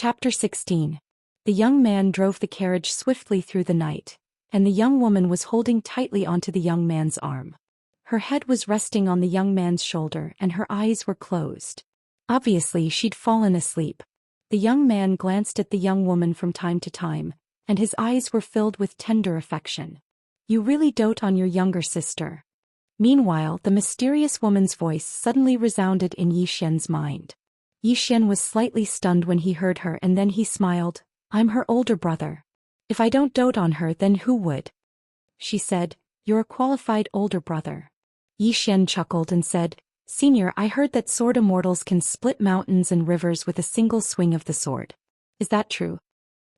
Chapter 16. The young man drove the carriage swiftly through the night, and the young woman was holding tightly onto the young man's arm. Her head was resting on the young man's shoulder and her eyes were closed. Obviously she'd fallen asleep. The young man glanced at the young woman from time to time, and his eyes were filled with tender affection. "You really dote on your younger sister." Meanwhile, the mysterious woman's voice suddenly resounded in Zhou Xian's mind. Zhou Xian was slightly stunned when he heard her, and then he smiled. "I'm her older brother. If I don't dote on her, then who would?" She said, "You're a qualified older brother." Zhou Xian chuckled and said, "Senior, I heard that sword immortals can split mountains and rivers with a single swing of the sword. Is that true?"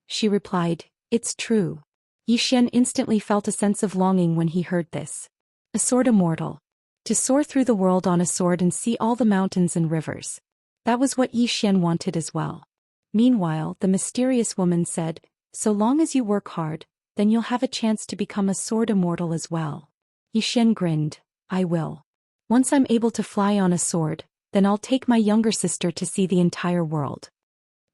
She replied, "It's true." Zhou Xian instantly felt a sense of longing when he heard this. A sword immortal. To soar through the world on a sword and see all the mountains and rivers. That was what Zhou Xian wanted as well. Meanwhile, the mysterious woman said, "So long as you work hard, then you'll have a chance to become a sword immortal as well." Zhou Xian grinned, "I will. Once I'm able to fly on a sword, then I'll take my younger sister to see the entire world."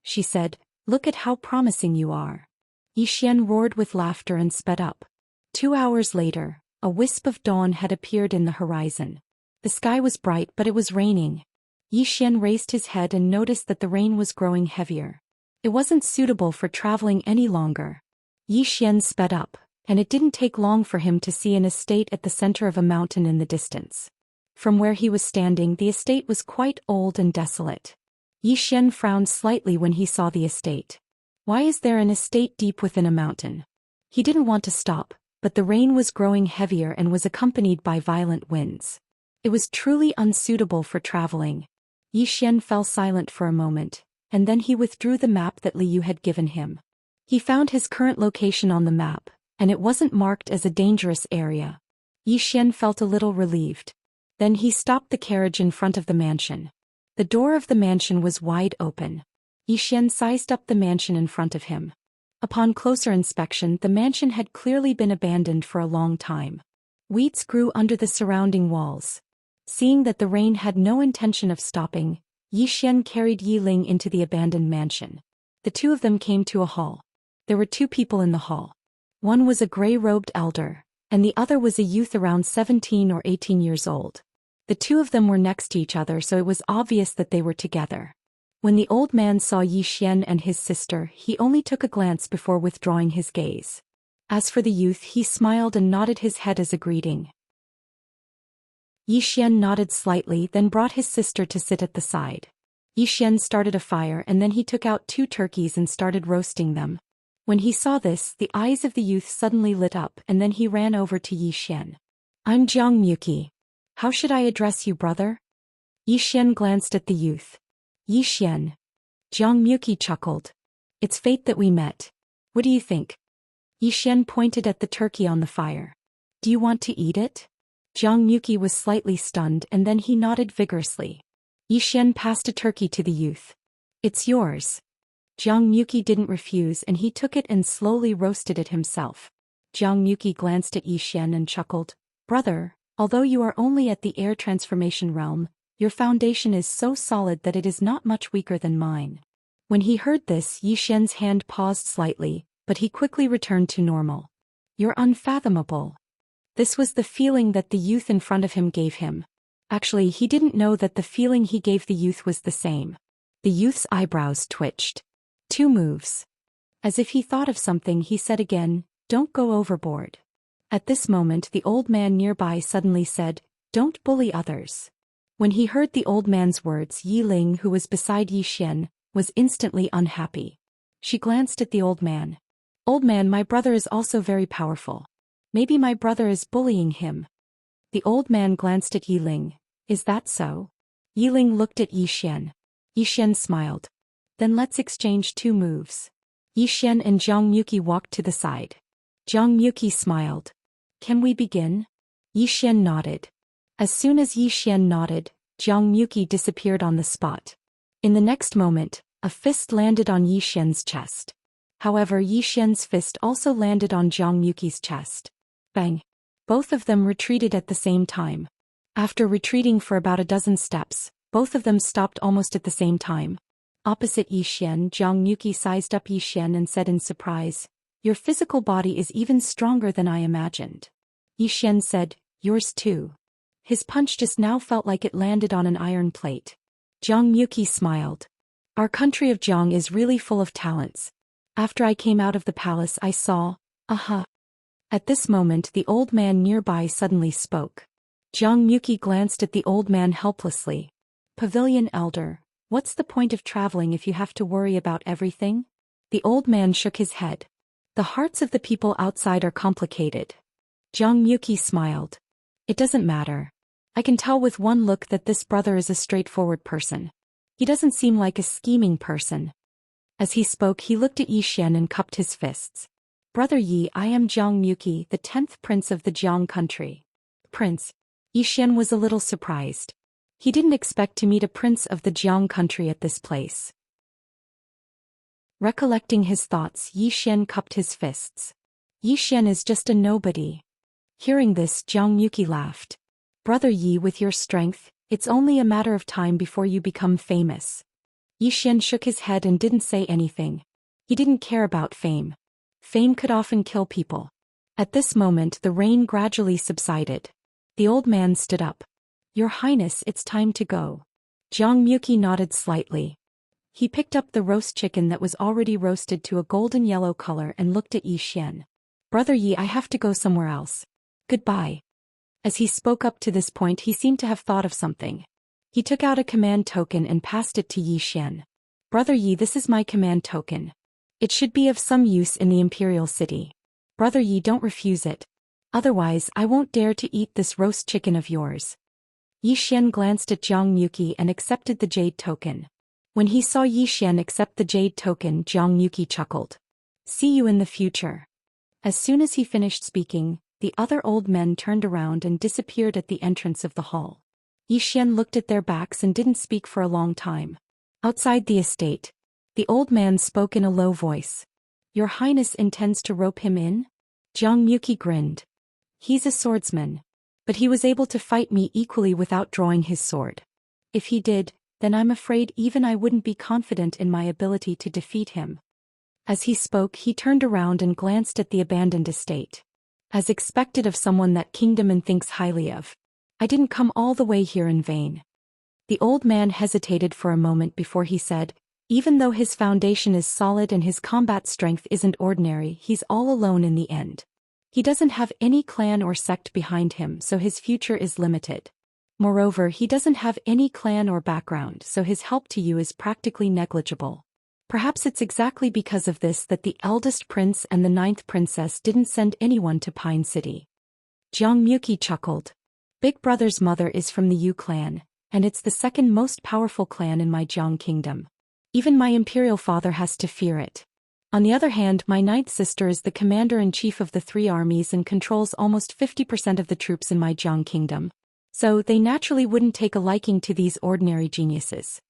She said, "Look at how promising you are." Zhou Xian roared with laughter and sped up. 2 hours later, a wisp of dawn had appeared in the horizon. The sky was bright, but it was raining. Zhou Xian raised his head and noticed that the rain was growing heavier. It wasn't suitable for traveling any longer. Zhou Xian sped up, and it didn't take long for him to see an estate at the center of a mountain in the distance. From where he was standing, the estate was quite old and desolate. Zhou Xian frowned slightly when he saw the estate. Why is there an estate deep within a mountain? He didn't want to stop, but the rain was growing heavier and was accompanied by violent winds. It was truly unsuitable for traveling. Zhou Xian fell silent for a moment, and then he withdrew the map that Liu had given him. He found his current location on the map, and it wasn't marked as a dangerous area. Zhou Xian felt a little relieved. Then he stopped the carriage in front of the mansion. The door of the mansion was wide open. Zhou Xian sized up the mansion in front of him. Upon closer inspection, the mansion had clearly been abandoned for a long time. Weeds grew under the surrounding walls. Seeing that the rain had no intention of stopping, Zhou Xian carried Yi Ling into the abandoned mansion. The two of them came to a hall. There were 2 people in the hall. One was a gray-robed elder, and the other was a youth around 17 or 18 years old. The 2 of them were next to each other, so it was obvious that they were together. When the old man saw Zhou Xian and his sister, he only took a glance before withdrawing his gaze. As for the youth, he smiled and nodded his head as a greeting. Zhou Xian nodded slightly, then brought his sister to sit at the side. Zhou Xian started a fire and then he took out 2 turkeys and started roasting them. When he saw this, the eyes of the youth suddenly lit up and then he ran over to Zhou Xian. "I'm Jiang Muki. How should I address you, brother?" Zhou Xian glanced at the youth. "Zhou Xian." Jiang Muki chuckled. "It's fate that we met. What do you think?" Zhou Xian pointed at the turkey on the fire. "Do you want to eat it?" Jiang Muki was slightly stunned and then he nodded vigorously. Zhou Xian passed a turkey to the youth. "It's yours." Jiang Muki didn't refuse and he took it and slowly roasted it himself. Jiang Muki glanced at Zhou Xian and chuckled. "Brother, although you are only at the air transformation realm, your foundation is so solid that it is not much weaker than mine." When he heard this, Zhou Xian's hand paused slightly, but he quickly returned to normal. "You're unfathomable." This was the feeling that the youth in front of him gave him. Actually, he didn't know that the feeling he gave the youth was the same. The youth's eyebrows twitched. 2 moves. As if he thought of something, he said again, "Don't go overboard." At this moment, the old man nearby suddenly said, "Don't bully others." When he heard the old man's words, Yi Ling, who was beside Zhou Xian, was instantly unhappy. She glanced at the old man. "Old man, my brother is also very powerful. Maybe my brother is bullying him." The old man glanced at Yi Ling. "Is that so?" Yi Ling looked at Zhou Xian. Zhou Xian smiled. "Then let's exchange 2 moves." Zhou Xian and Jiang Muki walked to the side. Jiang Muki smiled. "Can we begin?" Zhou Xian nodded. As soon as Zhou Xian nodded, Jiang Muki disappeared on the spot. In the next moment, a fist landed on Zhou Xian's chest. However, Zhou Xian's fist also landed on Jiang Muki's chest. Bang! Both of them retreated at the same time. After retreating for about a dozen steps, both of them stopped almost at the same time. Opposite Yi Xian, Zhang Yuki sized up Yi Xian and said in surprise, "Your physical body is even stronger than I imagined." Yi Xian said, "Yours too." His punch just now felt like it landed on an iron plate. Zhang Yuki smiled. "Our country of Zhang is really full of talents. After I came out of the palace I saw, aha." At this moment the old man nearby suddenly spoke. Zhang Yuki glanced at the old man helplessly. "Pavilion elder, what's the point of traveling if you have to worry about everything?" The old man shook his head. "The hearts of the people outside are complicated." Zhang Yuki smiled. "It doesn't matter. I can tell with one look that this brother is a straightforward person. He doesn't seem like a scheming person." As he spoke he looked at Yi Xian and cupped his fists. "Brother Yi, I am Zhang Yuki, the 10th prince of the Jiang country." "Prince?" Yi Xian was a little surprised. He didn't expect to meet a prince of the Jiang country at this place. Recollecting his thoughts, Yi Xian cupped his fists. "Yi Xian is just a nobody." Hearing this, Zhang Yuki laughed. "Brother Yi, with your strength, it's only a matter of time before you become famous." Yi Xian shook his head and didn't say anything. He didn't care about fame. Fame could often kill people. At this moment the rain gradually subsided. The old man stood up. "Your Highness, it's time to go." Zhang Yuki nodded slightly. He picked up the roast chicken that was already roasted to a golden yellow color and looked at Yi Xian. "Brother Yi, I have to go somewhere else. Goodbye." As he spoke up to this point he seemed to have thought of something. He took out a command token and passed it to Yi Xian. "Brother Yi, this is my command token. It should be of some use in the imperial city. Brother Yi, don't refuse it. Otherwise I won't dare to eat this roast chicken of yours." Yi Xian glanced at Zhang Yuki and accepted the jade token. When he saw Yi Xian accept the jade token, Zhang Yuki chuckled. "See you in the future." As soon as he finished speaking, the other old men turned around and disappeared at the entrance of the hall. Yi Xian looked at their backs and didn't speak for a long time. Outside the estate, the old man spoke in a low voice. "Your Highness intends to rope him in?" Zhang Yuki grinned. "He's a swordsman. But he was able to fight me equally without drawing his sword. If he did, then I'm afraid even I wouldn't be confident in my ability to defeat him." As he spoke he turned around and glanced at the abandoned estate. "As expected of someone that kingdom and thinks highly of. I didn't come all the way here in vain." The old man hesitated for a moment before he said, "Even though his foundation is solid and his combat strength isn't ordinary, he's all alone in the end. He doesn't have any clan or sect behind him, so his future is limited. Moreover, he doesn't have any clan or background, so his help to you is practically negligible. Perhaps it's exactly because of this that the eldest prince and the 9th princess didn't send anyone to Pine City." Zhang Yuki chuckled. "Big brother's mother is from the Yu clan, and it's the second most powerful clan in my Jiang kingdom. Even my imperial father has to fear it. On the other hand, my 9th sister is the commander-in-chief of the 3 armies and controls almost 50% of the troops in my Jiang kingdom. So they naturally wouldn't take a liking to these ordinary geniuses."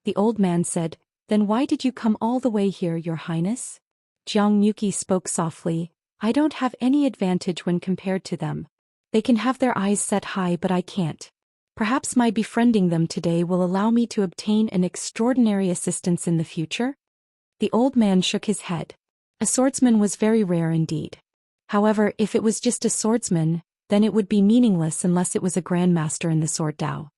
The old man said, "Then why did you come all the way here, Your Highness?" Zhang Yuki spoke softly. "I don't have any advantage when compared to them. They can have their eyes set high, but I can't. Perhaps my befriending them today will allow me to obtain an extraordinary assistance in the future?" The old man shook his head. A swordsman was very rare indeed. However, if it was just a swordsman, then it would be meaningless unless it was a grandmaster in the sword Dao.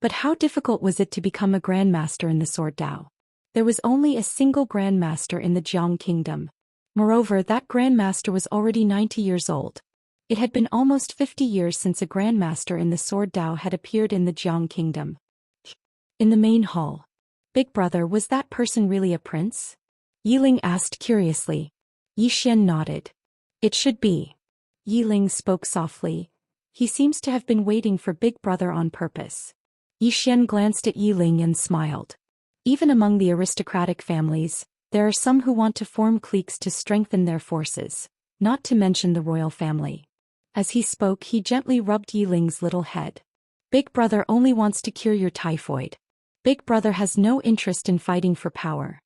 But how difficult was it to become a grandmaster in the sword Dao? There was only a single grandmaster in the Jiang kingdom. Moreover, that grandmaster was already 90 years old. It had been almost 50 years since a grandmaster in the sword Dao had appeared in the Jiang kingdom. In the main hall. "Big brother, was that person really a prince?" Yiling asked curiously. Yi Xian nodded. "It should be." Yiling spoke softly. "He seems to have been waiting for Big brother on purpose." Yi Xian glanced at Yiling and smiled. Even among the aristocratic families, there are some who want to form cliques to strengthen their forces, not to mention the royal family. As he spoke he gently rubbed Yiling's little head. "Big brother only wants to cure your typhoid. Big brother has no interest in fighting for power."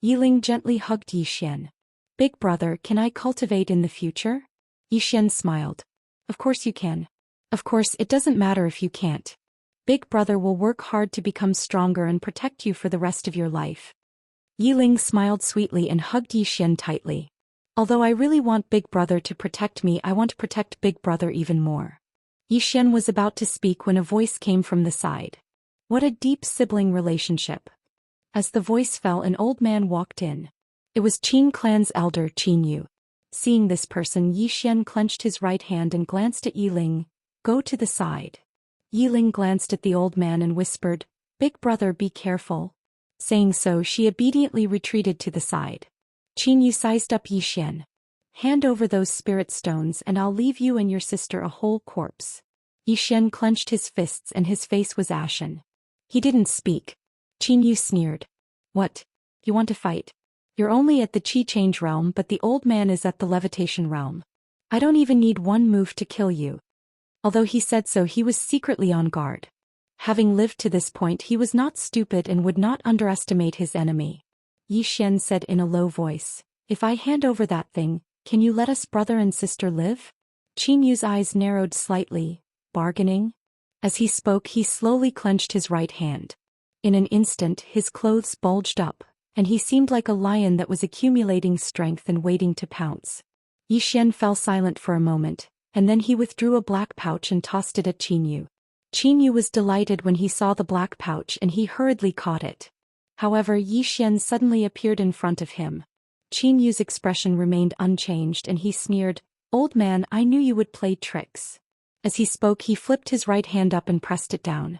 Yiling gently hugged Yi Xian. "Big brother, can I cultivate in the future?" Yi Xian smiled. "Of course you can. Of course it doesn't matter if you can't. Big brother will work hard to become stronger and protect you for the rest of your life. Yiling smiled sweetly and hugged Yi Xian tightly. Although I really want Big Brother to protect me, I want to protect Big Brother even more. Yi Xian was about to speak when a voice came from the side. What a deep sibling relationship. As the voice fell, an old man walked in. It was Qin clan's elder, Qin Yu. Seeing this person, Yi Xian clenched his right hand and glanced at Yiling. Go to the side. Yiling glanced at the old man and whispered, Big brother, be careful. Saying so, she obediently retreated to the side. Qin Yu sized up Yi Xian. Hand over those spirit stones and I'll leave you and your sister a whole corpse. Yi Xian clenched his fists and his face was ashen. He didn't speak. Qin Yu sneered. What? You want to fight? You're only at the Qi Change realm, but the old man is at the Levitation realm. I don't even need one move to kill you. Although he said so, he was secretly on guard. Having lived to this point, he was not stupid and would not underestimate his enemy. Yi Xian said in a low voice, If I hand over that thing, can you let us brother and sister live? Qin Yu's eyes narrowed slightly. Bargaining? As he spoke, he slowly clenched his right hand. In an instant, his clothes bulged up, and he seemed like a lion that was accumulating strength and waiting to pounce. Yi Xian fell silent for a moment, and then he withdrew a black pouch and tossed it at Qin Yu. Qin Yu was delighted when he saw the black pouch and he hurriedly caught it. However, Yi Xian suddenly appeared in front of him. Qin Yu's expression remained unchanged and he sneered, Old man, I knew you would play tricks. As he spoke, he flipped his right hand up and pressed it down.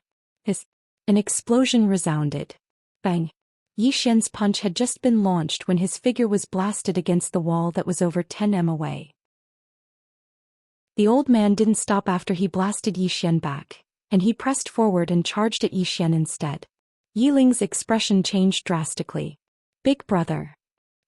An explosion resounded. Bang! Yi Xian's punch had just been launched when his figure was blasted against the wall that was over 10 m away. The old man didn't stop after he blasted Yi Xian back, and he pressed forward and charged at Yi Xian instead. Yiling's expression changed drastically. Big brother.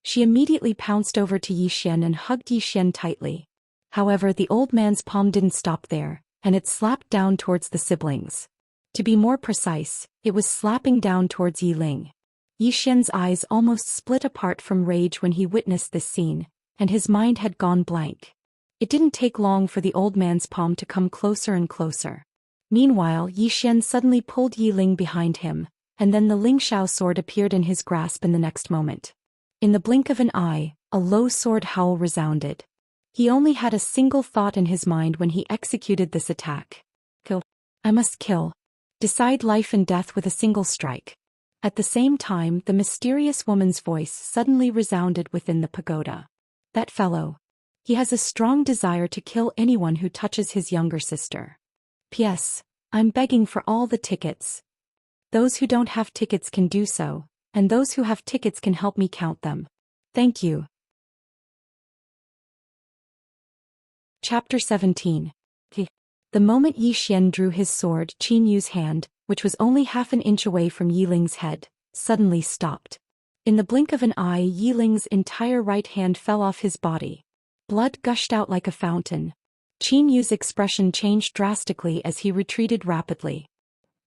She immediately pounced over to Yi Xian and hugged Yi Xian tightly. However, the old man's palm didn't stop there, and it slapped down towards the siblings. To be more precise, it was slapping down towards Yiling. Yi Xian's eyes almost split apart from rage when he witnessed this scene, and his mind had gone blank. It didn't take long for the old man's palm to come closer and closer. Meanwhile, Yi Xian suddenly pulled Yiling behind him, and then the Lingxiao sword appeared in his grasp in the next moment. In the blink of an eye, a low sword howl resounded. He only had a single thought in his mind when he executed this attack. Kill. I must kill. Decide life and death with a single strike. At the same time, the mysterious woman's voice suddenly resounded within the pagoda. That fellow. He has a strong desire to kill anyone who touches his younger sister. P.S. I'm begging for all the tickets. Those who don't have tickets can do so, and those who have tickets can help me count them. Thank you. Chapter 17. The moment Yi Xian drew his sword, Qin Yu's hand, which was only half an inch away from Yiling's head, suddenly stopped. In the blink of an eye, Yiling's entire right hand fell off his body. Blood gushed out like a fountain. Qin Yu's expression changed drastically as he retreated rapidly.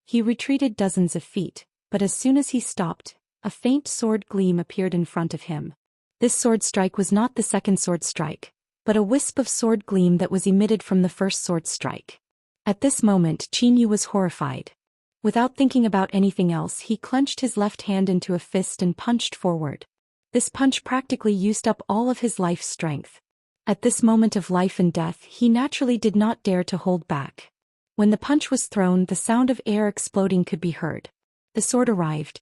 He retreated dozens of feet, but as soon as he stopped, a faint sword gleam appeared in front of him. This sword strike was not the second sword strike, but a wisp of sword gleam that was emitted from the first sword strike. At this moment, Qin Yu was horrified. Without thinking about anything else, he clenched his left hand into a fist and punched forward. This punch practically used up all of his life's strength. At this moment of life and death, he naturally did not dare to hold back. When the punch was thrown, the sound of air exploding could be heard. The sword arrived.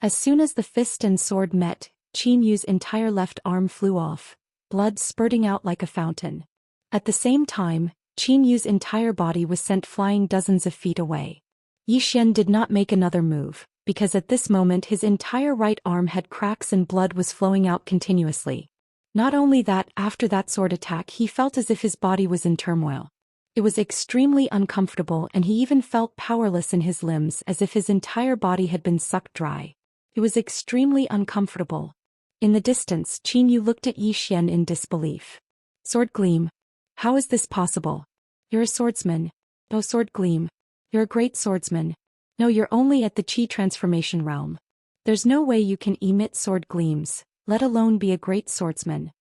As soon as the fist and sword met, Qin Yu's entire left arm flew off, blood spurting out like a fountain. At the same time, Qin Yu's entire body was sent flying dozens of feet away. Yi Xian did not make another move, because at this moment his entire right arm had cracks and blood was flowing out continuously. Not only that, after that sword attack he felt as if his body was in turmoil. It was extremely uncomfortable and he even felt powerless in his limbs as if his entire body had been sucked dry. It was extremely uncomfortable. In the distance, Qin Yu looked at Yi Xian in disbelief. Sword Gleam. How is this possible? You're a swordsman. No, Sword Gleam. You're a great swordsman. No, you're only at the Qi transformation realm. There's no way you can emit sword gleams, let alone be a great swordsman.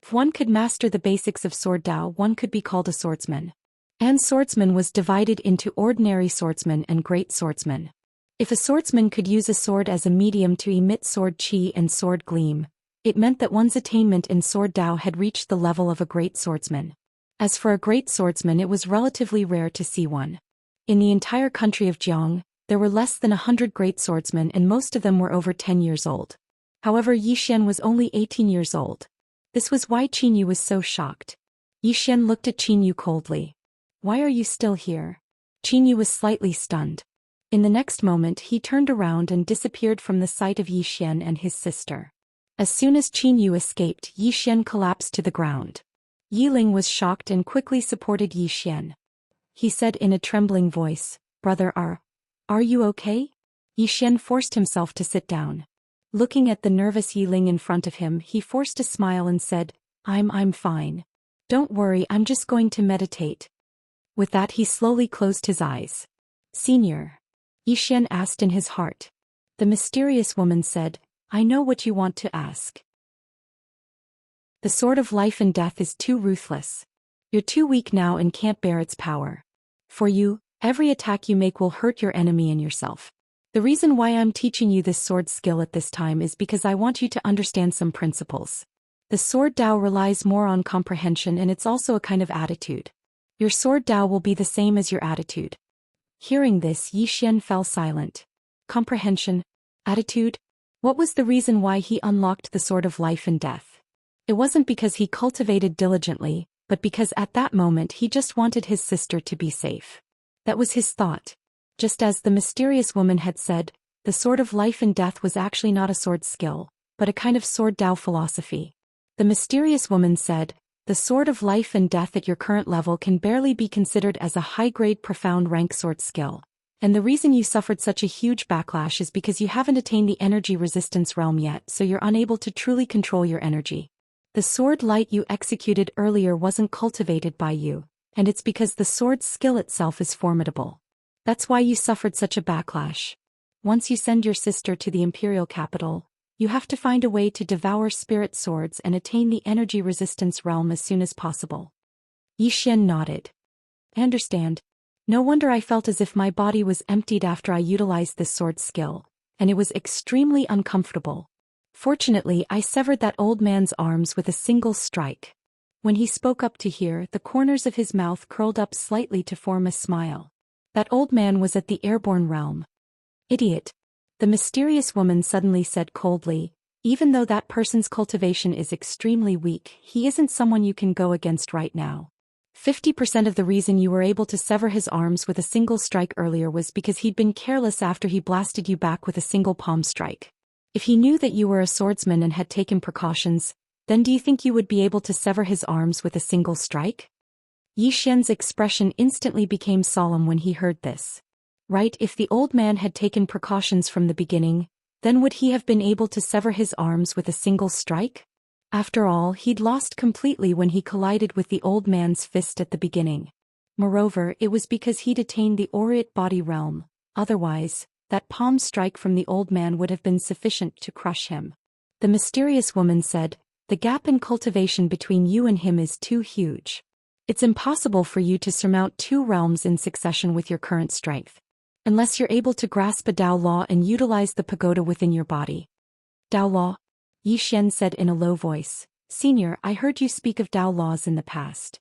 If one could master the basics of sword Dao, one could be called a swordsman. And swordsman was divided into ordinary swordsman and great swordsman. If a swordsman could use a sword as a medium to emit sword chi and sword gleam, it meant that one's attainment in sword Dao had reached the level of a great swordsman. As for a great swordsman, it was relatively rare to see one. In the entire country of Jiang, there were less than 100 great swordsmen and most of them were over 10 years old. However, Yi Xian was only 18 years old. This was why Qin Yu was so shocked. Yi Xian looked at Qin Yu coldly. "Why are you still here?" Qin Yu was slightly stunned. In the next moment he turned around and disappeared from the sight of Yi Xian and his sister. As soon as Qin Yu escaped, Yi Xian collapsed to the ground. Yi Ling was shocked and quickly supported Yi Xian. He said in a trembling voice, "Brother, are you okay?" Yi Xian forced himself to sit down. Looking at the nervous Yi Ling in front of him, he forced a smile and said, I'm fine. Don't worry, I'm just going to meditate." With that he slowly closed his eyes. "Senior?" Yi Xian asked in his heart. The mysterious woman said, "I know what you want to ask. The sword of life and death is too ruthless. You're too weak now and can't bear its power. For you, every attack you make will hurt your enemy and yourself. The reason why I'm teaching you this sword skill at this time is because I want you to understand some principles. The sword Dao relies more on comprehension and it's also a kind of attitude. Your sword Dao will be the same as your attitude." Hearing this, Yi Xian fell silent. Comprehension? Attitude? What was the reason why he unlocked the sword of life and death? It wasn't because he cultivated diligently, but because at that moment he just wanted his sister to be safe. That was his thought. Just as the mysterious woman had said, the sword of life and death was actually not a sword skill, but a kind of sword Dao philosophy. The mysterious woman said, "The sword of life and death at your current level can barely be considered as a high-grade profound rank sword skill. And the reason you suffered such a huge backlash is because you haven't attained the energy resistance realm yet, so you're unable to truly control your energy. The sword light you executed earlier wasn't cultivated by you, and it's because the sword's skill itself is formidable. That's why you suffered such a backlash. Once you send your sister to the imperial capital, you have to find a way to devour spirit swords and attain the energy resistance realm as soon as possible." Yi Xian nodded. "I understand. No wonder I felt as if my body was emptied after I utilized this sword skill, and it was extremely uncomfortable. Fortunately, I severed that old man's arms with a single strike." When he spoke up to hear, the corners of his mouth curled up slightly to form a smile. That old man was at the airborne realm. "Idiot." The mysterious woman suddenly said coldly, "Even though that person's cultivation is extremely weak, he isn't someone you can go against right now. 50% of the reason you were able to sever his arms with a single strike earlier was because he'd been careless after he blasted you back with a single palm strike. If he knew that you were a swordsman and had taken precautions, then do you think you would be able to sever his arms with a single strike?" Yi Xian's expression instantly became solemn when he heard this. Right, if the old man had taken precautions from the beginning, then would he have been able to sever his arms with a single strike? After all, he'd lost completely when he collided with the old man's fist at the beginning. Moreover, it was because he'd attained the Aureate body realm, otherwise, that palm strike from the old man would have been sufficient to crush him. The mysterious woman said, "The gap in cultivation between you and him is too huge. It's impossible for you to surmount 2 realms in succession with your current strength, unless you're able to grasp a Dao law and utilize the pagoda within your body." "Dao law?" Yi Xian said in a low voice. "Senior, I heard you speak of Dao laws in the past.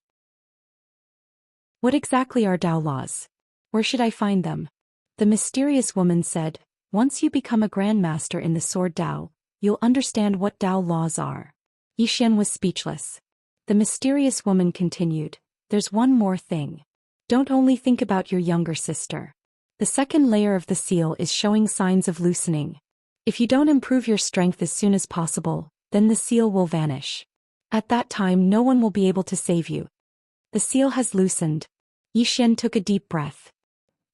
What exactly are Dao laws? Where should I find them?" The mysterious woman said, "Once you become a grandmaster in the sword Dao, you'll understand what Dao laws are." Yi Xian was speechless. The mysterious woman continued, "There's one more thing. Don't only think about your younger sister. The second layer of the seal is showing signs of loosening. If you don't improve your strength as soon as possible, then the seal will vanish. At that time no one will be able to save you." The seal has loosened. Yi Xian took a deep breath.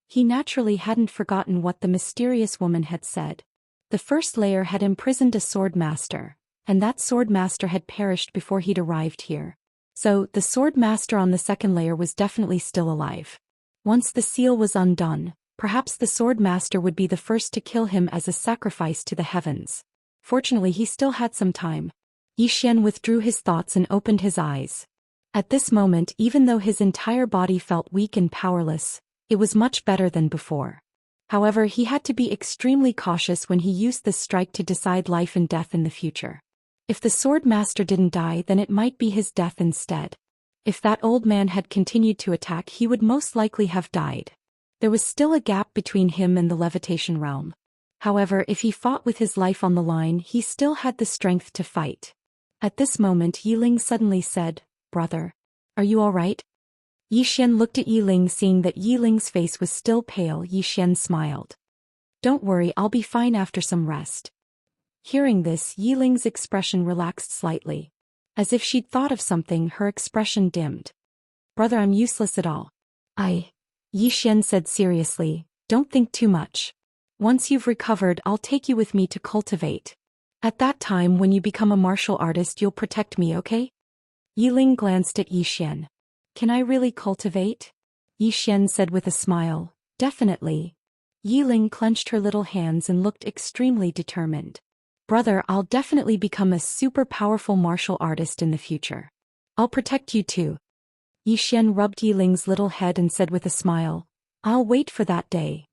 He naturally hadn't forgotten what the mysterious woman had said. The first layer had imprisoned a sword master, and that sword master had perished before he'd arrived here. So, the sword master on the second layer was definitely still alive. Once the seal was undone, perhaps the sword master would be the first to kill him as a sacrifice to the heavens. Fortunately he still had some time. Yi Xian withdrew his thoughts and opened his eyes. At this moment, even though his entire body felt weak and powerless, it was much better than before. However, he had to be extremely cautious when he used this strike to decide life and death in the future. If the sword master didn't die, then it might be his death instead. If that old man had continued to attack, he would most likely have died. There was still a gap between him and the levitation realm. However, if he fought with his life on the line, he still had the strength to fight. At this moment, Yiling suddenly said, "Brother, are you all right?" Yi Xian looked at Yiling. Seeing that Yiling's face was still pale, Yi Xian smiled. "Don't worry, I'll be fine after some rest." Hearing this, Yiling's expression relaxed slightly. As if she'd thought of something, her expression dimmed. "Brother, I'm useless at all." Yi Xian said seriously, "Don't think too much. Once you've recovered, I'll take you with me to cultivate. At that time, when you become a martial artist, you'll protect me, okay?" Yiling glanced at Yi Xian. "Can I really cultivate?" Yi Xian said with a smile, "Definitely." Yiling clenched her little hands and looked extremely determined. "Brother, I'll definitely become a super powerful martial artist in the future. I'll protect you too." Yi Xian rubbed Yiling's little head and said with a smile, "I'll wait for that day."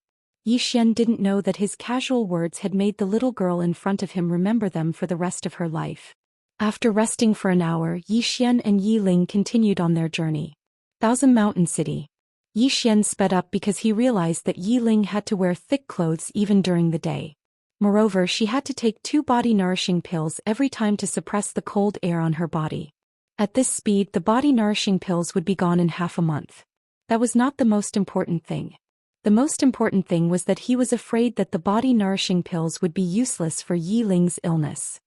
Yi Xian didn't know that his casual words had made the little girl in front of him remember them for the rest of her life. After resting for an hour, Yi Xian and Yiling continued on their journey. Thousand Mountain City. Yi Xian sped up because he realized that Yiling had to wear thick clothes even during the day. Moreover, she had to take 2 body-nourishing pills every time to suppress the cold air on her body. At this speed, the body-nourishing pills would be gone in half a month. That was not the most important thing. The most important thing was that he was afraid that the body-nourishing pills would be useless for Yiling's illness.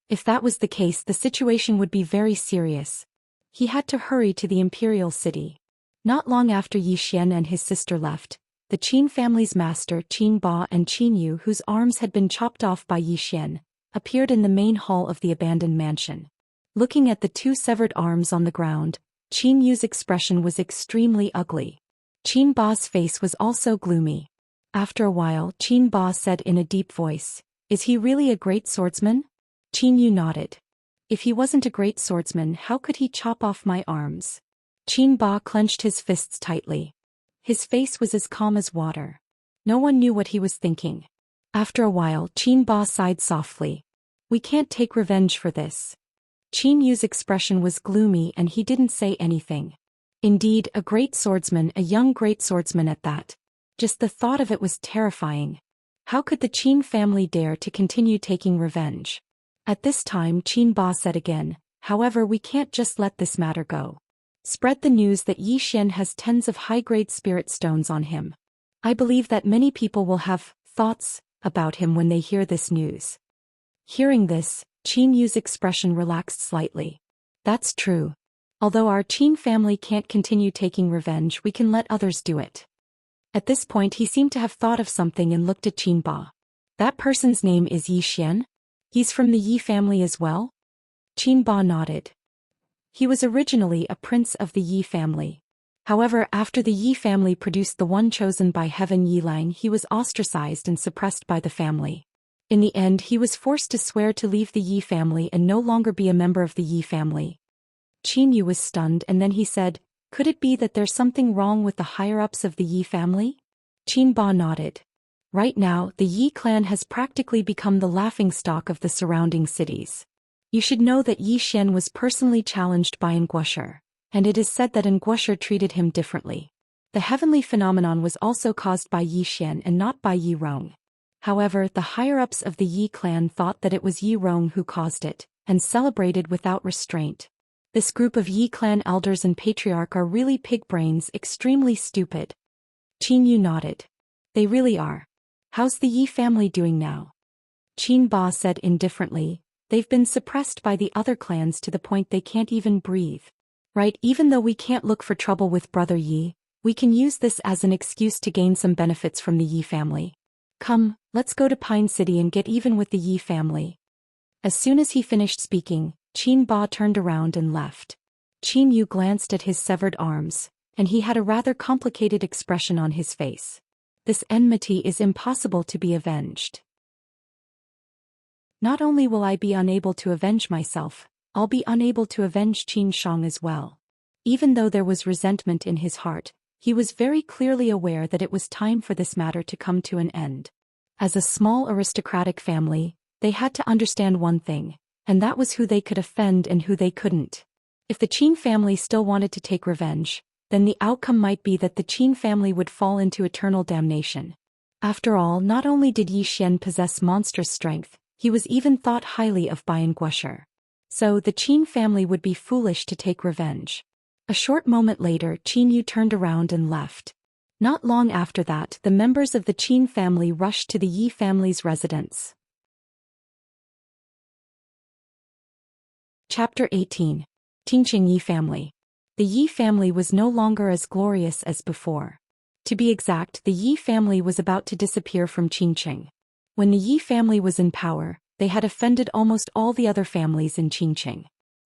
If that was the case, the situation would be very serious. He had to hurry to the imperial city. Not long after Yi Xian and his sister left, the Qin family's master Qin Ba and Qin Yu, whose arms had been chopped off by Yi Xian, appeared in the main hall of the abandoned mansion. Looking at the 2 severed arms on the ground, Qin Yu's expression was extremely ugly. Qin Ba's face was also gloomy. After a while, Qin Ba said in a deep voice, "Is he really a great swordsman?" Qin Yu nodded. "If he wasn't a great swordsman, how could he chop off my arms?" Qin Ba clenched his fists tightly. His face was as calm as water. No one knew what he was thinking. After a while, Qin Ba sighed softly. "We can't take revenge for this." Qin Yu's expression was gloomy and he didn't say anything. Indeed, a great swordsman, a young great swordsman at that. Just the thought of it was terrifying. How could the Qin family dare to continue taking revenge? At this time, Qin Ba said again, "However, we can't just let this matter go. Spread the news that Yi Xian has tens of high-grade spirit stones on him. I believe that many people will have thoughts about him when they hear this news." Hearing this, Qin Yu's expression relaxed slightly. "That's true. Although our Qin family can't continue taking revenge, we can let others do it." At this point, he seemed to have thought of something and looked at Qin Ba. "That person's name is Yi Xian? He's from the Yi family as well?" Qin Ba nodded. He was originally a prince of the Yi family. However, after the Yi family produced the one chosen by heaven Yilang, he was ostracized and suppressed by the family. In the end, he was forced to swear to leave the Yi family and no longer be a member of the Yi family. Qin Yu was stunned and then he said, "Could it be that there's something wrong with the higher-ups of the Yi family?" Qin Ba nodded. Right now, the Yi clan has practically become the laughingstock of the surrounding cities. You should know that Yi Xian was personally challenged by Nguasher, and it is said that Nguasher treated him differently. The heavenly phenomenon was also caused by Yi Xian and not by Yi Rong. However, the higher-ups of the Yi clan thought that it was Yi Rong who caused it, and celebrated without restraint. This group of Yi clan elders and patriarch are really pig brains, extremely stupid. Qin Yu nodded. "They really are. How's the Yi family doing now?" Qin Ba said indifferently, "They've been suppressed by the other clans to the point they can't even breathe. Right, even though we can't look for trouble with Brother Yi, we can use this as an excuse to gain some benefits from the Yi family. Come, let's go to Pine City and get even with the Yi family." As soon as he finished speaking, Qin Ba turned around and left. Qin Yu glanced at his severed arms, and he had a rather complicated expression on his face. This enmity is impossible to be avenged. Not only will I be unable to avenge myself, I'll be unable to avenge Qin Shang as well. Even though there was resentment in his heart, he was very clearly aware that it was time for this matter to come to an end. As a small aristocratic family, they had to understand one thing, and that was who they could offend and who they couldn't. If the Qin family still wanted to take revenge, then the outcome might be that the Qin family would fall into eternal damnation. After all, not only did Yi Xian possess monstrous strength, he was even thought highly of by Guosher. So the Qin family would be foolish to take revenge. A short moment later, Qin Yu turned around and left. Not long after that, the members of the Qin family rushed to the Yi family's residence. Chapter 18. Qingqing Yi family. The Yi family was no longer as glorious as before. To be exact, the Yi family was about to disappear from Qingqing. When the Yi family was in power, they had offended almost all the other families in Qingqing.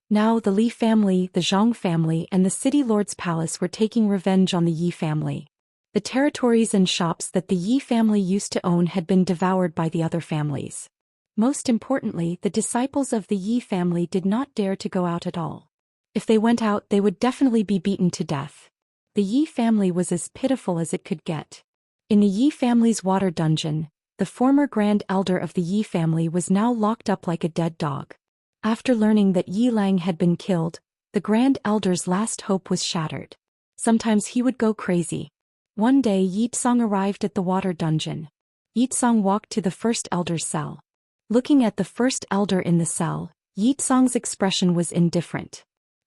Now the Li family, the Zhang family, and the city lord's palace were taking revenge on the Yi family. The territories and shops that the Yi family used to own had been devoured by the other families. Most importantly, the disciples of the Yi family did not dare to go out at all. If they went out, they would definitely be beaten to death. The Yi family was as pitiful as it could get. In the Yi family's water dungeon, the former grand elder of the Yi family was now locked up like a dead dog. After learning that Yi Lang had been killed, the grand elder's last hope was shattered. Sometimes he would go crazy. One day Yi Tsang arrived at the water dungeon. Yi Tsang walked to the first elder's cell. Looking at the first elder in the cell, Yi Tsang's expression was indifferent.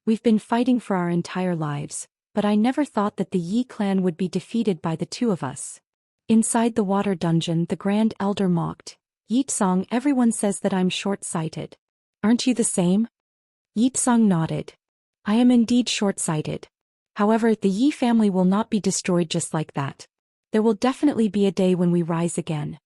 We've been fighting for our entire lives, but I never thought that the Yi clan would be defeated by the two of us. Inside the water dungeon, the grand elder mocked. Yi Tsang, everyone says that I'm short-sighted. Aren't you the same? Yi Tsang nodded. I am indeed short-sighted. However, the Yi family will not be destroyed just like that. There will definitely be a day when we rise again.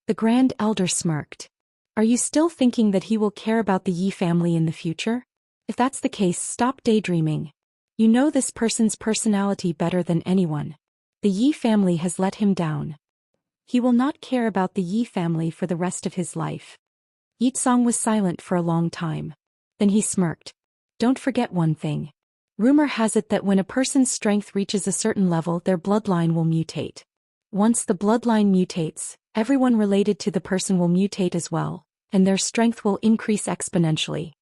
The grand elder smirked. Are you still thinking that he will care about the Yi family in the future? If that's the case, stop daydreaming. You know this person's personality better than anyone. The Yi family has let him down. He will not care about the Yi family for the rest of his life. Yi Tsang was silent for a long time. Then he smirked. Don't forget one thing. Rumor has it that when a person's strength reaches a certain level, their bloodline will mutate. Once the bloodline mutates, everyone related to the person will mutate as well, and their strength will increase exponentially.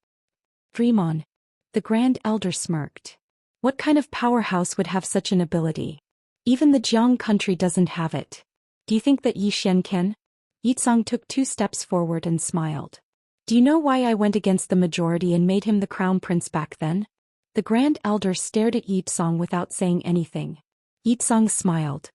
Dream on. The grand elder smirked. What kind of powerhouse would have such an ability? Even the Jiang country doesn't have it. Do you think that Yi Xian can? Yi Tsang took 2 steps forward and smiled. Do you know why I went against the majority and made him the crown prince back then? The grand elder stared at Yi Tsang without saying anything. Yi Tsang smiled.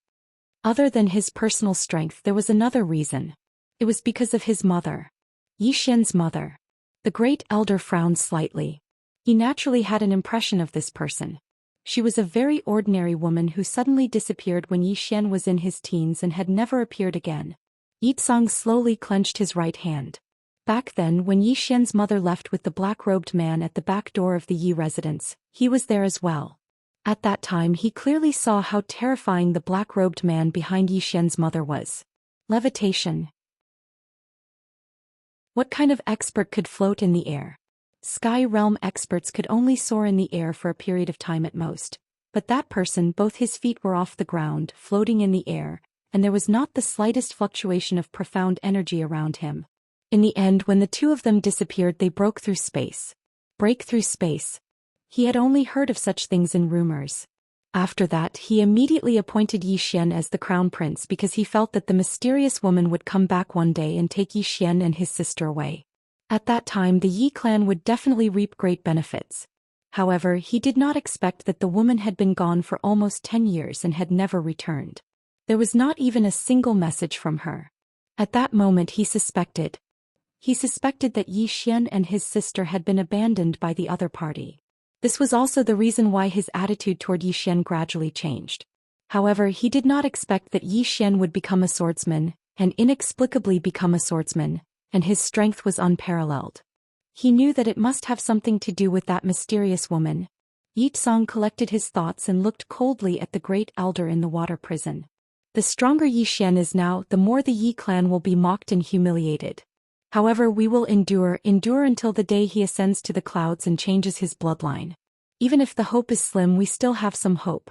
Other than his personal strength, there was another reason. It was because of his mother. Yi Xian's mother. The great elder frowned slightly. He naturally had an impression of this person. She was a very ordinary woman who suddenly disappeared when Yi Xian was in his teens and had never appeared again. Yi Tsang slowly clenched his right hand. Back then, when Yi Xian's mother left with the black-robed man at the back door of the Yi residence, he was there as well. At that time, he clearly saw how terrifying the black-robed man behind Yi Xian's mother was. Levitation. What kind of expert could float in the air? Sky realm experts could only soar in the air for a period of time at most. But that person, both his feet were off the ground, floating in the air, and there was not the slightest fluctuation of profound energy around him. In the end, when the two of them disappeared, they broke through space. Break through space. He had only heard of such things in rumors. After that, he immediately appointed Yi Xian as the crown prince because he felt that the mysterious woman would come back one day and take Yi Xian and his sister away. At that time, the Yi clan would definitely reap great benefits. However, he did not expect that the woman had been gone for almost 10 years and had never returned. There was not even a single message from her. At that moment he suspected that Yi Xian and his sister had been abandoned by the other party. This was also the reason why his attitude toward Yi Xian gradually changed. However, he did not expect that Yi Xian would become a swordsman, and inexplicably become a swordsman, and his strength was unparalleled. He knew that it must have something to do with that mysterious woman. Yi Tsang collected his thoughts and looked coldly at the great elder in the water prison. The stronger Yi Xian is now, the more the Yi clan will be mocked and humiliated. However, we will endure until the day he ascends to the clouds and changes his bloodline. Even if the hope is slim, we still have some hope.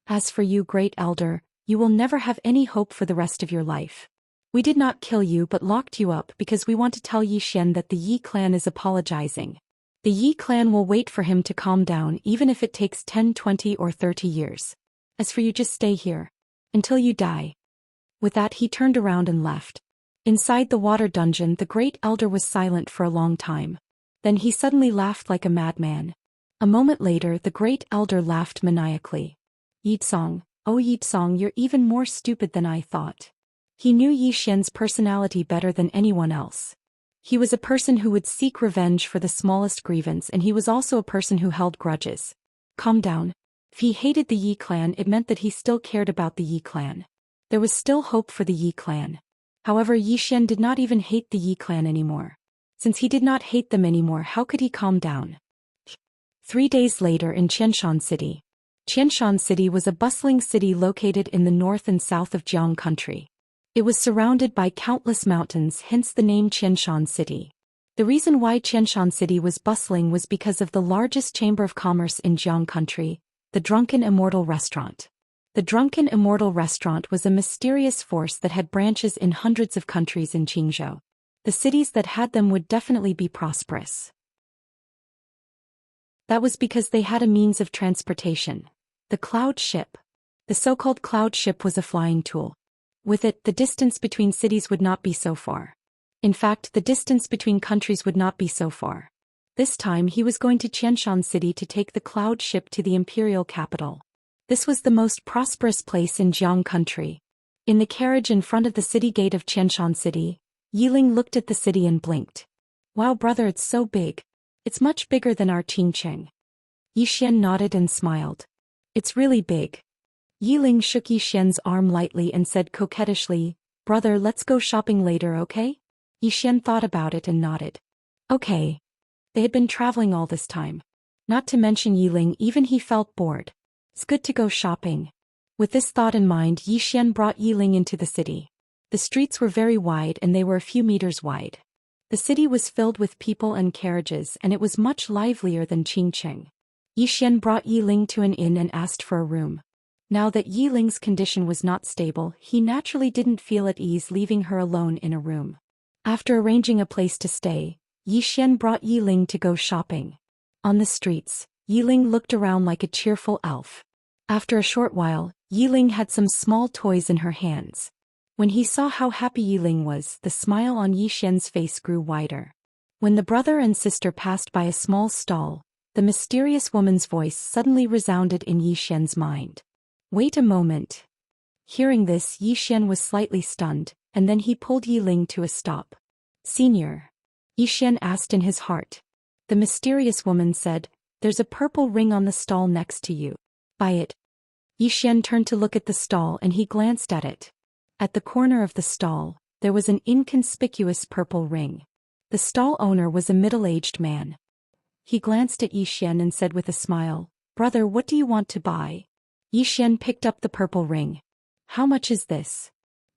As for you, great elder, you will never have any hope for the rest of your life. We did not kill you but locked you up because we want to tell Yi Xian that the Yi clan is apologizing. The Yi clan will wait for him to calm down even if it takes 10, 20 or 30 years. As for you, just stay here. Until you die. With that he turned around and left. Inside the water dungeon the great elder was silent for a long time. Then he suddenly laughed like a madman. A moment later the great elder laughed maniacally. Yitsong, oh Yitsong, you're even more stupid than I thought. He knew Yi Xian's personality better than anyone else. He was a person who would seek revenge for the smallest grievance, and he was also a person who held grudges. Calm down. If he hated the Yi clan, it meant that he still cared about the Yi clan. There was still hope for the Yi clan. However, Yi Xian did not even hate the Yi clan anymore. Since he did not hate them anymore, how could he calm down? 3 days later in Qianshan City. Qianshan City was a bustling city located in the north and south of Jiang country. It was surrounded by countless mountains, hence the name Qianshan City. The reason why Qianshan City was bustling was because of the largest chamber of commerce in Jiang country, the Drunken Immortal Restaurant. The Drunken Immortal Restaurant was a mysterious force that had branches in hundreds of countries in Qingzhou. The cities that had them would definitely be prosperous. That was because they had a means of transportation. The cloud ship. The so-called cloud ship was a flying tool. With it, the distance between cities would not be so far. In fact, the distance between countries would not be so far. This time he was going to Qianshan City to take the cloud ship to the imperial capital. This was the most prosperous place in Jiang country. In the carriage in front of the city gate of Qianshan City, Yiling looked at the city and blinked. Wow brother, it's so big. It's much bigger than our Qingcheng. Yi Xian nodded and smiled. It's really big. Yiling shook Yi Xian's arm lightly and said coquettishly, brother, let's go shopping later, okay? Yi Xian thought about it and nodded. Okay. They had been traveling all this time. Not to mention Yiling, even he felt bored. It's good to go shopping. With this thought in mind, Yi Xian brought Yiling into the city. The streets were very wide and they were a few meters wide. The city was filled with people and carriages, and it was much livelier than Qingcheng. Yi Xian brought Yiling to an inn and asked for a room. Now that Yiling's condition was not stable, he naturally didn't feel at ease leaving her alone in a room. After arranging a place to stay, Yi Xian brought Yiling to go shopping. On the streets, Yiling looked around like a cheerful elf. After a short while, Yiling had some small toys in her hands. When he saw how happy Yiling was, the smile on Yi Xian's face grew wider. When the brother and sister passed by a small stall, the mysterious woman's voice suddenly resounded in Yi Xian's mind. Wait a moment. Hearing this, Yi Xian was slightly stunned, and then he pulled Yiling to a stop. Senior? Yi Xian asked in his heart. The mysterious woman said, there's a purple ring on the stall next to you. Buy it. Yi Xian turned to look at the stall and he glanced at it. At the corner of the stall, there was an inconspicuous purple ring. The stall owner was a middle-aged man. He glanced at Yi Xian and said with a smile, brother, what do you want to buy? Yi Xian picked up the purple ring. How much is this?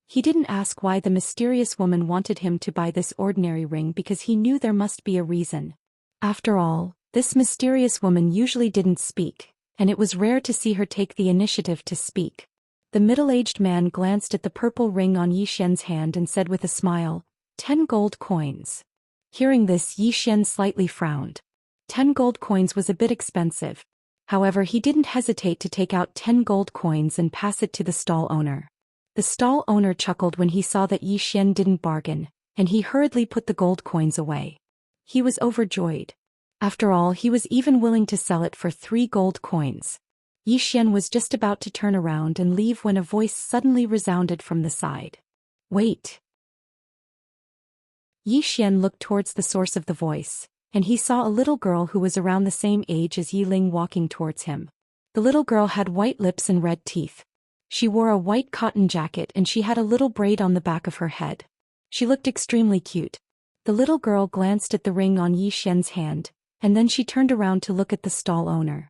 He didn't ask why the mysterious woman wanted him to buy this ordinary ring because he knew there must be a reason. After all, this mysterious woman usually didn't speak, and it was rare to see her take the initiative to speak. The middle-aged man glanced at the purple ring on Yi Xian's hand and said with a smile, 10 gold coins. Hearing this, Yi Xian slightly frowned. 10 gold coins was a bit expensive. However, he didn't hesitate to take out 10 gold coins and pass it to the stall owner. The stall owner chuckled when he saw that Yi Xian didn't bargain, and he hurriedly put the gold coins away. He was overjoyed. After all, he was even willing to sell it for 3 gold coins. Yi Xian was just about to turn around and leave when a voice suddenly resounded from the side. Wait. Yi Xian looked towards the source of the voice, and he saw a little girl who was around the same age as Yiling walking towards him. The little girl had white lips and red teeth. She wore a white cotton jacket and she had a little braid on the back of her head. She looked extremely cute. The little girl glanced at the ring on Yi Xian's hand, and then she turned around to look at the stall owner.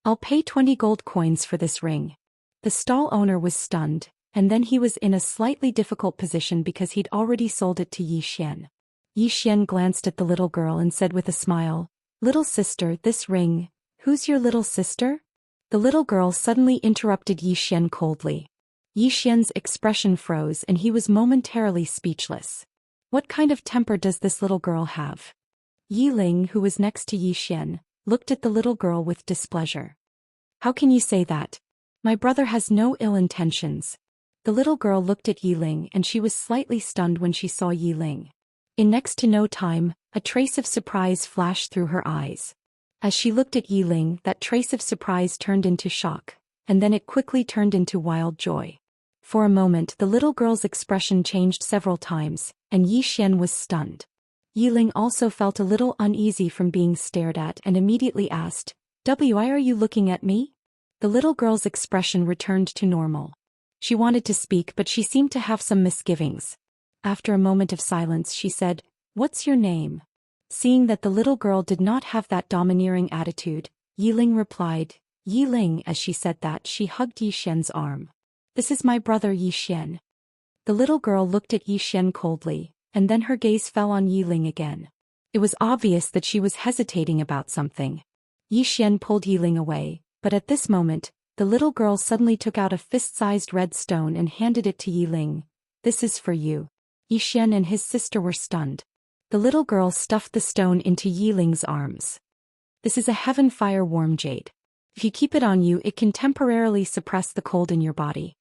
I'll pay 20 gold coins for this ring. The stall owner was stunned, and then he was in a slightly difficult position because he'd already sold it to Yi Xian. Yi Xian glanced at the little girl and said with a smile, "Little sister, this ring, who's your little sister?" The little girl suddenly interrupted Yi Xian coldly. Yi Xian's expression froze and he was momentarily speechless. What kind of temper does this little girl have? Yi Ling, who was next to Yi Xian, looked at the little girl with displeasure. "How can you say that? My brother has no ill intentions." The little girl looked at Yi Ling and she was slightly stunned when she saw Yi Ling. In next to no time, a trace of surprise flashed through her eyes. As she looked at Yi Ling, that trace of surprise turned into shock, and then it quickly turned into wild joy. For a moment the little girl's expression changed several times, and Yi Xian was stunned. Yi Ling also felt a little uneasy from being stared at and immediately asked, "Why are you looking at me?" The little girl's expression returned to normal. She wanted to speak but she seemed to have some misgivings. After a moment of silence she said, "What's your name?" Seeing that the little girl did not have that domineering attitude, Yi Ling replied, "Yi Ling." As she said that, she hugged Yi Xian's arm. "This is my brother Yi Xian." The little girl looked at Yi Xian coldly, and then her gaze fell on Yi Ling again. It was obvious that she was hesitating about something. Yi Xian pulled Yi Ling away, but at this moment, the little girl suddenly took out a fist-sized red stone and handed it to Yi Ling. "This is for you." Yi Xian and his sister were stunned. The little girl stuffed the stone into Yi Ling's arms. "This is a heaven fire warm jade. If you keep it on you, it can temporarily suppress the cold in your body."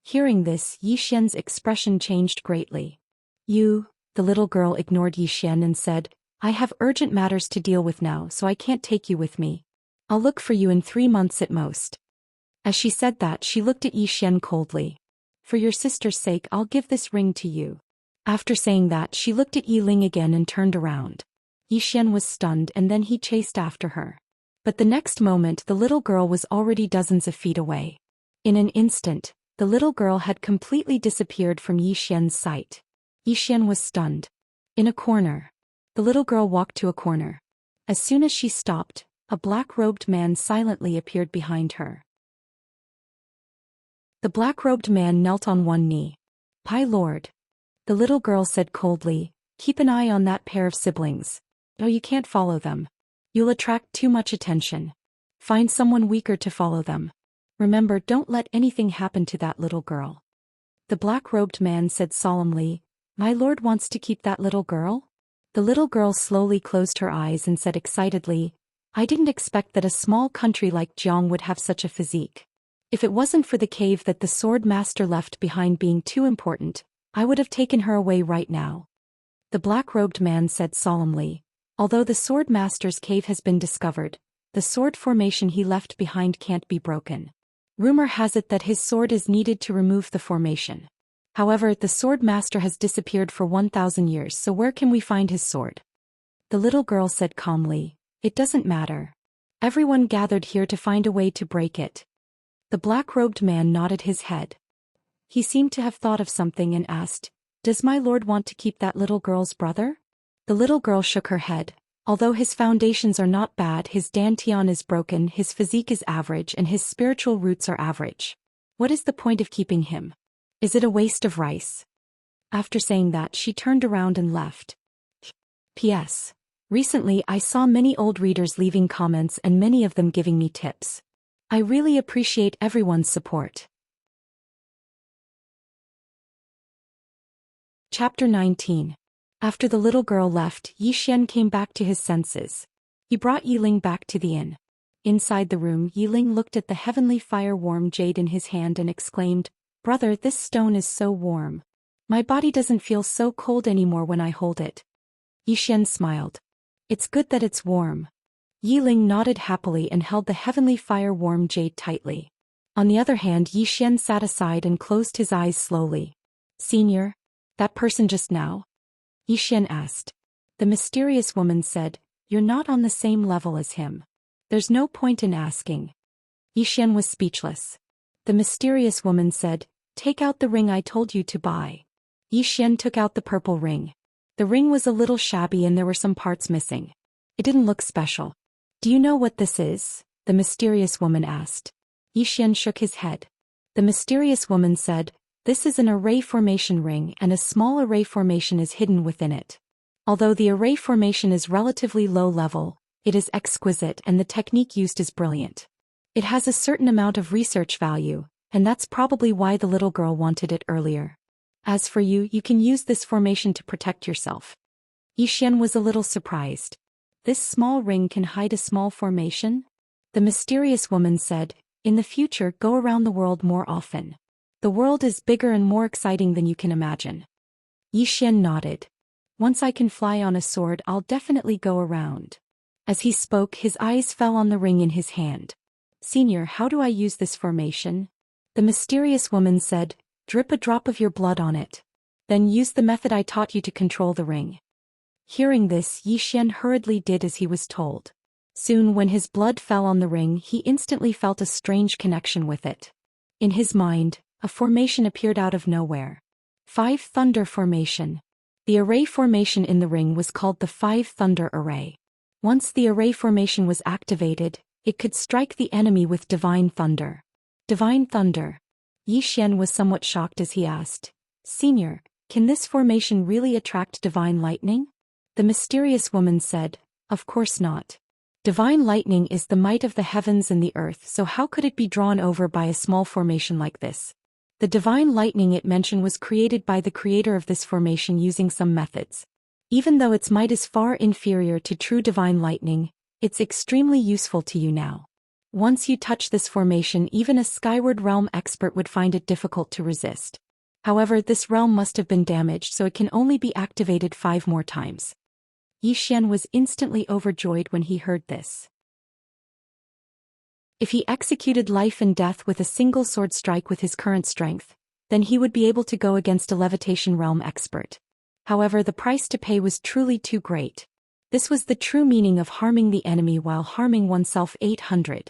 Hearing this, Yi Xian's expression changed greatly. "You," the little girl ignored Yi Xian and said, "I have urgent matters to deal with now, so I can't take you with me. I'll look for you in 3 months at most." As she said that, she looked at Yi Xian coldly. "For your sister's sake, I'll give this ring to you." After saying that, she looked at Yi Ling again and turned around. Yi Xian was stunned and then he chased after her. But the next moment the little girl was already dozens of feet away. In an instant, the little girl had completely disappeared from Yi Xian's sight. Yi Xian was stunned. In a corner. The little girl walked to a corner. As soon as she stopped, a black-robed man silently appeared behind her. The black-robed man knelt on one knee. "My lord." The little girl said coldly, "Keep an eye on that pair of siblings. Oh, you can't follow them. You'll attract too much attention. Find someone weaker to follow them. Remember, don't let anything happen to that little girl." The black-robed man said solemnly, "My lord wants to keep that little girl?" The little girl slowly closed her eyes and said excitedly, "I didn't expect that a small country like Jiang would have such a physique. If it wasn't for the cave that the sword master left behind being too important, I would have taken her away right now." The black-robed man said solemnly, "Although the sword master's cave has been discovered, the sword formation he left behind can't be broken. Rumor has it that his sword is needed to remove the formation. However, the sword master has disappeared for 1,000 years, so where can we find his sword?" The little girl said calmly, "It doesn't matter. Everyone gathered here to find a way to break it." The black-robed man nodded his head. He seemed to have thought of something and asked, "Does my lord want to keep that little girl's brother?" The little girl shook her head. "Although his foundations are not bad, his dantian is broken, his physique is average, and his spiritual roots are average. What is the point of keeping him? Is it a waste of rice?" After saying that, she turned around and left. P.S. Recently I saw many old readers leaving comments and many of them giving me tips. I really appreciate everyone's support. Chapter 19. After the little girl left, Yi Xian came back to his senses. He brought Yi Ling back to the inn. Inside the room, Yi Ling looked at the heavenly fire-warm jade in his hand and exclaimed, "Brother, this stone is so warm. My body doesn't feel so cold anymore when I hold it." Yi Xian smiled. "It's good that it's warm." Yi Ling nodded happily and held the heavenly fire-warm jade tightly. On the other hand, Yi Xian sat aside and closed his eyes slowly. "Senior? That person just now?" Yi Xian asked. The mysterious woman said, "You're not on the same level as him. There's no point in asking." Yi Xian was speechless. The mysterious woman said, "Take out the ring I told you to buy." Yi Xian took out the purple ring. The ring was a little shabby and there were some parts missing. It didn't look special. "Do you know what this is?" the mysterious woman asked. Yi Xian shook his head. The mysterious woman said, "This is an array formation ring and a small array formation is hidden within it. Although the array formation is relatively low level, it is exquisite and the technique used is brilliant. It has a certain amount of research value, and that's probably why the little girl wanted it earlier. As for you, you can use this formation to protect yourself. Zhou Xian was a little surprised. This small ring can hide a small formation? The mysterious woman said, in the future go around the world more often. The world is bigger and more exciting than you can imagine. Zhou Xian nodded. Once I can fly on a sword, I'll definitely go around. As he spoke, his eyes fell on the ring in his hand. Senior, how do I use this formation? The mysterious woman said, drip a drop of your blood on it. Then use the method I taught you to control the ring. Hearing this, Zhou Xian hurriedly did as he was told. Soon when his blood fell on the ring, he instantly felt a strange connection with it. In his mind, a formation appeared out of nowhere. 5 Thunder Formation. The array formation in the ring was called the 5 Thunder Array. Once the array formation was activated, it could strike the enemy with divine thunder. Divine thunder. Zhou Xian was somewhat shocked as he asked, Senior, can this formation really attract divine lightning? The mysterious woman said, of course not. Divine lightning is the might of the heavens and the earth, so how could it be drawn over by a small formation like this? The divine lightning it mentioned was created by the creator of this formation using some methods. Even though its might is far inferior to true divine lightning, it's extremely useful to you now. Once you touch this formation, even a Skyward Realm expert would find it difficult to resist. However, this realm must have been damaged, so it can only be activated 5 more times. Zhou Xian was instantly overjoyed when he heard this. If he executed life and death with a single sword strike with his current strength, then he would be able to go against a Levitation Realm expert. However, the price to pay was truly too great. This was the true meaning of harming the enemy while harming oneself 800.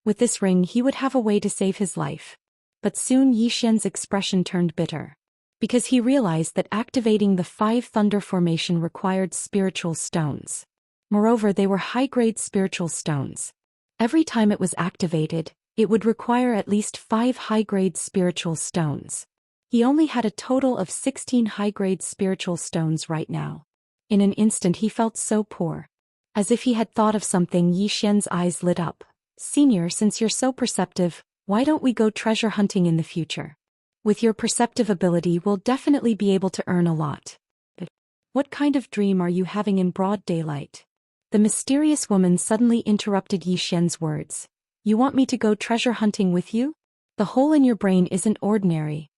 With this ring he would have a way to save his life. But soon Zhou Xian's expression turned bitter. Because he realized that activating the 5 Thunder Formation required spiritual stones. Moreover, they were high-grade spiritual stones. Every time it was activated, it would require at least 5 high-grade spiritual stones. He only had a total of 16 high-grade spiritual stones right now. In an instant he felt so poor. As if he had thought of something, Zhou Xian's eyes lit up. Senior, since you're so perceptive, why don't we go treasure hunting in the future? With your perceptive ability, we'll definitely be able to earn a lot. But what kind of dream are you having in broad daylight? The mysterious woman suddenly interrupted Zhou Xian's words. You want me to go treasure hunting with you? The hole in your brain isn't ordinary.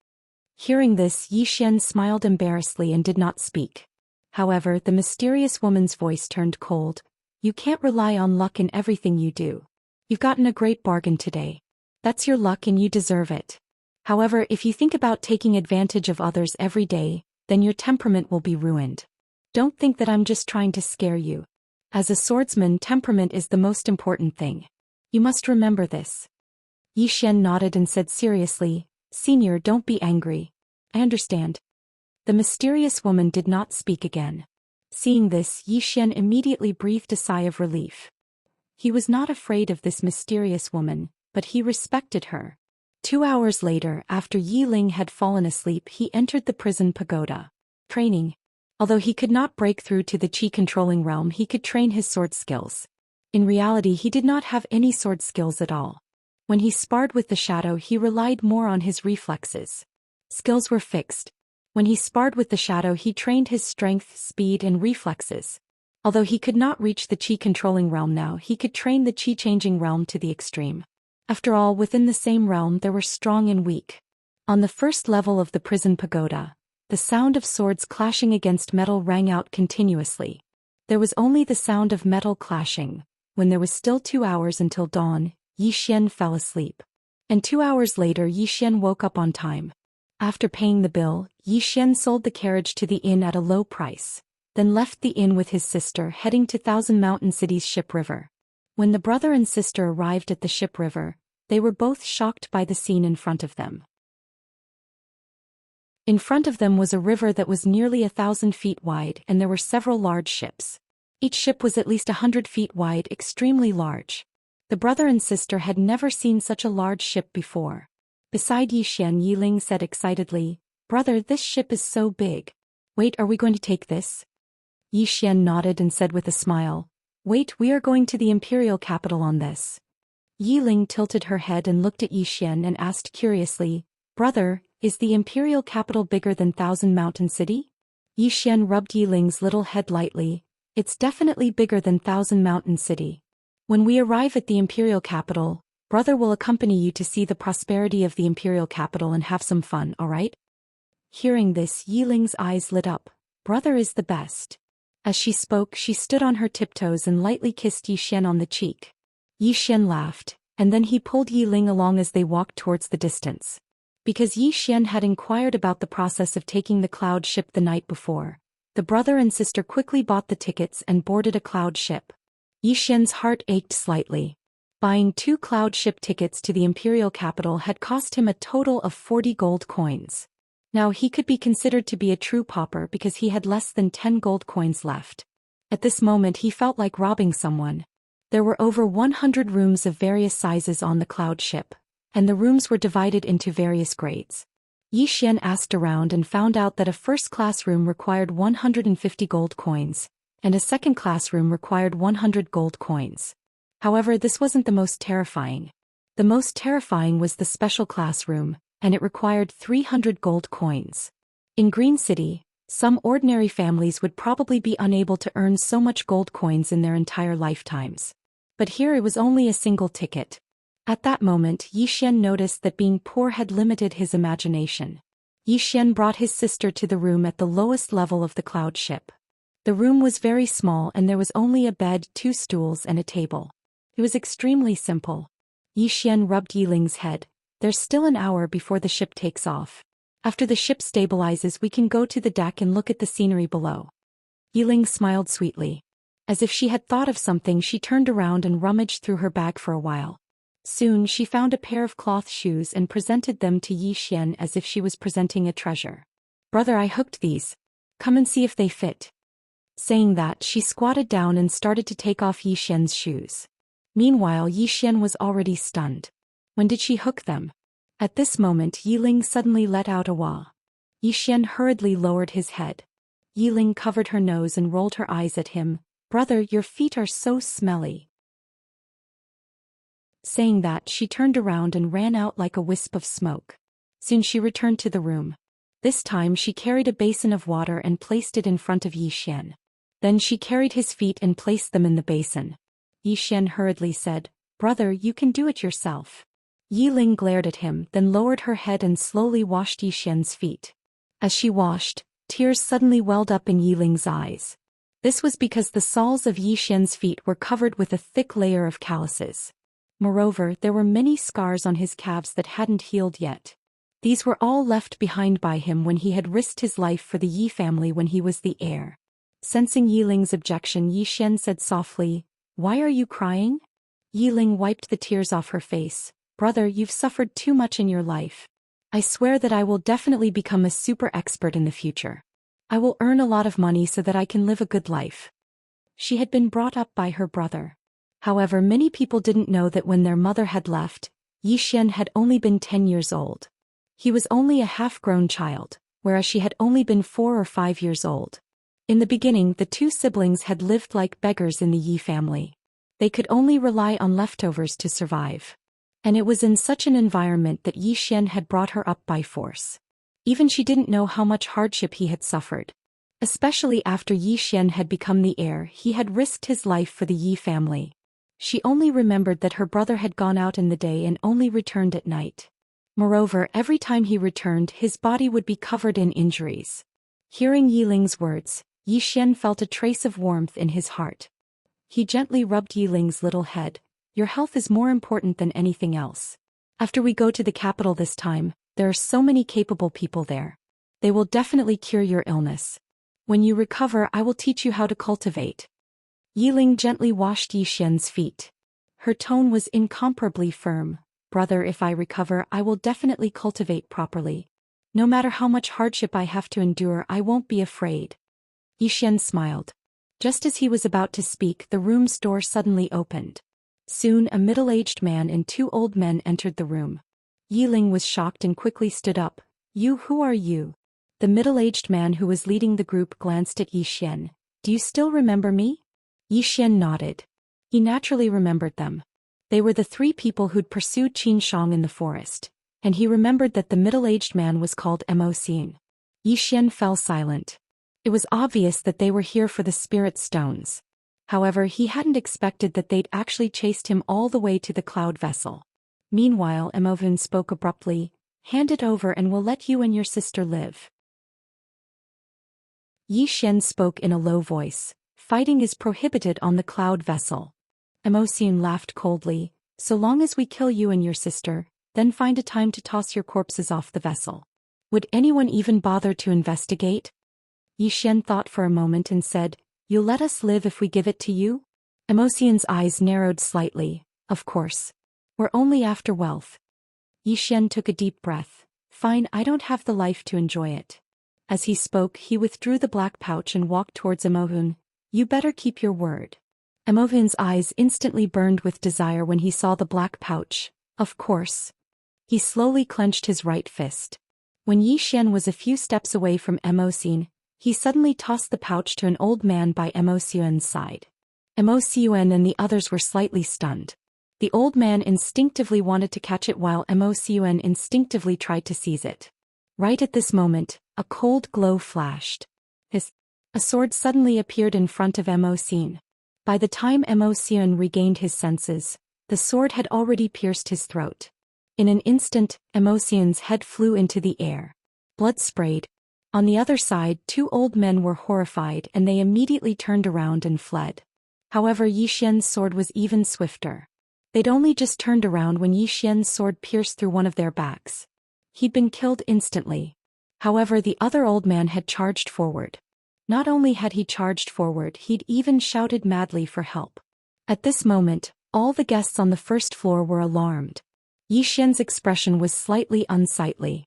Hearing this, Zhou Xian smiled embarrassedly and did not speak. However, the mysterious woman's voice turned cold. You can't rely on luck in everything you do. You've gotten a great bargain today. That's your luck and you deserve it. However, if you think about taking advantage of others every day, then your temperament will be ruined. Don't think that I'm just trying to scare you. As a swordsman, temperament is the most important thing. You must remember this. Zhou Xian nodded and said seriously, Senior, don't be angry. I understand. The mysterious woman did not speak again. Seeing this, Zhou Xian immediately breathed a sigh of relief. He was not afraid of this mysterious woman, but he respected her. 2 hours later, after Yi Ling had fallen asleep, he entered the prison pagoda. Training. Although he could not break through to the chi-controlling realm, he could train his sword skills. In reality, he did not have any sword skills at all. When he sparred with the shadow, he relied more on his reflexes. Skills were fixed. When he sparred with the shadow, he trained his strength, speed, and reflexes. Although he could not reach the chi-controlling realm now, he could train the chi-changing realm to the extreme. After all, within the same realm there were strong and weak. On the first level of the prison pagoda, the sound of swords clashing against metal rang out continuously. There was only the sound of metal clashing. When there was still 2 hours until dawn, Zhou Xian fell asleep. And 2 hours later Zhou Xian woke up on time. After paying the bill, Zhou Xian sold the carriage to the inn at a low price, then left the inn with his sister, heading to Thousand Mountain City's Ship River. When the brother and sister arrived at the Ship River, they were both shocked by the scene in front of them. In front of them was a river that was nearly 1,000 feet wide, and there were several large ships. Each ship was at least 100 feet wide, extremely large. The brother and sister had never seen such a large ship before. Beside Zhou Xian, Yi Ling said excitedly, "Brother, this ship is so big. Wait, are we going to take this?" Yi Xian nodded and said with a smile, "Wait, we are going to the imperial capital on this." Yi Ling tilted her head and looked at Yi Xian and asked curiously, "Brother, is the imperial capital bigger than Thousand Mountain City?" Yi Xian rubbed Yi Ling's little head lightly. "It's definitely bigger than Thousand Mountain City. When we arrive at the imperial capital, brother will accompany you to see the prosperity of the imperial capital and have some fun, alright?" Hearing this, Yi Ling's eyes lit up. "Brother is the best." As she spoke, she stood on her tiptoes and lightly kissed Yi Xian on the cheek. Yi Xian laughed, and then he pulled Yi Ling along as they walked towards the distance. Because Yi Xian had inquired about the process of taking the cloud ship the night before, the brother and sister quickly bought the tickets and boarded a cloud ship. Yi Xian's heart ached slightly. Buying 2 cloud ship tickets to the imperial capital had cost him a total of 40 gold coins. Now he could be considered to be a true pauper because he had less than 10 gold coins left. At this moment he felt like robbing someone. There were over 100 rooms of various sizes on the cloud ship, and the rooms were divided into various grades. Yi Xian asked around and found out that a first-class room required 150 gold coins, and a second-class room required 100 gold coins. However, this wasn't the most terrifying. The most terrifying was the special class room, and it required 300 gold coins. In Green City, some ordinary families would probably be unable to earn so much gold coins in their entire lifetimes. But here it was only a single ticket. At that moment, Yi Xian noticed that being poor had limited his imagination. Yi Xian brought his sister to the room at the lowest level of the cloud ship. The room was very small and there was only a bed, 2 stools and a table. It was extremely simple. Yi Xian rubbed Yi Ling's head. "There's still an hour before the ship takes off. After the ship stabilizes we can go to the deck and look at the scenery below." Yi Ling smiled sweetly. As if she had thought of something, she turned around and rummaged through her bag for a while. Soon she found a pair of cloth shoes and presented them to Yi Xian as if she was presenting a treasure. "Brother, I hooked these. Come and see if they fit." Saying that, she squatted down and started to take off Yi Xian's shoes. Meanwhile, Yi Xian was already stunned. When did she hook them? At this moment, Yi Ling suddenly let out a wah. Yi Xian hurriedly lowered his head. Yi Ling covered her nose and rolled her eyes at him. "Brother, your feet are so smelly." Saying that, she turned around and ran out like a wisp of smoke. Soon she returned to the room. This time she carried a basin of water and placed it in front of Yi Xian. Then she carried his feet and placed them in the basin. Yi Xian hurriedly said, "Brother, you can do it yourself." Yi Ling glared at him, then lowered her head and slowly washed Yi Xian's feet. As she washed, tears suddenly welled up in Yi Ling's eyes. This was because the soles of Yi Xian's feet were covered with a thick layer of calluses. Moreover, there were many scars on his calves that hadn't healed yet. These were all left behind by him when he had risked his life for the Yi family when he was the heir. Sensing Yi Ling's objection, Yi Xian said softly, "Why are you crying?" Yi Ling wiped the tears off her face. "Brother, you've suffered too much in your life. I swear that I will definitely become a super expert in the future. I will earn a lot of money so that I can live a good life." She had been brought up by her brother. However, many people didn't know that when their mother had left, Yi Xian had only been 10 years old. He was only a half-grown child, whereas she had only been 4 or 5 years old. In the beginning, the 2 siblings had lived like beggars in the Yi family. They could only rely on leftovers to survive. And it was in such an environment that Yi Xian had brought her up by force. Even she didn't know how much hardship he had suffered. Especially after Yi Xian had become the heir, he had risked his life for the Yi family. She only remembered that her brother had gone out in the day and only returned at night. Moreover, every time he returned, his body would be covered in injuries. Hearing Yi Ling's words, Yi Xian felt a trace of warmth in his heart. He gently rubbed Yi Ling's little head. "Your health is more important than anything else. After we go to the capital this time, there are so many capable people there. They will definitely cure your illness. When you recover, I will teach you how to cultivate." Yi Ling gently washed Yi Xian's feet. Her tone was incomparably firm. "Brother, if I recover, I will definitely cultivate properly. No matter how much hardship I have to endure, I won't be afraid." Yi Xian smiled. Just as he was about to speak, the room's door suddenly opened. Soon, a middle-aged man and 2 old men entered the room. Yi Ling was shocked and quickly stood up. Who are you?" The middle-aged man who was leading the group glanced at Yi Xian. Do you still remember me? Yi Xian nodded. He naturally remembered them. They were the 3 people who'd pursued Qin Shang in the forest, and he remembered that the middle-aged man was called Mo Xian. Yi Xian fell silent. It was obvious that they were here for the spirit stones. However, he hadn't expected that they'd actually chased him all the way to the cloud vessel. Meanwhile, Emovin spoke abruptly, "Hand it over and we'll let you and your sister live." Yi Xian spoke in a low voice. "Fighting is prohibited on the cloud vessel." Emosian laughed coldly. "So long as we kill you and your sister, then find a time to toss your corpses off the vessel. Would anyone even bother to investigate?" Yi Xian thought for a moment and said, "You'll let us live if we give it to you?" Emosian's eyes narrowed slightly. "Of course. We're only after wealth." Yi Xian took a deep breath. "Fine, I don't have the life to enjoy it." As he spoke, he withdrew the black pouch and walked towards Emovin. "You better keep your word." Emovin's eyes instantly burned with desire when he saw the black pouch. Of course. He slowly clenched his right fist. When Yi Xian was a few steps away from Emosian, he suddenly tossed the pouch to an old man by Emosian's side. Emosian and the others were slightly stunned. The old man instinctively wanted to catch it while Emosian instinctively tried to seize it. Right at this moment, a cold glow flashed. A sword suddenly appeared in front of Emosian. By the time Emosian regained his senses, the sword had already pierced his throat. In an instant, Emosian's head flew into the air. Blood sprayed. On the other side, 2 old men were horrified and they immediately turned around and fled. However, Yi Xian's sword was even swifter. They'd only just turned around when Yi Xian's sword pierced through one of their backs. He'd been killed instantly. However, the other old man had charged forward. Not only had he charged forward, he'd even shouted madly for help. At this moment, all the guests on the first floor were alarmed. Yi Xian's expression was slightly unsightly.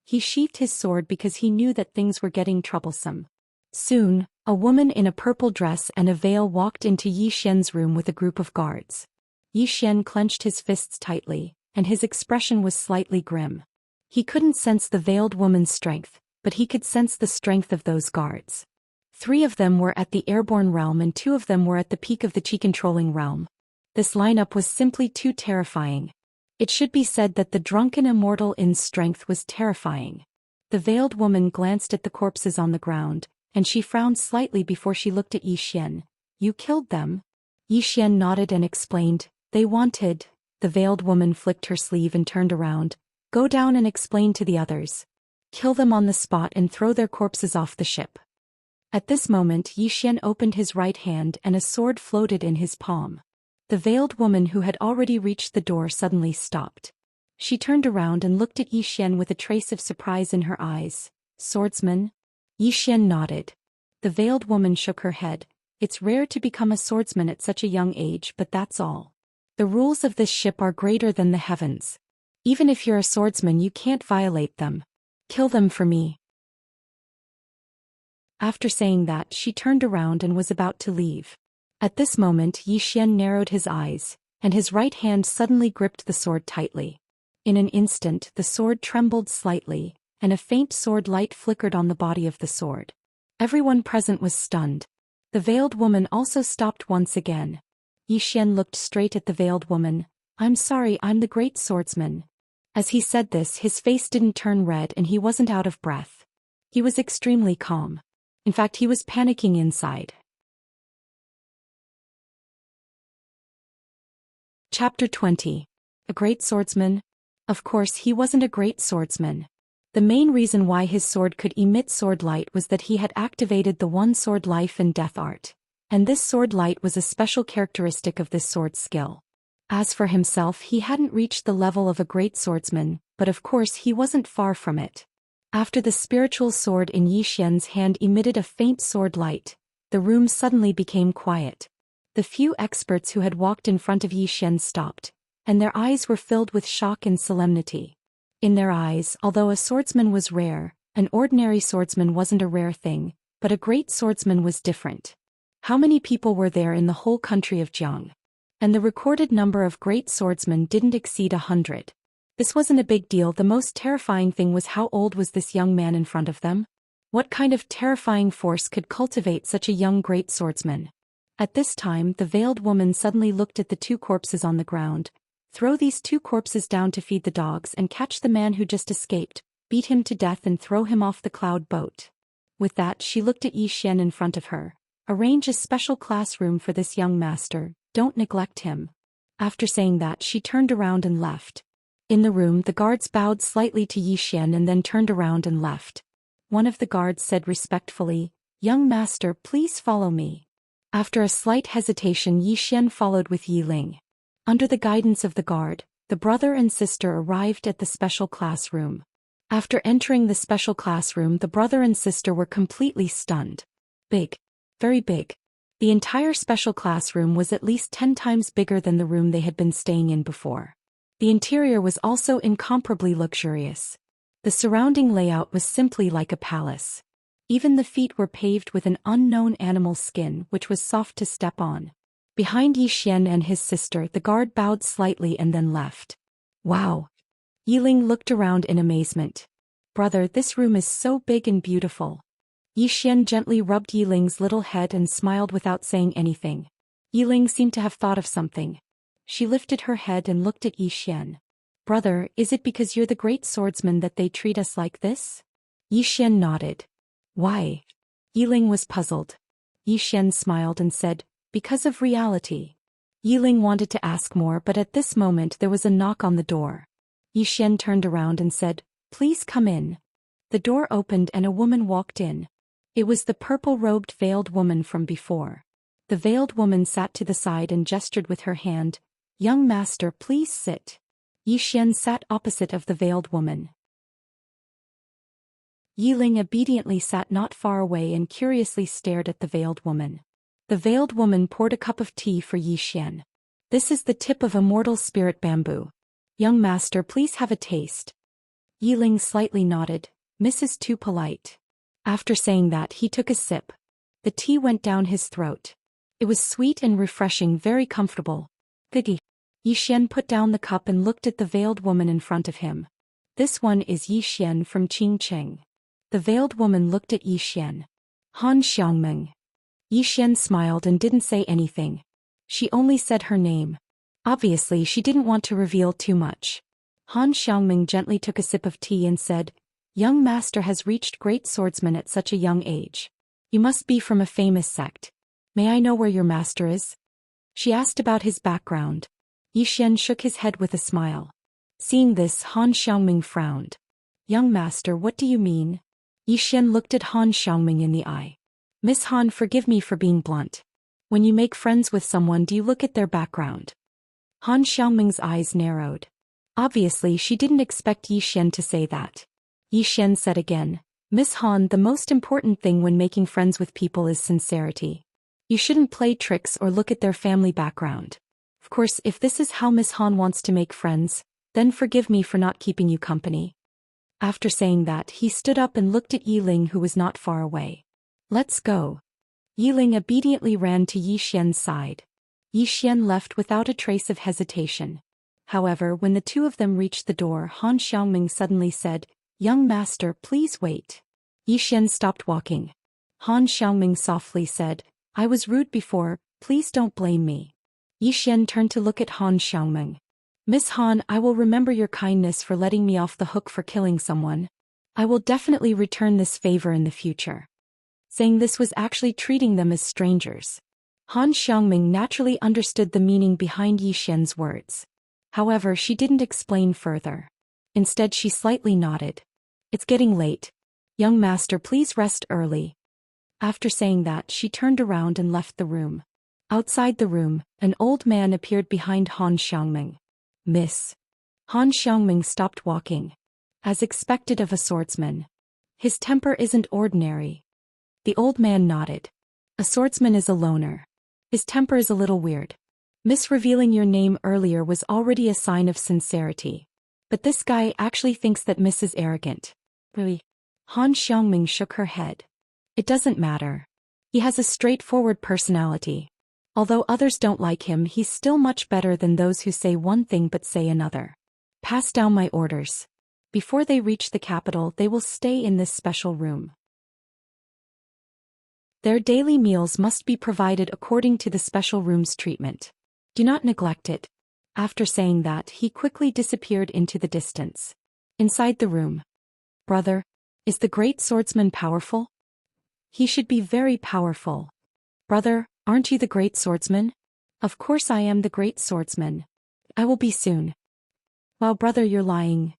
He sheathed his sword because he knew that things were getting troublesome. Soon, a woman in a purple dress and a veil walked into Yi Xian's room with a group of guards. Yi Xian clenched his fists tightly, and his expression was slightly grim. He couldn't sense the veiled woman's strength, but he could sense the strength of those guards. 3 of them were at the airborne realm and 2 of them were at the peak of the chi-controlling realm. This lineup was simply too terrifying. It should be said that the drunken immortal in strength was terrifying. The veiled woman glanced at the corpses on the ground, and she frowned slightly before she looked at Yi Xian. "You killed them?" Yi Xian nodded and explained, "They wanted." The veiled woman flicked her sleeve and turned around. "Go down and explain to the others. Kill them on the spot and throw their corpses off the ship." At this moment, Yi Xian opened his right hand and a sword floated in his palm. The veiled woman who had already reached the door suddenly stopped. She turned around and looked at Yi Xian with a trace of surprise in her eyes. "Swordsman?" Yi Xian nodded. The veiled woman shook her head. "It's rare to become a swordsman at such a young age, but that's all. The rules of this ship are greater than the heavens. Even if you're a swordsman, you can't violate them. Kill them for me." After saying that, she turned around and was about to leave. At this moment, Yi Xian narrowed his eyes, and his right hand suddenly gripped the sword tightly. In an instant, the sword trembled slightly, and a faint sword light flickered on the body of the sword. Everyone present was stunned. The veiled woman also stopped once again. Yi Xian looked straight at the veiled woman. "I'm sorry, I'm the great swordsman." As he said this, his face didn't turn red and he wasn't out of breath. He was extremely calm. In fact, he was panicking inside. Chapter 20. A great swordsman? Of course, he wasn't a great swordsman. The main reason why his sword could emit sword light was that he had activated the one sword life and death art. And this sword light was a special characteristic of this sword skill. As for himself, he hadn't reached the level of a great swordsman, but of course he wasn't far from it. After the spiritual sword in Yi Xian's hand emitted a faint sword light, the room suddenly became quiet. The few experts who had walked in front of Yi Xian stopped, and their eyes were filled with shock and solemnity. In their eyes, although a swordsman was rare, an ordinary swordsman wasn't a rare thing, but a great swordsman was different. How many people were there in the whole country of Jiang? And the recorded number of great swordsmen didn't exceed 100. This wasn't a big deal. The most terrifying thing was how old was this young man in front of them? What kind of terrifying force could cultivate such a young great swordsman? At this time, the veiled woman suddenly looked at the two corpses on the ground. Throw these two corpses down to feed the dogs and catch the man who just escaped, beat him to death and throw him off the cloud boat. With that, she looked at Zhou Xian in front of her. Arrange a special classroom for this young master, don't neglect him. After saying that, she turned around and left. In the room, the guards bowed slightly to Zhou Xian and then turned around and left. One of the guards said respectfully, "Young master, please follow me." After a slight hesitation, Zhou Xian followed with Yi Ling. Under the guidance of the guard, the brother and sister arrived at the special classroom. After entering the special classroom, the brother and sister were completely stunned. Big. Very big. The entire special classroom was at least 10 times bigger than the room they had been staying in before. The interior was also incomparably luxurious. The surrounding layout was simply like a palace. Even the feet were paved with an unknown animal skin which was soft to step on. Behind Zhou Xian and his sister, the guard bowed slightly and then left. Wow! Yi Ling looked around in amazement. Brother, this room is so big and beautiful. Zhou Xian gently rubbed Yi Ling's little head and smiled without saying anything. Yi Ling seemed to have thought of something. She lifted her head and looked at Zhou Xian. Brother, is it because you're the great swordsman that they treat us like this? Zhou Xian nodded. Why? Yi Ling was puzzled. Zhou Xian smiled and said, because of reality. Yi Ling wanted to ask more, but at this moment there was a knock on the door. Zhou Xian turned around and said, please come in. The door opened and a woman walked in. It was the purple-robed veiled woman from before. The veiled woman sat to the side and gestured with her hand. Young master, please sit. Zhou Xian sat opposite of the veiled woman. Yi Ling obediently sat not far away and curiously stared at the veiled woman. The veiled woman poured a cup of tea for Zhou Xian. This is the tip of Immortal spirit bamboo. Young master, please have a taste. Yi Ling slightly nodded. Miss is too polite. After saying that, he took a sip. The tea went down his throat. It was sweet and refreshing, very comfortable. Goody. Zhou Xian put down the cup and looked at the veiled woman in front of him. This one is Zhou Xian from Qingcheng. The veiled woman looked at Zhou Xian. Han Xiangmeng. Zhou Xian smiled and didn't say anything. She only said her name. Obviously, she didn't want to reveal too much. Han Xiangmeng gently took a sip of tea and said, young master has reached great swordsman at such a young age. You must be from a famous sect. May I know where your master is? She asked about his background. Zhou Xian shook his head with a smile. Seeing this, Han Xiangmeng frowned. Young master, what do you mean? Zhou Xian looked at Han Xiangmeng in the eye. Miss Han, forgive me for being blunt. When you make friends with someone, do you look at their background? Han Xiangmeng's eyes narrowed. Obviously, she didn't expect Zhou Xian to say that. Zhou Xian said again, Miss Han, the most important thing when making friends with people is sincerity. You shouldn't play tricks or look at their family background. Of course, if this is how Miss Han wants to make friends, then forgive me for not keeping you company. After saying that, he stood up and looked at Yi Ling, who was not far away. Let's go. Yi Ling obediently ran to Zhou Xian's side. Zhou Xian left without a trace of hesitation. However, when the two of them reached the door, Han Xiangmeng suddenly said, young master, please wait. Zhou Xian stopped walking. Han Xiangmeng softly said, I was rude before, please don't blame me. Zhou Xian turned to look at Han Xiangmeng. Miss Han, I will remember your kindness for letting me off the hook for killing someone. I will definitely return this favor in the future. Saying this was actually treating them as strangers. Han Xiangmeng naturally understood the meaning behind Zhou Xian's words. However, she didn't explain further. Instead, she slightly nodded. It's getting late. Young master, please rest early. After saying that, she turned around and left the room. Outside the room, an old man appeared behind Han Xiangmeng. Miss. Han Xiangmeng stopped walking. As expected of a swordsman. His temper isn't ordinary. The old man nodded. A swordsman is a loner. His temper is a little weird. Miss, revealing your name earlier was already a sign of sincerity. But this guy actually thinks that Miss is arrogant. Really? Han Xiangmeng shook her head. It doesn't matter. He has a straightforward personality. Although others don't like him, he's still much better than those who say one thing but say another. Pass down my orders. Before they reach the capital, they will stay in this special room. Their daily meals must be provided according to the special room's treatment. Do not neglect it. After saying that, he quickly disappeared into the distance. Inside the room. Brother, is the great swordsman powerful? He should be very powerful. Brother, aren't you the great swordsman? Of course I am the great swordsman. I will be soon. Wow, brother, you're lying.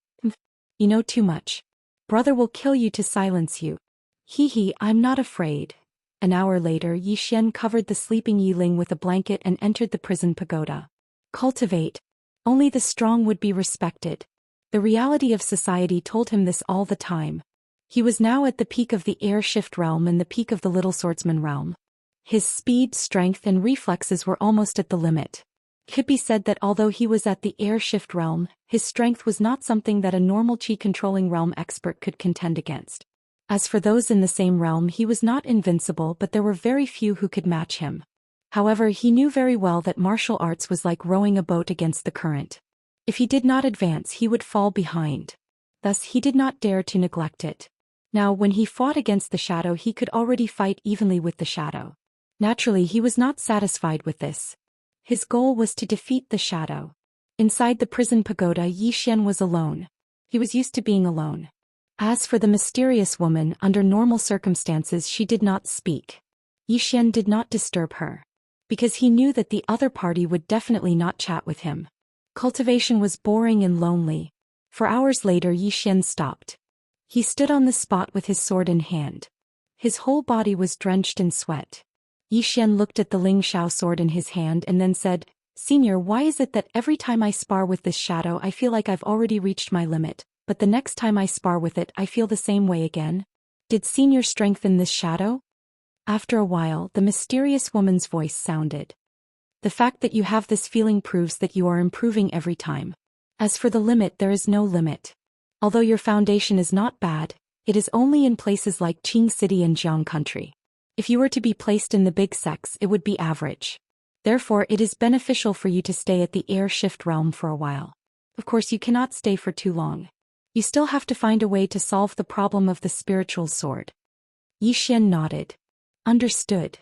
You know too much. Brother will kill you to silence you. Hee, I'm not afraid. An hour later, Zhou Xian covered the sleeping Yiling with a blanket and entered the prison pagoda. Cultivate. Only the strong would be respected. The reality of society told him this all the time. He was now at the peak of the air shift realm and the peak of the little swordsman realm. His speed, strength, and reflexes were almost at the limit. Could be said that although he was at the air shift realm, his strength was not something that a normal chi-controlling realm expert could contend against. As for those in the same realm, he was not invincible, but there were very few who could match him. However, he knew very well that martial arts was like rowing a boat against the current. If he did not advance, he would fall behind. Thus, he did not dare to neglect it. Now, when he fought against the shadow, he could already fight evenly with the shadow. Naturally, he was not satisfied with this. His goal was to defeat the shadow. Inside the prison pagoda, Zhou Xian was alone. He was used to being alone. As for the mysterious woman, under normal circumstances she did not speak. Zhou Xian did not disturb her. Because he knew that the other party would definitely not chat with him. Cultivation was boring and lonely. For hours later, Zhou Xian stopped. He stood on the spot with his sword in hand. His whole body was drenched in sweat. Zhou Xian looked at the Ling Shao sword in his hand and then said, "Senior, why is it that every time I spar with this shadow I feel like I've already reached my limit, but the next time I spar with it I feel the same way again? Did Senior strengthen this shadow?" After a while, the mysterious woman's voice sounded. "The fact that you have this feeling proves that you are improving every time. As for the limit, there is no limit. Although your foundation is not bad, it is only in places like Qing City and Jiang Country. If you were to be placed in the big sects, it would be average. Therefore, it is beneficial for you to stay at the air shift realm for a while. Of course, you cannot stay for too long. You still have to find a way to solve the problem of the spiritual sword." Zhou Xian nodded. Understood.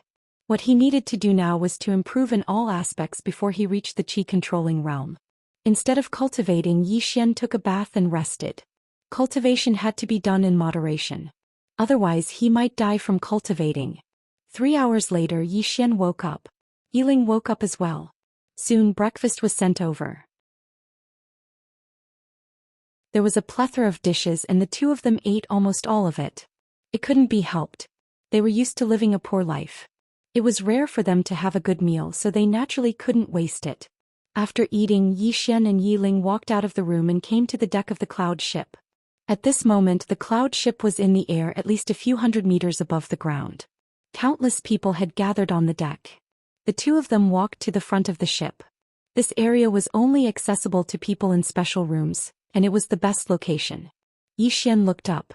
What he needed to do now was to improve in all aspects before he reached the chi-controlling realm. Instead of cultivating, Zhou Xian took a bath and rested. Cultivation had to be done in moderation. Otherwise, he might die from cultivating. 3 hours later, Zhou Xian woke up. Yiling woke up as well. Soon, breakfast was sent over. There was a plethora of dishes and the two of them ate almost all of it. It couldn't be helped. They were used to living a poor life. It was rare for them to have a good meal, so they naturally couldn't waste it. After eating, Zhou Xian and Yiling walked out of the room and came to the deck of the cloud ship. At this moment, the cloud ship was in the air at least a few hundred meters above the ground. Countless people had gathered on the deck. The two of them walked to the front of the ship. This area was only accessible to people in special rooms, and it was the best location. Zhou Xian looked up.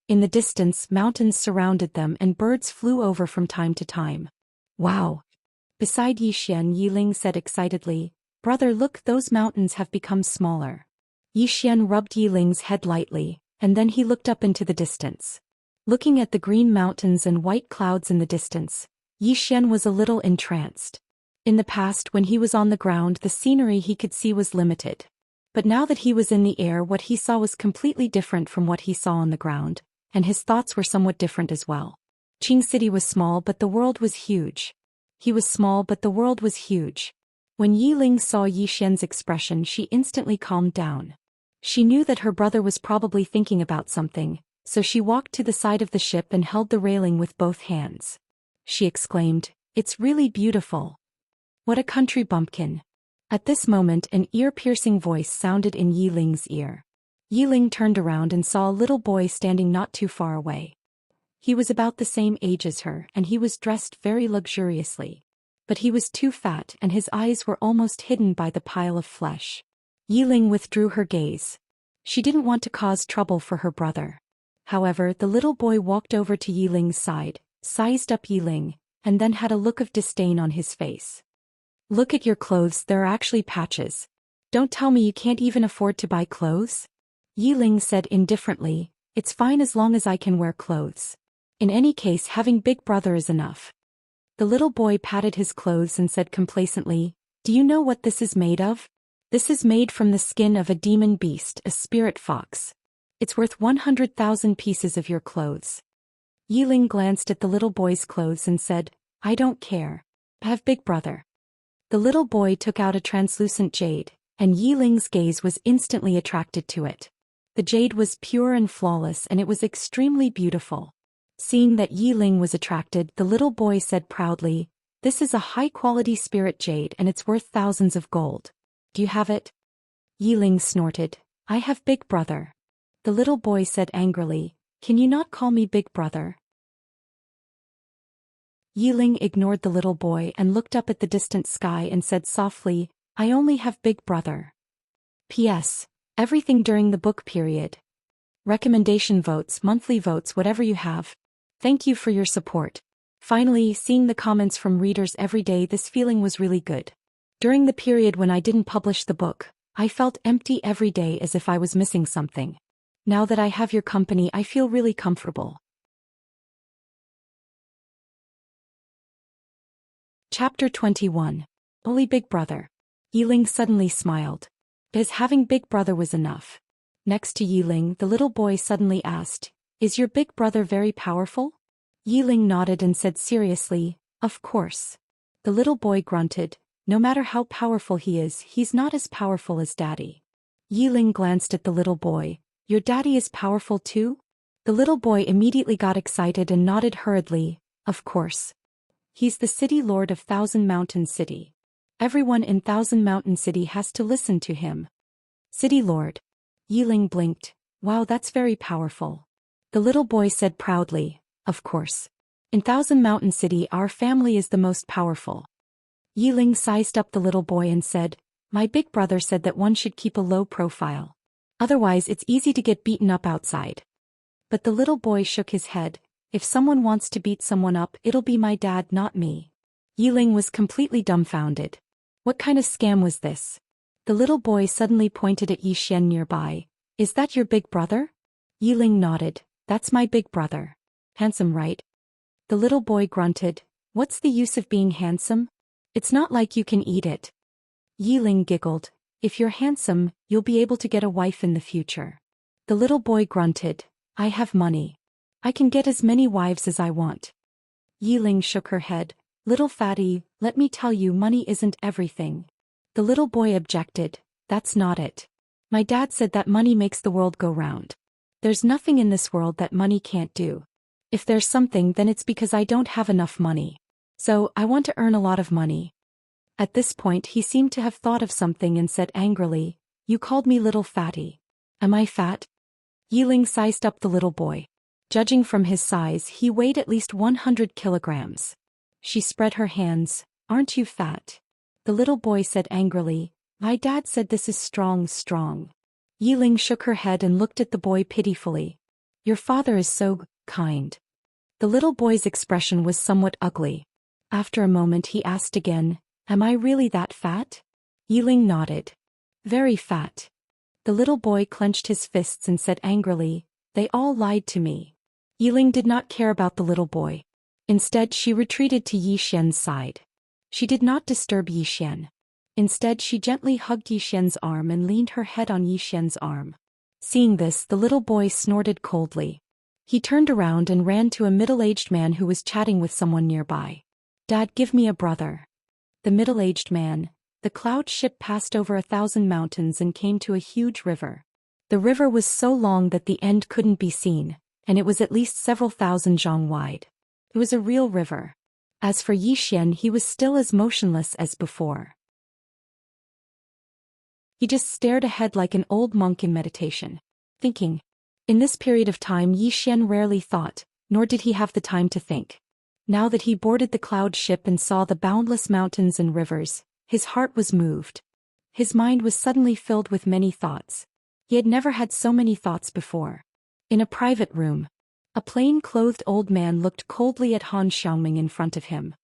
In the distance, mountains surrounded them and birds flew over from time to time. Wow! Beside Zhou Xian, Yiling said excitedly, "Brother, look, those mountains have become smaller." Zhou Xian rubbed Yiling's head lightly, and then he looked up into the distance. Looking at the green mountains and white clouds in the distance, Zhou Xian was a little entranced. In the past, when he was on the ground, the scenery he could see was limited. But now that he was in the air, what he saw was completely different from what he saw on the ground, and his thoughts were somewhat different as well. Qing City was small, but the world was huge. He was small, but the world was huge. When Yiling saw Zhou Xian's expression, she instantly calmed down. She knew that her brother was probably thinking about something, so she walked to the side of the ship and held the railing with both hands. She exclaimed, "It's really beautiful. What a country bumpkin." At this moment, an ear-piercing voice sounded in Yiling's ear. Yiling turned around and saw a little boy standing not too far away. He was about the same age as her, and he was dressed very luxuriously. But he was too fat and his eyes were almost hidden by the pile of flesh. Yiling withdrew her gaze. She didn't want to cause trouble for her brother. However, the little boy walked over to Yiling's side, sized up Yiling, and then had a look of disdain on his face. "Look at your clothes, there are actually patches. Don't tell me you can't even afford to buy clothes?" Yiling said indifferently, "It's fine as long as I can wear clothes." In any case, having big brother is enough. The little boy patted his clothes and said complacently, "Do you know what this is made of? This is made from the skin of a demon beast, a spirit fox. It's worth 100,000 pieces of your clothes." Yiling glanced at the little boy's clothes and said, "I don't care. Have big brother." The little boy took out a translucent jade, and Yiling's gaze was instantly attracted to it. The jade was pure and flawless, and it was extremely beautiful. Seeing that Yiling was attracted, the little boy said proudly, "This is a high-quality spirit jade and it's worth thousands of gold. Do you have it?" Yiling snorted, "I have big brother." The little boy said angrily, "Can you not call me big brother?" Yiling ignored the little boy and looked up at the distant sky and said softly, "I only have big brother. P.S. Everything during the book period. Recommendation votes, monthly votes, whatever you have. Thank you for your support." Finally, seeing the comments from readers every day, this feeling was really good. During the period when I didn't publish the book, I felt empty every day, as if I was missing something. Now that I have your company, I feel really comfortable. Chapter 21. Only Big Brother. Yiling suddenly smiled. As having big brother was enough. Next to Yiling, the little boy suddenly asked, "Is your big brother very powerful?" Yiling nodded and said seriously, "Of course." The little boy grunted, "No matter how powerful he is, he's not as powerful as Daddy." Yiling glanced at the little boy. "Your daddy is powerful too?" The little boy immediately got excited and nodded hurriedly, "Of course. He's the city lord of Thousand Mountain City. Everyone in Thousand Mountain City has to listen to him." "City lord." Yiling blinked. "Wow, that's very powerful." The little boy said proudly, "Of course. In Thousand Mountain City, our family is the most powerful." Yiling sized up the little boy and said, "My big brother said that one should keep a low profile. Otherwise it's easy to get beaten up outside." But the little boy shook his head. "If someone wants to beat someone up, it'll be my dad, not me." Yiling was completely dumbfounded. What kind of scam was this? The little boy suddenly pointed at Zhou Xian nearby. "Is that your big brother?" Yiling nodded. "That's my big brother. Handsome, right?" The little boy grunted. "What's the use of being handsome? It's not like you can eat it." Yiling giggled. "If you're handsome, you'll be able to get a wife in the future." The little boy grunted. "I have money. I can get as many wives as I want." Yiling shook her head. "Little fatty, let me tell you, money isn't everything." The little boy objected. "That's not it. My dad said that money makes the world go round. There's nothing in this world that money can't do. If there's something, then it's because I don't have enough money. So, I want to earn a lot of money." At this point he seemed to have thought of something and said angrily, "You called me little fatty. Am I fat?" Yiling sized up the little boy. Judging from his size, he weighed at least 100 kilograms. She spread her hands. "Aren't you fat?" The little boy said angrily, "My dad said this is strong." Yiling shook her head and looked at the boy pitifully. "Your father is so kind." The little boy's expression was somewhat ugly. After a moment he asked again, "Am I really that fat?" Yiling nodded. "Very fat." The little boy clenched his fists and said angrily, "They all lied to me." Yiling did not care about the little boy. Instead she retreated to Zhou Xian's side. She did not disturb Zhou Xian. Instead she gently hugged Zhou Xian's arm and leaned her head on Zhou Xian's arm. Seeing this, the little boy snorted coldly. He turned around and ran to a middle-aged man who was chatting with someone nearby. "Dad, give me a brother." The middle-aged man. The cloud ship passed over 1,000 mountains and came to a huge river. The river was so long that the end couldn't be seen, and it was at least several thousand zhang wide. It was a real river. As for Zhou Xian, he was still as motionless as before. He just stared ahead like an old monk in meditation, thinking. In this period of time Zhou Xian rarely thought, nor did he have the time to think. Now that he boarded the cloud ship and saw the boundless mountains and rivers, his heart was moved. His mind was suddenly filled with many thoughts. He had never had so many thoughts before. In a private room, a plain-clothed old man looked coldly at Han Xiaoming in front of him.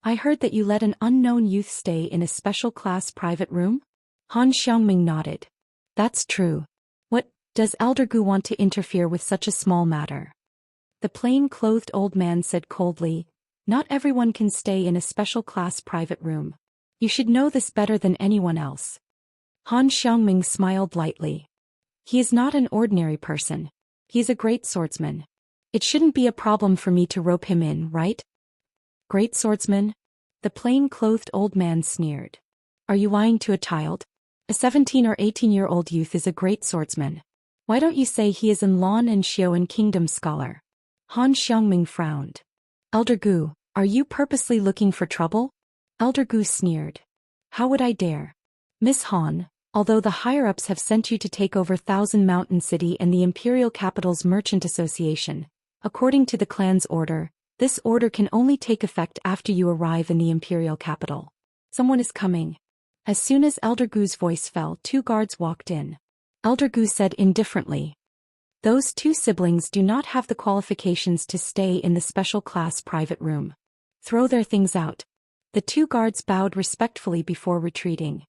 "I heard that you let an unknown youth stay in a special class private room?" Han Xiaoming nodded. "That's true. What, does Elder Gu want to interfere with such a small matter?" The plain-clothed old man said coldly, "Not everyone can stay in a special class private room. You should know this better than anyone else." Han Xiangming smiled lightly. "He is not an ordinary person. He is a great swordsman. It shouldn't be a problem for me to rope him in, right?" "Great swordsman?" The plain-clothed old man sneered. "Are you lying to a child? A 17 or 18-year-old youth is a great swordsman. Why don't you say he is an Lan and Xiuan kingdom scholar?" Han Xiangming frowned. "Elder Gu, are you purposely looking for trouble?" Elder Gu sneered. "How would I dare? Miss Han, although the higher-ups have sent you to take over Thousand Mountain City and the Imperial Capital's Merchant Association, according to the clan's order, this order can only take effect after you arrive in the Imperial Capital. Someone is coming." As soon as Elder Gu's voice fell, 2 guards walked in. Elder Gu said indifferently, "Those 2 siblings do not have the qualifications to stay in the special class private room. Throw their things out." The 2 guards bowed respectfully before retreating.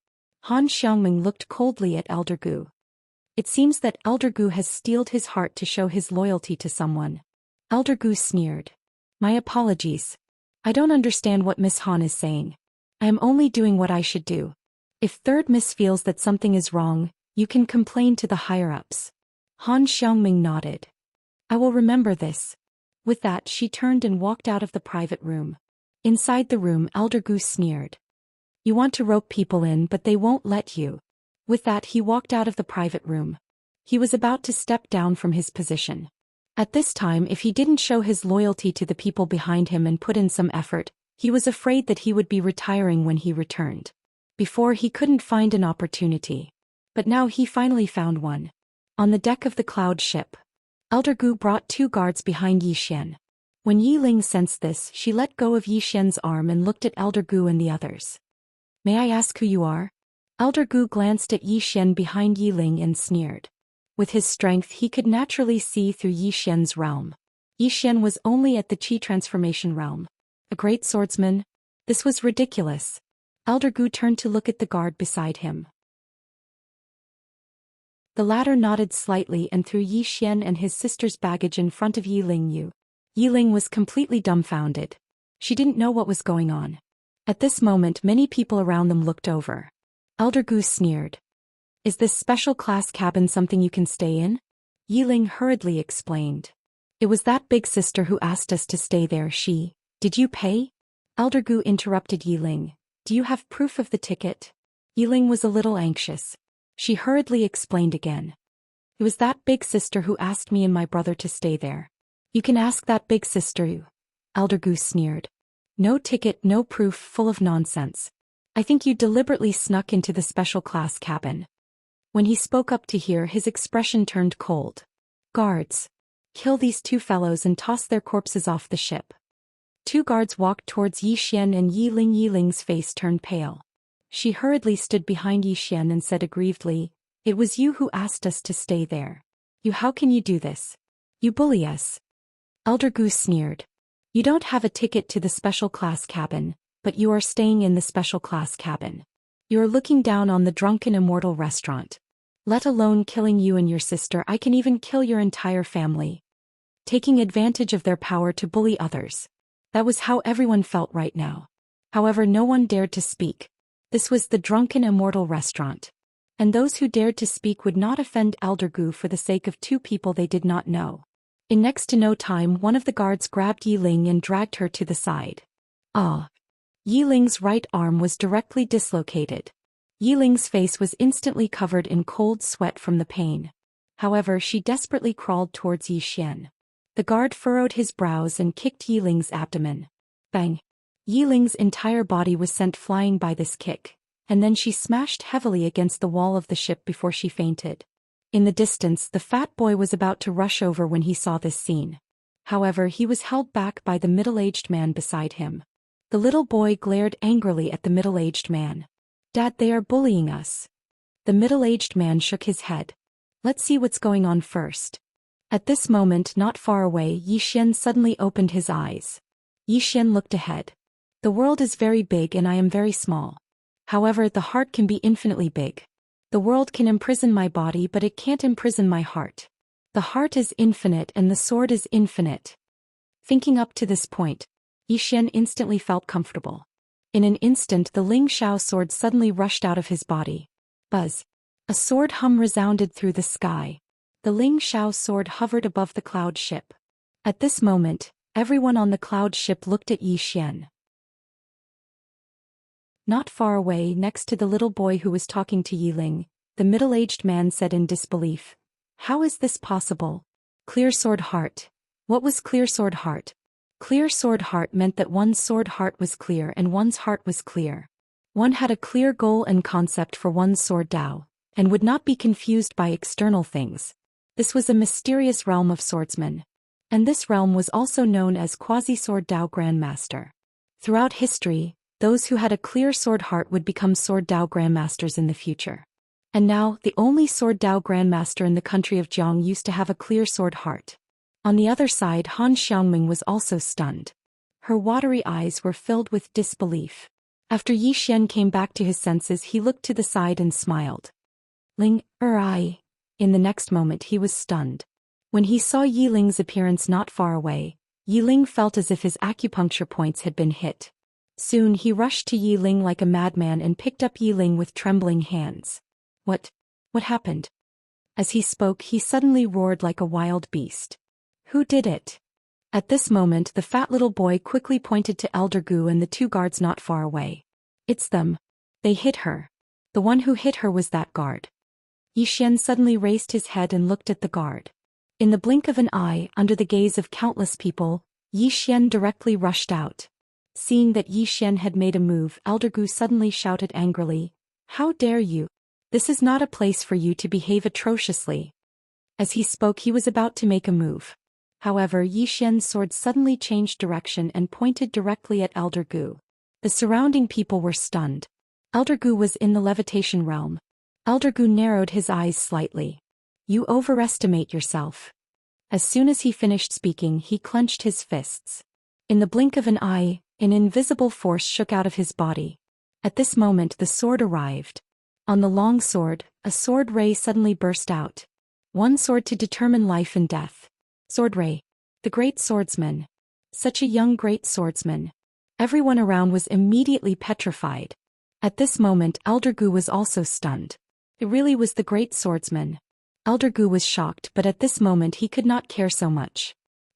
Han Xiangming looked coldly at Elder Gu. It seems that Elder Gu has steeled his heart to show his loyalty to someone. Elder Gu sneered. "My apologies. I don't understand what Miss Han is saying. I am only doing what I should do. If third Miss feels that something is wrong, you can complain to the higher-ups." Han Xiangming nodded. "I will remember this." With that she turned and walked out of the private room. Inside the room Elder Gu sneered. "You want to rope people in but they won't let you." With that he walked out of the private room. He was about to step down from his position. At this time, if he didn't show his loyalty to the people behind him and put in some effort, he was afraid that he would be retiring when he returned. Before he couldn't find an opportunity. But now he finally found one. On the deck of the cloud ship, Elder Gu brought 2 guards behind Yi Xian. When Yi Ling sensed this, she let go of Yi Xian's arm and looked at Elder Gu and the others. "May I ask who you are?" Elder Gu glanced at Yi Xian behind Yi Ling and sneered. With his strength he could naturally see through Yi Xian's realm. Yi Xian was only at the Qi transformation realm. A great swordsman? This was ridiculous. Elder Gu turned to look at the guard beside him. The latter nodded slightly and threw Yi Xian and his sister's baggage in front of Yi Ling Yu. Yi Ling was completely dumbfounded. She didn't know what was going on. At this moment many people around them looked over. Elder Gu sneered. "Is this special class cabin something you can stay in?" Yi Ling hurriedly explained. "It was that big sister who asked us to stay there. Did you pay?" Elder Gu interrupted Yi Ling. "Do you have proof of the ticket?" Yi Ling was a little anxious. She hurriedly explained again. "It was that big sister who asked me and my brother to stay there." "You can ask that big sister." Elder Gu sneered. "No ticket, no proof, full of nonsense. I think you deliberately snuck into the special class cabin." When he spoke up to hear, his expression turned cold. "Guards! Kill these 2 fellows and toss their corpses off the ship." 2 guards walked towards Yi Xian and Yi Ling. Yi Ling's face turned pale. She hurriedly stood behind Yi Xian and said aggrievedly, "It was you who asked us to stay there. How can you do this? You bully us." Elder Gu sneered. "You don't have a ticket to the special class cabin, but you are staying in the special class cabin. You are looking down on the drunken Immortal restaurant. Let alone killing you and your sister, I can even kill your entire family." Taking advantage of their power to bully others. That was how everyone felt right now. However, no one dared to speak. This was the drunken Immortal restaurant. And those who dared to speak would not offend Elder Gu for the sake of 2 people they did not know. In next to no time, one of the guards grabbed Yi Ling and dragged her to the side. Ah! Yi Ling's right arm was directly dislocated. Yi Ling's face was instantly covered in cold sweat from the pain. However, she desperately crawled towards Yi Xian. The guard furrowed his brows and kicked Yi Ling's abdomen. Bang! Yi Ling's entire body was sent flying by this kick, and then she smashed heavily against the wall of the ship before she fainted. In the distance, the fat boy was about to rush over when he saw this scene. However, he was held back by the middle-aged man beside him. The little boy glared angrily at the middle-aged man. "Dad, they are bullying us." The middle-aged man shook his head. "Let's see what's going on first." At this moment, not far away, Yi Xian suddenly opened his eyes. Yi Xian looked ahead. "The world is very big and I am very small. However, the heart can be infinitely big. The world can imprison my body but it can't imprison my heart. The heart is infinite and the sword is infinite. Thinking up to this point, Yi Xian instantly felt comfortable. In an instant the Ling Xiao sword suddenly rushed out of his body. Buzz! A sword hum resounded through the sky. The Ling Xiao sword hovered above the cloud ship. At this moment, everyone on the cloud ship looked at Yi Xian. Not far away, next to the little boy who was talking to Yi Ling, the middle-aged man said in disbelief, "How is this possible? Clear sword heart." What was clear sword heart? Clear sword heart meant that one's sword heart was clear and one's heart was clear. One had a clear goal and concept for one's sword Dao, and would not be confused by external things. This was a mysterious realm of swordsmen. And this realm was also known as Quasi-Sword Dao Grandmaster. Throughout history, those who had a clear sword heart would become Sword Dao Grandmasters in the future. And now, the only Sword Dao Grandmaster in the country of Jiang used to have a clear sword heart. On the other side, Han Xiangming was also stunned. Her watery eyes were filled with disbelief. After Yi Xian came back to his senses, he looked to the side and smiled. I. In the next moment he was stunned. When he saw Yi Ling's appearance not far away, Yi Ling felt as if his acupuncture points had been hit. Soon he rushed to Yi Ling like a madman and picked up Yi Ling with trembling hands. What happened? As he spoke, he suddenly roared like a wild beast. Who did it? At this moment the fat little boy quickly pointed to Elder Gu and the two guards not far away. It's them. They hit her. The one who hit her was that guard. Yi Xian suddenly raised his head and looked at the guard. In the blink of an eye, under the gaze of countless people, Yi Xian directly rushed out. Seeing that Yi Xian had made a move, Elder Gu suddenly shouted angrily, "How dare you? This is not a place for you to behave atrociously." As he spoke, he was about to make a move. However, Yi Xian's sword suddenly changed direction and pointed directly at Elder Gu. The surrounding people were stunned. Elder Gu was in the levitation realm. Elder Gu narrowed his eyes slightly. "You overestimate yourself." As soon as he finished speaking, he clenched his fists. In the blink of an eye, an invisible force shook out of his body. At this moment the sword arrived. On the long sword, a sword ray suddenly burst out. One sword to determine life and death. Sword ray. The great swordsman. Such a young great swordsman. Everyone around was immediately petrified. At this moment Elder Gu was also stunned. It really was the great swordsman. Elder Gu was shocked, but at this moment he could not care so much.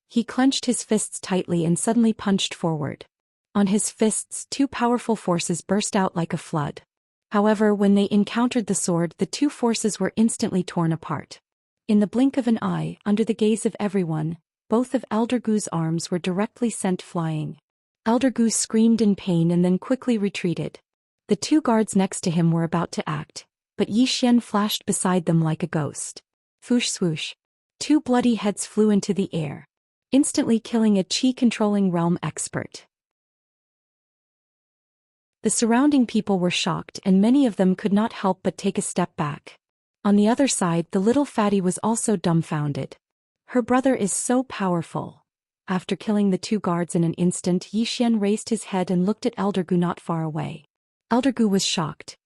He clenched his fists tightly and suddenly punched forward. On his fists, two powerful forces burst out like a flood. However, when they encountered the sword, the two forces were instantly torn apart. In the blink of an eye, under the gaze of everyone, both of Elder Gu's arms were directly sent flying. Elder Gu screamed in pain and then quickly retreated. The two guards next to him were about to act, but Yi Xian flashed beside them like a ghost. Swoosh swoosh. Two bloody heads flew into the air, instantly killing a chi-controlling realm expert. The surrounding people were shocked and many of them could not help but take a step back. On the other side, the little fatty was also dumbfounded. Her brother is so powerful. After killing the two guards in an instant, Yi Xian raised his head and looked at Elder Gu not far away. Elder Gu was shocked.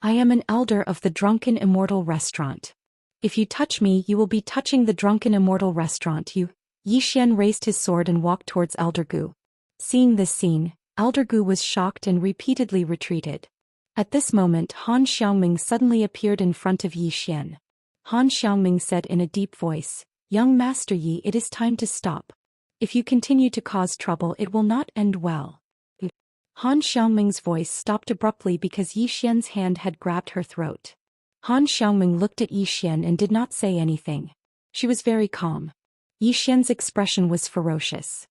"I am an elder of the Drunken Immortal restaurant. If you touch me, you will be touching the Drunken Immortal restaurant. Yi Xian raised his sword and walked towards Elder Gu. Seeing this scene, Elder Gu was shocked and repeatedly retreated. At this moment, Han Xiangming suddenly appeared in front of Yi Xian. Han Xiangming said in a deep voice, "Young Master Yi, it is time to stop. If you continue to cause trouble, it will not end well." Han Xiangming's voice stopped abruptly because Yi Xian's hand had grabbed her throat. Han Xiangming looked at Yi Xian and did not say anything. She was very calm. Yi Xian's expression was ferocious.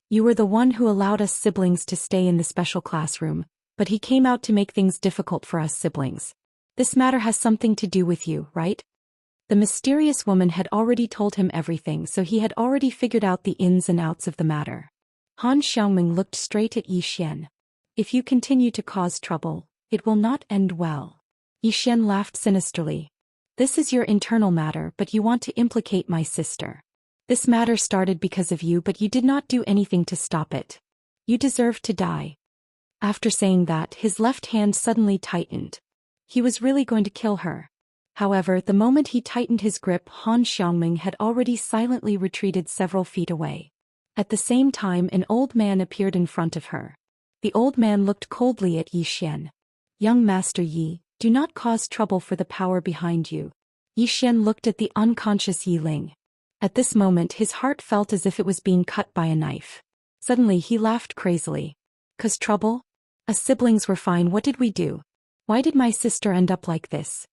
"You were the one who allowed us siblings to stay in the special classroom, but he came out to make things difficult for us siblings. This matter has something to do with you, right?" The mysterious woman had already told him everything, so he had already figured out the ins and outs of the matter. Han Xiangming looked straight at Yi Xian. "If you continue to cause trouble, it will not end well." Yi Xian laughed sinisterly. "This is your internal matter, but you want to implicate my sister. This matter started because of you, but you did not do anything to stop it. You deserve to die." After saying that, his left hand suddenly tightened. He was really going to kill her. However, the moment he tightened his grip, Han Xiangming had already silently retreated several feet away. At the same time an old man appeared in front of her. The old man looked coldly at Yi Xian. "Young Master Yi, do not cause trouble for the power behind you." Yi Xian looked at the unconscious Yi Ling. At this moment his heart felt as if it was being cut by a knife. Suddenly he laughed crazily. "'Cause trouble? Us siblings were fine, what did we do? Why did my sister end up like this?"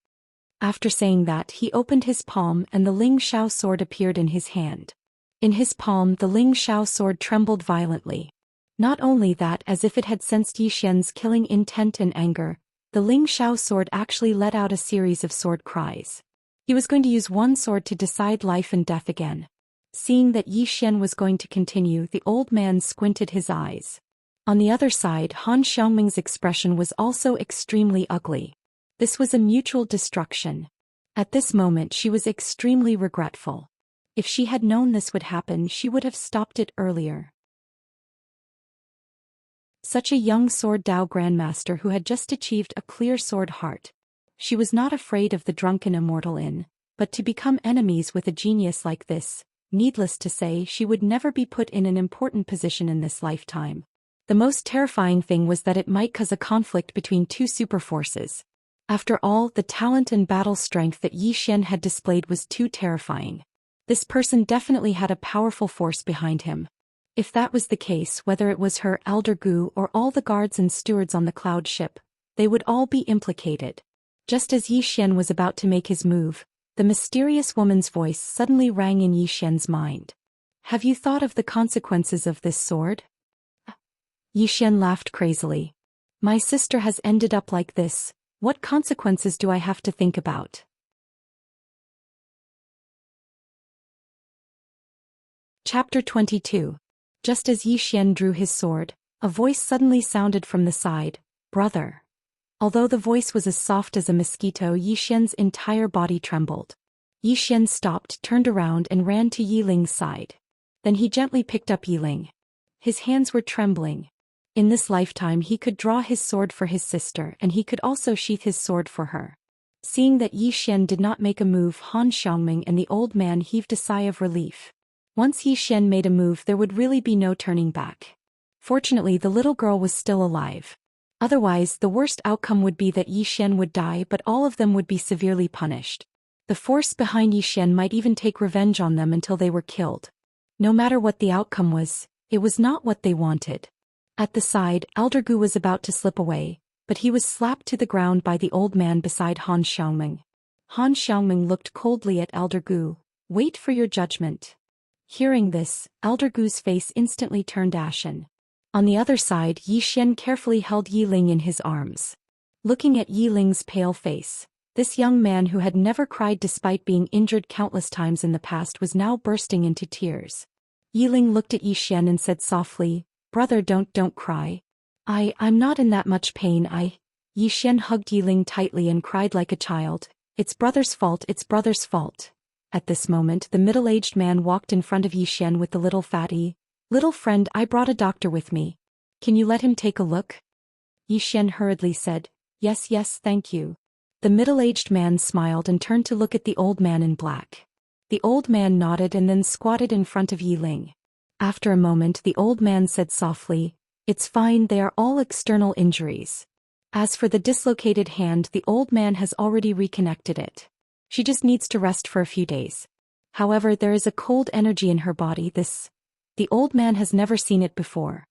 After saying that he opened his palm and the Ling Xiao sword appeared in his hand. In his palm the Ling Xiao sword trembled violently. Not only that, as if it had sensed Yi Xian's killing intent and anger, the Ling Xiao sword actually let out a series of sword cries. He was going to use one sword to decide life and death again. Seeing that Yi Xian was going to continue, the old man squinted his eyes. On the other side, Han Xiaoming's expression was also extremely ugly. This was a mutual destruction. At this moment she was extremely regretful. If she had known this would happen, she would have stopped it earlier. Such a young sword Dao grandmaster who had just achieved a clear sword heart. She was not afraid of the drunken immortal but to become enemies with a genius like this, needless to say, she would never be put in an important position in this lifetime. The most terrifying thing was that it might cause a conflict between two super forces. After all, the talent and battle strength that Yi Xian had displayed was too terrifying. This person definitely had a powerful force behind him. If that was the case, whether it was her, Elder Gu, or all the guards and stewards on the cloud ship, they would all be implicated. Just as Yi Xian was about to make his move, the mysterious woman's voice suddenly rang in Yi Xian's mind. "Have you thought of the consequences of this sword?" Yi Xian laughed crazily. "My sister has ended up like this, what consequences do I have to think about?" Chapter 22. Just as Yi Xian drew his sword, a voice suddenly sounded from the side, "Brother." Although the voice was as soft as a mosquito, Yi Xian's entire body trembled. Yi Xian stopped, turned around and ran to Yi Ling's side. Then he gently picked up Yi Ling. His hands were trembling. In this lifetime he could draw his sword for his sister and he could also sheath his sword for her. Seeing that Yi Xian did not make a move, Han Xiaoming and the old man heaved a sigh of relief. Once Yi Xian made a move there would really be no turning back. Fortunately the little girl was still alive. Otherwise the worst outcome would be that Yi Xian would die, but all of them would be severely punished. The force behind Yi Xian might even take revenge on them until they were killed. No matter what the outcome was, it was not what they wanted. At the side, Elder Gu was about to slip away, but he was slapped to the ground by the old man beside Han Xiaoming. Han Xiaoming looked coldly at Elder Gu. "Wait for your judgment." Hearing this, Elder Gu's face instantly turned ashen. On the other side, Yi Xian carefully held Yi Ling in his arms. Looking at Yi Ling's pale face, this young man who had never cried despite being injured countless times in the past was now bursting into tears. Yi Ling looked at Yi Xian and said softly, "Brother, don't cry. I'm not in that much pain. Yi Xian hugged Yi Ling tightly and cried like a child. "It's brother's fault, it's brother's fault." At this moment the middle-aged man walked in front of Yi Xian with the little fatty. "Little friend, I brought a doctor with me. Can you let him take a look?" Yi Xian hurriedly said, Yes, thank you." The middle-aged man smiled and turned to look at the old man in black. The old man nodded and then squatted in front of Yi Ling. After a moment the old man said softly, "It's fine, they are all external injuries. As for the dislocated hand, the old man has already reconnected it. She just needs to rest for a few days. However, there is a cold energy in her body. The old man has never seen it before."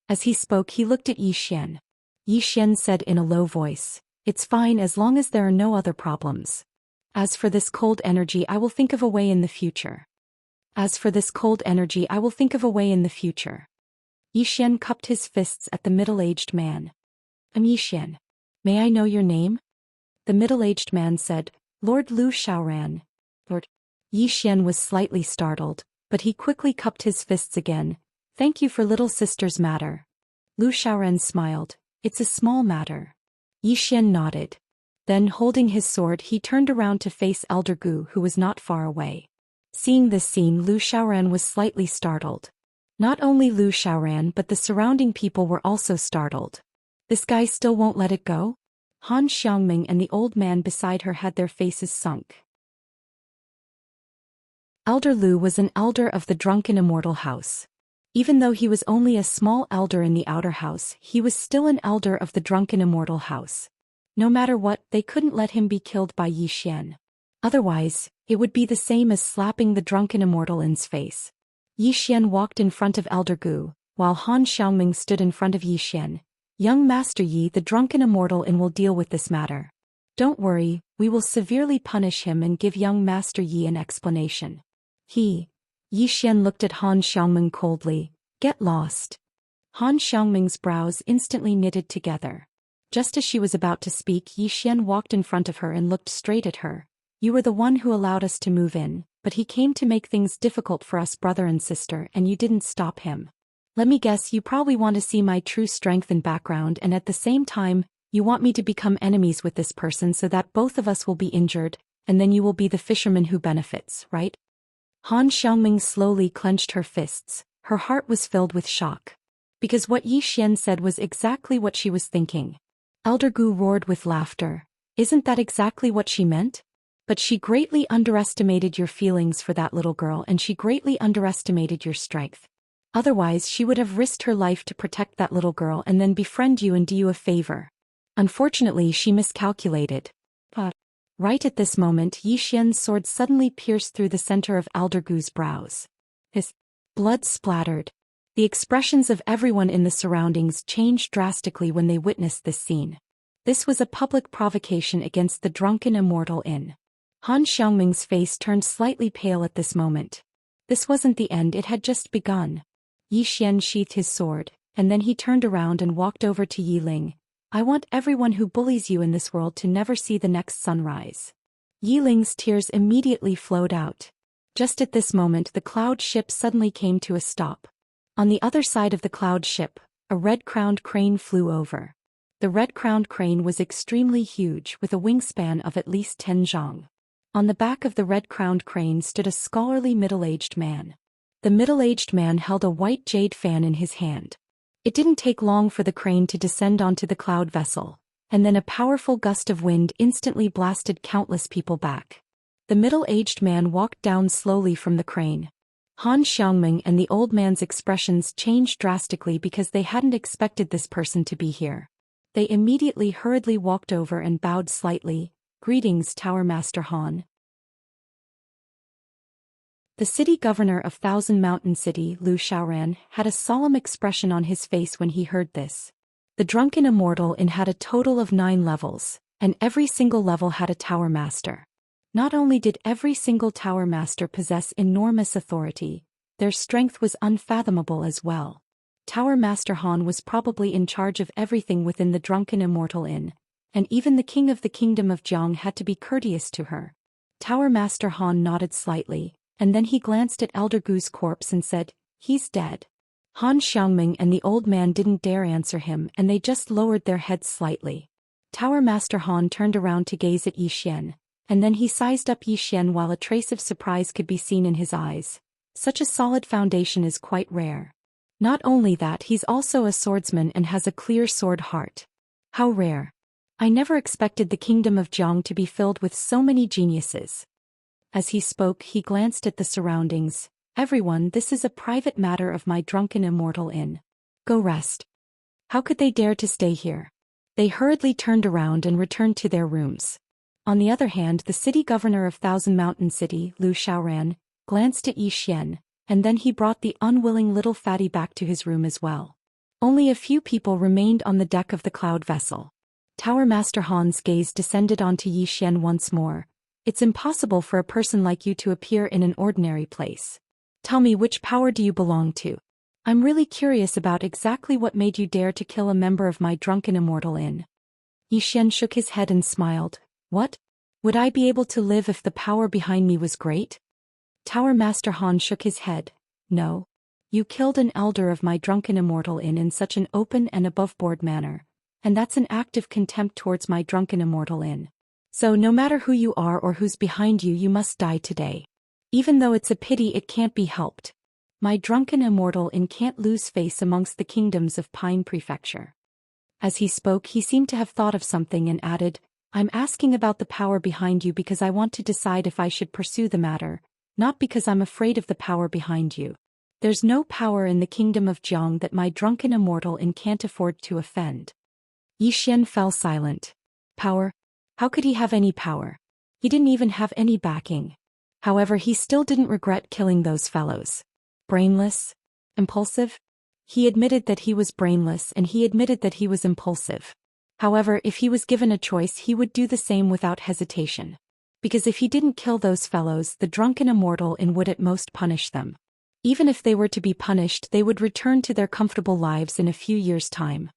As he spoke he looked at Yi Xian. Yi Xian said in a low voice, "It's fine as long as there are no other problems. As for this cold energy, I will think of a way in the future. As for this cold energy, I will think of a way in the future." Yi Xian cupped his fists at the middle-aged man. "I'm Yi Xian. May I know your name?" The middle-aged man said, "Lord Lu Xiaoran." Lord. Yi Xian was slightly startled, but he quickly cupped his fists again. "Thank you for little sister's matter." Lu Xiaoran smiled. "It's a small matter." Yi Xian nodded. Then holding his sword he turned around to face Elder Gu, who was not far away. Seeing this scene, Lu Xiaoran was slightly startled. Not only Lu Xiaoran but the surrounding people were also startled. This guy still won't let it go? Han Xiaoming and the old man beside her had their faces sunk. Elder Lu was an elder of the drunken immortal house. Even though he was only a small elder in the outer house, he was still an elder of the drunken immortal house. No matter what, they couldn't let him be killed by Zhou Xian. Otherwise, it would be the same as slapping the drunken immortal in's face. Zhou Xian walked in front of Elder Gu, while Han Xiangming stood in front of Zhou Xian. Young Master Yi, the drunken immortal in will deal with this matter. Don't worry, we will severely punish him and give young Master Yi an explanation. Zhou Xian looked at Han Xiangming coldly. Get lost. Han Xiangming's brows instantly knitted together. Just as she was about to speak, Zhou Xian walked in front of her and looked straight at her. You were the one who allowed us to move in, but he came to make things difficult for us brother and sister and you didn't stop him. Let me guess, you probably want to see my true strength and background, and at the same time, you want me to become enemies with this person so that both of us will be injured, and then you will be the fisherman who benefits, right? Han Xiangming slowly clenched her fists. Her heart was filled with shock. Because what Zhou Xian said was exactly what she was thinking. Elder Gu roared with laughter. Isn't that exactly what she meant? But she greatly underestimated your feelings for that little girl, and she greatly underestimated your strength. Otherwise, she would have risked her life to protect that little girl and then befriend you and do you a favor. Unfortunately, she miscalculated. But right at this moment, Zhou Xian's sword suddenly pierced through the center of Elder Gu's brows. His blood splattered. The expressions of everyone in the surroundings changed drastically when they witnessed this scene. This was a public provocation against the drunken immortal inn. Han Xiangming's face turned slightly pale at this moment. This wasn't the end, it had just begun. Zhou Xian sheathed his sword, and then he turned around and walked over to Yi Ling. I want everyone who bullies you in this world to never see the next sunrise. Yi Ling's tears immediately flowed out. Just at this moment, the cloud ship suddenly came to a stop. On the other side of the cloud ship, a red-crowned crane flew over. The red-crowned crane was extremely huge, with a wingspan of at least 10 zhang. On the back of the red-crowned crane stood a scholarly middle-aged man. The middle-aged man held a white jade fan in his hand. It didn't take long for the crane to descend onto the cloud vessel, and then a powerful gust of wind instantly blasted countless people back. The middle-aged man walked down slowly from the crane. Han Xiangming and the old man's expressions changed drastically because they hadn't expected this person to be here. They immediately hurriedly walked over and bowed slightly. Greetings, Tower Master Han. The city governor of Thousand Mountain City, Lu Xiaoran, had a solemn expression on his face when he heard this. The drunken immortal inn had a total of 9 levels, and every single level had a tower master. Not only did every single tower master possess enormous authority, their strength was unfathomable as well. Tower Master Han was probably in charge of everything within the drunken immortal inn, and even the king of the kingdom of Jiang had to be courteous to her. Tower Master Han nodded slightly, and then he glanced at Elder Gu's corpse and said, "He's dead." Han Xiangming and the old man didn't dare answer him, and they just lowered their heads slightly. Tower Master Han turned around to gaze at Zhou Xian, and then he sized up Zhou Xian while a trace of surprise could be seen in his eyes. Such a solid foundation is quite rare. Not only that, he's also a swordsman and has a clear sword heart. How rare. I never expected the kingdom of Jiang to be filled with so many geniuses. As he spoke, he glanced at the surroundings. Everyone, this is a private matter of my drunken immortal inn. Go rest. How could they dare to stay here? They hurriedly turned around and returned to their rooms. On the other hand, the city governor of Thousand Mountain City, Lu Xiaoran, glanced at Zhou Xian, and then he brought the unwilling little fatty back to his room as well. Only a few people remained on the deck of the cloud vessel. Tower Master Han's gaze descended onto Zhou Xian once more. It's impossible for a person like you to appear in an ordinary place. Tell me, which power do you belong to? I'm really curious about exactly what made you dare to kill a member of my drunken immortal inn. Zhou Xian shook his head and smiled. What? Would I be able to live if the power behind me was great? Tower Master Han shook his head. No. You killed an elder of my drunken immortal inn in such an open and above-board manner, and that's an act of contempt towards my drunken immortal inn. So no matter who you are or who's behind you, you must die today. Even though it's a pity, it can't be helped. My drunken immortal inn can't lose face amongst the kingdoms of Pine Prefecture. As he spoke, he seemed to have thought of something and added, I'm asking about the power behind you because I want to decide if I should pursue the matter, not because I'm afraid of the power behind you. There's no power in the kingdom of Jiang that my drunken immortal in can't afford to offend. Yi Xian fell silent. Power? How could he have any power? He didn't even have any backing. However, he still didn't regret killing those fellows. Brainless? Impulsive? He admitted that he was brainless and he admitted that he was impulsive. However, if he was given a choice, he would do the same without hesitation. Because if he didn't kill those fellows, the drunken immortal in would at most punish them. Even if they were to be punished, they would return to their comfortable lives in a few years' time.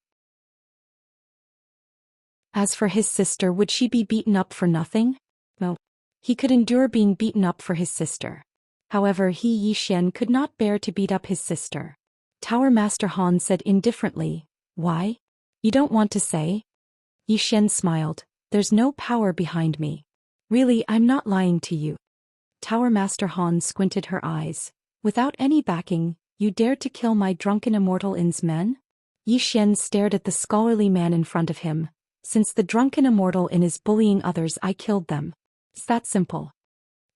As for his sister, would she be beaten up for nothing? No. He could endure being beaten up for his sister. However, Yi Xian could not bear to beat up his sister. Tower Master Han said indifferently, "Why? You don't want to say?" Yi Xian smiled, "There's no power behind me. Really, I'm not lying to you." Tower Master Han squinted her eyes. "Without any backing, you dared to kill my drunken immortal in's men?" Yi Xian stared at the scholarly man in front of him. "Since the drunken immortal in is bullying others, I killed them. It's that simple."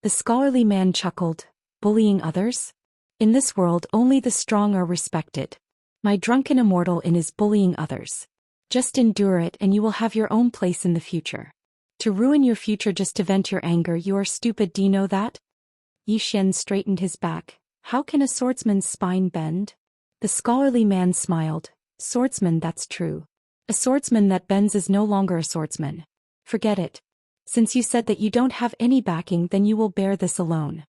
The scholarly man chuckled. "Bullying others? In this world, only the strong are respected. My drunken immortal in is bullying others. Just endure it and you will have your own place in the future. To ruin your future just to vent your anger, you are stupid, do you know that?" Yi Xian straightened his back. "How can a swordsman's spine bend?" The scholarly man smiled. "Swordsman, that's true. A swordsman that bends is no longer a swordsman. Forget it. Since you said that you don't have any backing, then you will bear this alone.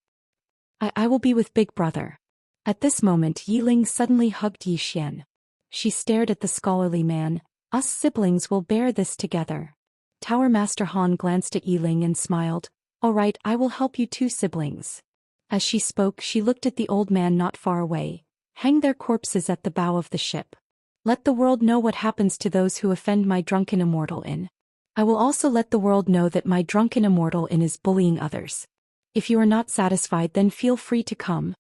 I will be with Big Brother." At this moment, Yi Ling suddenly hugged Yi Xian. She stared at the scholarly man. "Us siblings will bear this together." Tower Master Han glanced at Yi Ling and smiled. "All right, I will help you two siblings." As she spoke, she looked at the old man not far away. "Hang their corpses at the bow of the ship. Let the world know what happens to those who offend my drunken immortal in. I will also let the world know that my drunken immortal in is bullying others. If you are not satisfied, then feel free to come."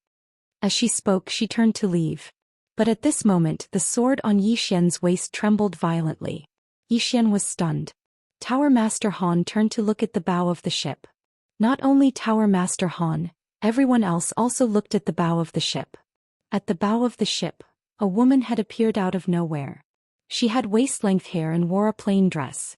As she spoke, she turned to leave. But at this moment, the sword on Yi Xian's waist trembled violently. Yi Xian was stunned. Tower Master Han turned to look at the bow of the ship. Not only Tower Master Han, everyone else also looked at the bow of the ship. At the bow of the ship, a woman had appeared out of nowhere. She had waist-length hair and wore a plain dress.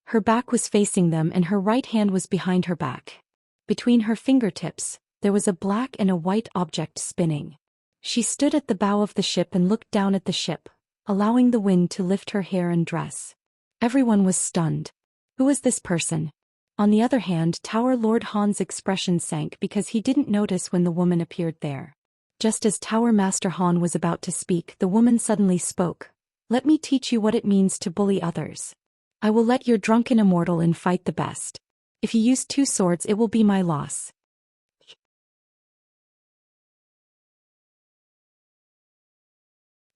Her back was facing them and her right hand was behind her back. Between her fingertips, there was a black and a white object spinning. She stood at the bow of the ship and looked down at the ship, allowing the wind to lift her hair and dress. Everyone was stunned. Who was this person? On the other hand, Tower Lord Han's expression sank because he didn't notice when the woman appeared there. Just as Tower Master Han was about to speak, the woman suddenly spoke. "Let me teach you what it means to bully others. I will let your drunken immortal in fight the best. If you use two swords, it will be my loss."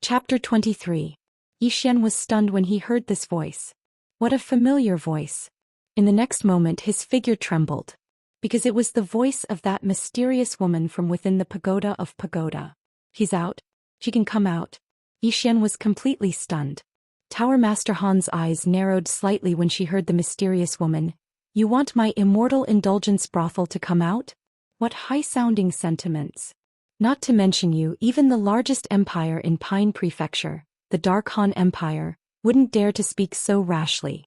Chapter 23. Yi Xian was stunned when he heard this voice. What a familiar voice. In the next moment his figure trembled. Because it was the voice of that mysterious woman from within the pagoda of Pagoda. "He's out. She can come out." Yi Xian was completely stunned. Tower Master Han's eyes narrowed slightly when she heard the mysterious woman. "You want my immortal indulgence brothel to come out? What high-sounding sentiments. Not to mention you, even the largest empire in Pine Prefecture, the Dark Han Empire, wouldn't dare to speak so rashly.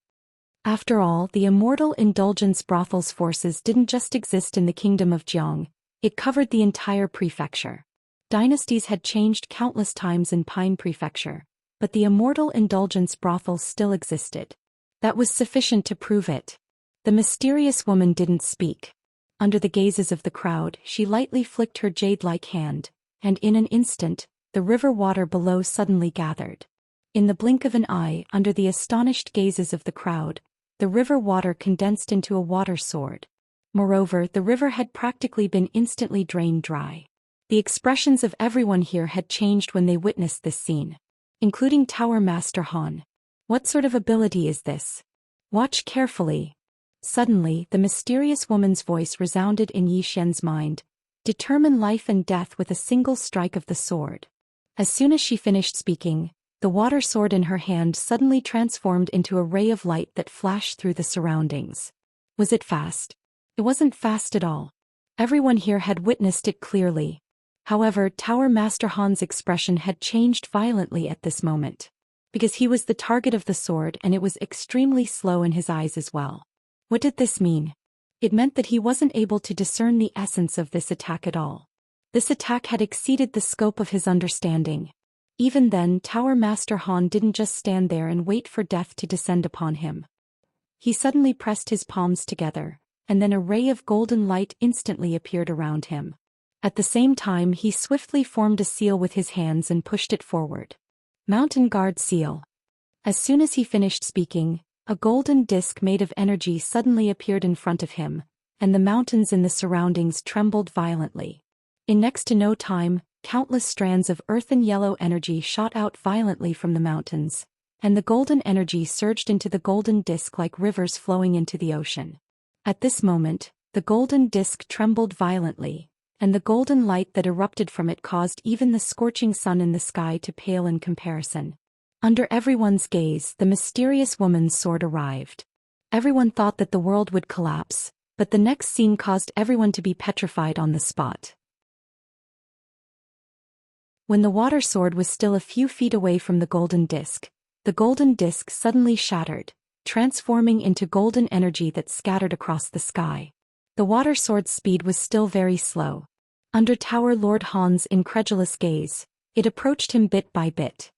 After all, the immortal indulgence brothel's forces didn't just exist in the kingdom of Jiang, it covered the entire prefecture. Dynasties had changed countless times in Pine Prefecture, but the immortal indulgence brothel still existed. That was sufficient to prove it. The mysterious woman didn't speak. Under the gazes of the crowd, she lightly flicked her jade-like hand, and in an instant, the river water below suddenly gathered. In the blink of an eye, under the astonished gazes of the crowd, the river water condensed into a water sword. Moreover, the river had practically been instantly drained dry. The expressions of everyone here had changed when they witnessed this scene, including Tower Master Han. What sort of ability is this? Watch carefully. Suddenly, the mysterious woman's voice resounded in Yi Xian's mind. Determine life and death with a single strike of the sword. As soon as she finished speaking, the water sword in her hand suddenly transformed into a ray of light that flashed through the surroundings. Was it fast? It wasn't fast at all. Everyone here had witnessed it clearly. However, Tower Master Han's expression had changed violently at this moment. Because he was the target of the sword and it was extremely slow in his eyes as well. What did this mean? It meant that he wasn't able to discern the essence of this attack at all. This attack had exceeded the scope of his understanding. Even then, Tower Master Han didn't just stand there and wait for death to descend upon him. He suddenly pressed his palms together, and then a ray of golden light instantly appeared around him. At the same time, he swiftly formed a seal with his hands and pushed it forward. Mountain Guard Seal. As soon as he finished speaking, a golden disc made of energy suddenly appeared in front of him, and the mountains in the surroundings trembled violently. In next to no time, countless strands of earthen yellow energy shot out violently from the mountains, and the golden energy surged into the golden disc like rivers flowing into the ocean. At this moment, the golden disc trembled violently, and the golden light that erupted from it caused even the scorching sun in the sky to pale in comparison. Under everyone's gaze, the mysterious woman's sword arrived. Everyone thought that the world would collapse, but the next scene caused everyone to be petrified on the spot. When the water sword was still a few feet away from the golden disc suddenly shattered, transforming into golden energy that scattered across the sky. The water sword's speed was still very slow. Under Tower Lord Han's incredulous gaze, it approached him bit by bit.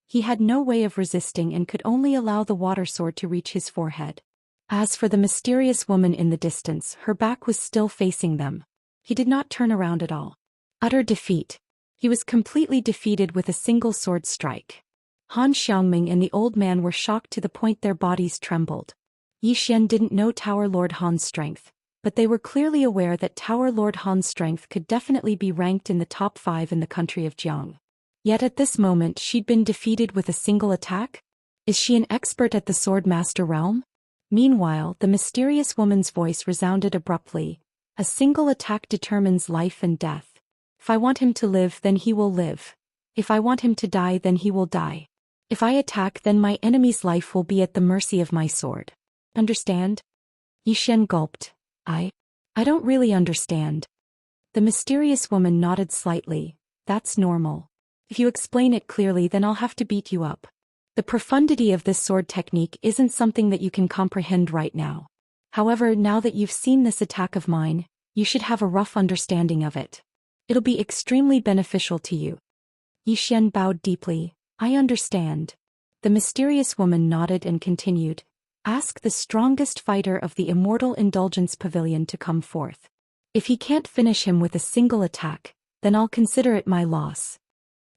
He had no way of resisting and could only allow the water sword to reach his forehead. As for the mysterious woman in the distance, her back was still facing them. He did not turn around at all. Utter defeat. He was completely defeated with a single sword strike. Han Xiangming and the old man were shocked to the point their bodies trembled. Yi Xian didn't know Tower Lord Han's strength, but they were clearly aware that Tower Lord Han's strength could definitely be ranked in the top 5 in the country of Jiang. Yet at this moment she'd been defeated with a single attack? Is she an expert at the Sword Master realm? Meanwhile, the mysterious woman's voice resounded abruptly. A single attack determines life and death. If I want him to live, then he will live. If I want him to die, then he will die. If I attack, then my enemy's life will be at the mercy of my sword. Understand? Yi Xian gulped. I don't really understand. The mysterious woman nodded slightly. That's normal. If you explain it clearly, then I'll have to beat you up. The profundity of this sword technique isn't something that you can comprehend right now. However, now that you've seen this attack of mine, you should have a rough understanding of it. It'll be extremely beneficial to you. Yi Xian bowed deeply. I understand. The mysterious woman nodded and continued. Ask the strongest fighter of the Immortal Indulgence Pavilion to come forth. If he can't finish him with a single attack, then I'll consider it my loss.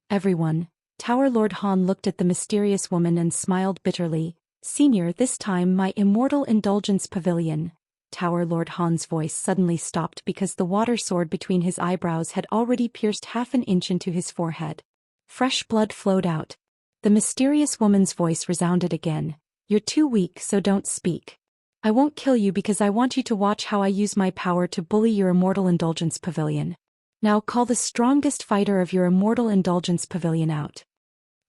Everyone. Tower Lord Han looked at the mysterious woman and smiled bitterly. Senior, this time my Immortal Indulgence Pavilion. Tower Lord Han's voice suddenly stopped because the water sword between his eyebrows had already pierced half an inch into his forehead. Fresh blood flowed out. The mysterious woman's voice resounded again. You're too weak, so don't speak. I won't kill you because I want you to watch how I use my power to bully your Immortal Indulgence Pavilion. Now call the strongest fighter of your Immortal Indulgence Pavilion out.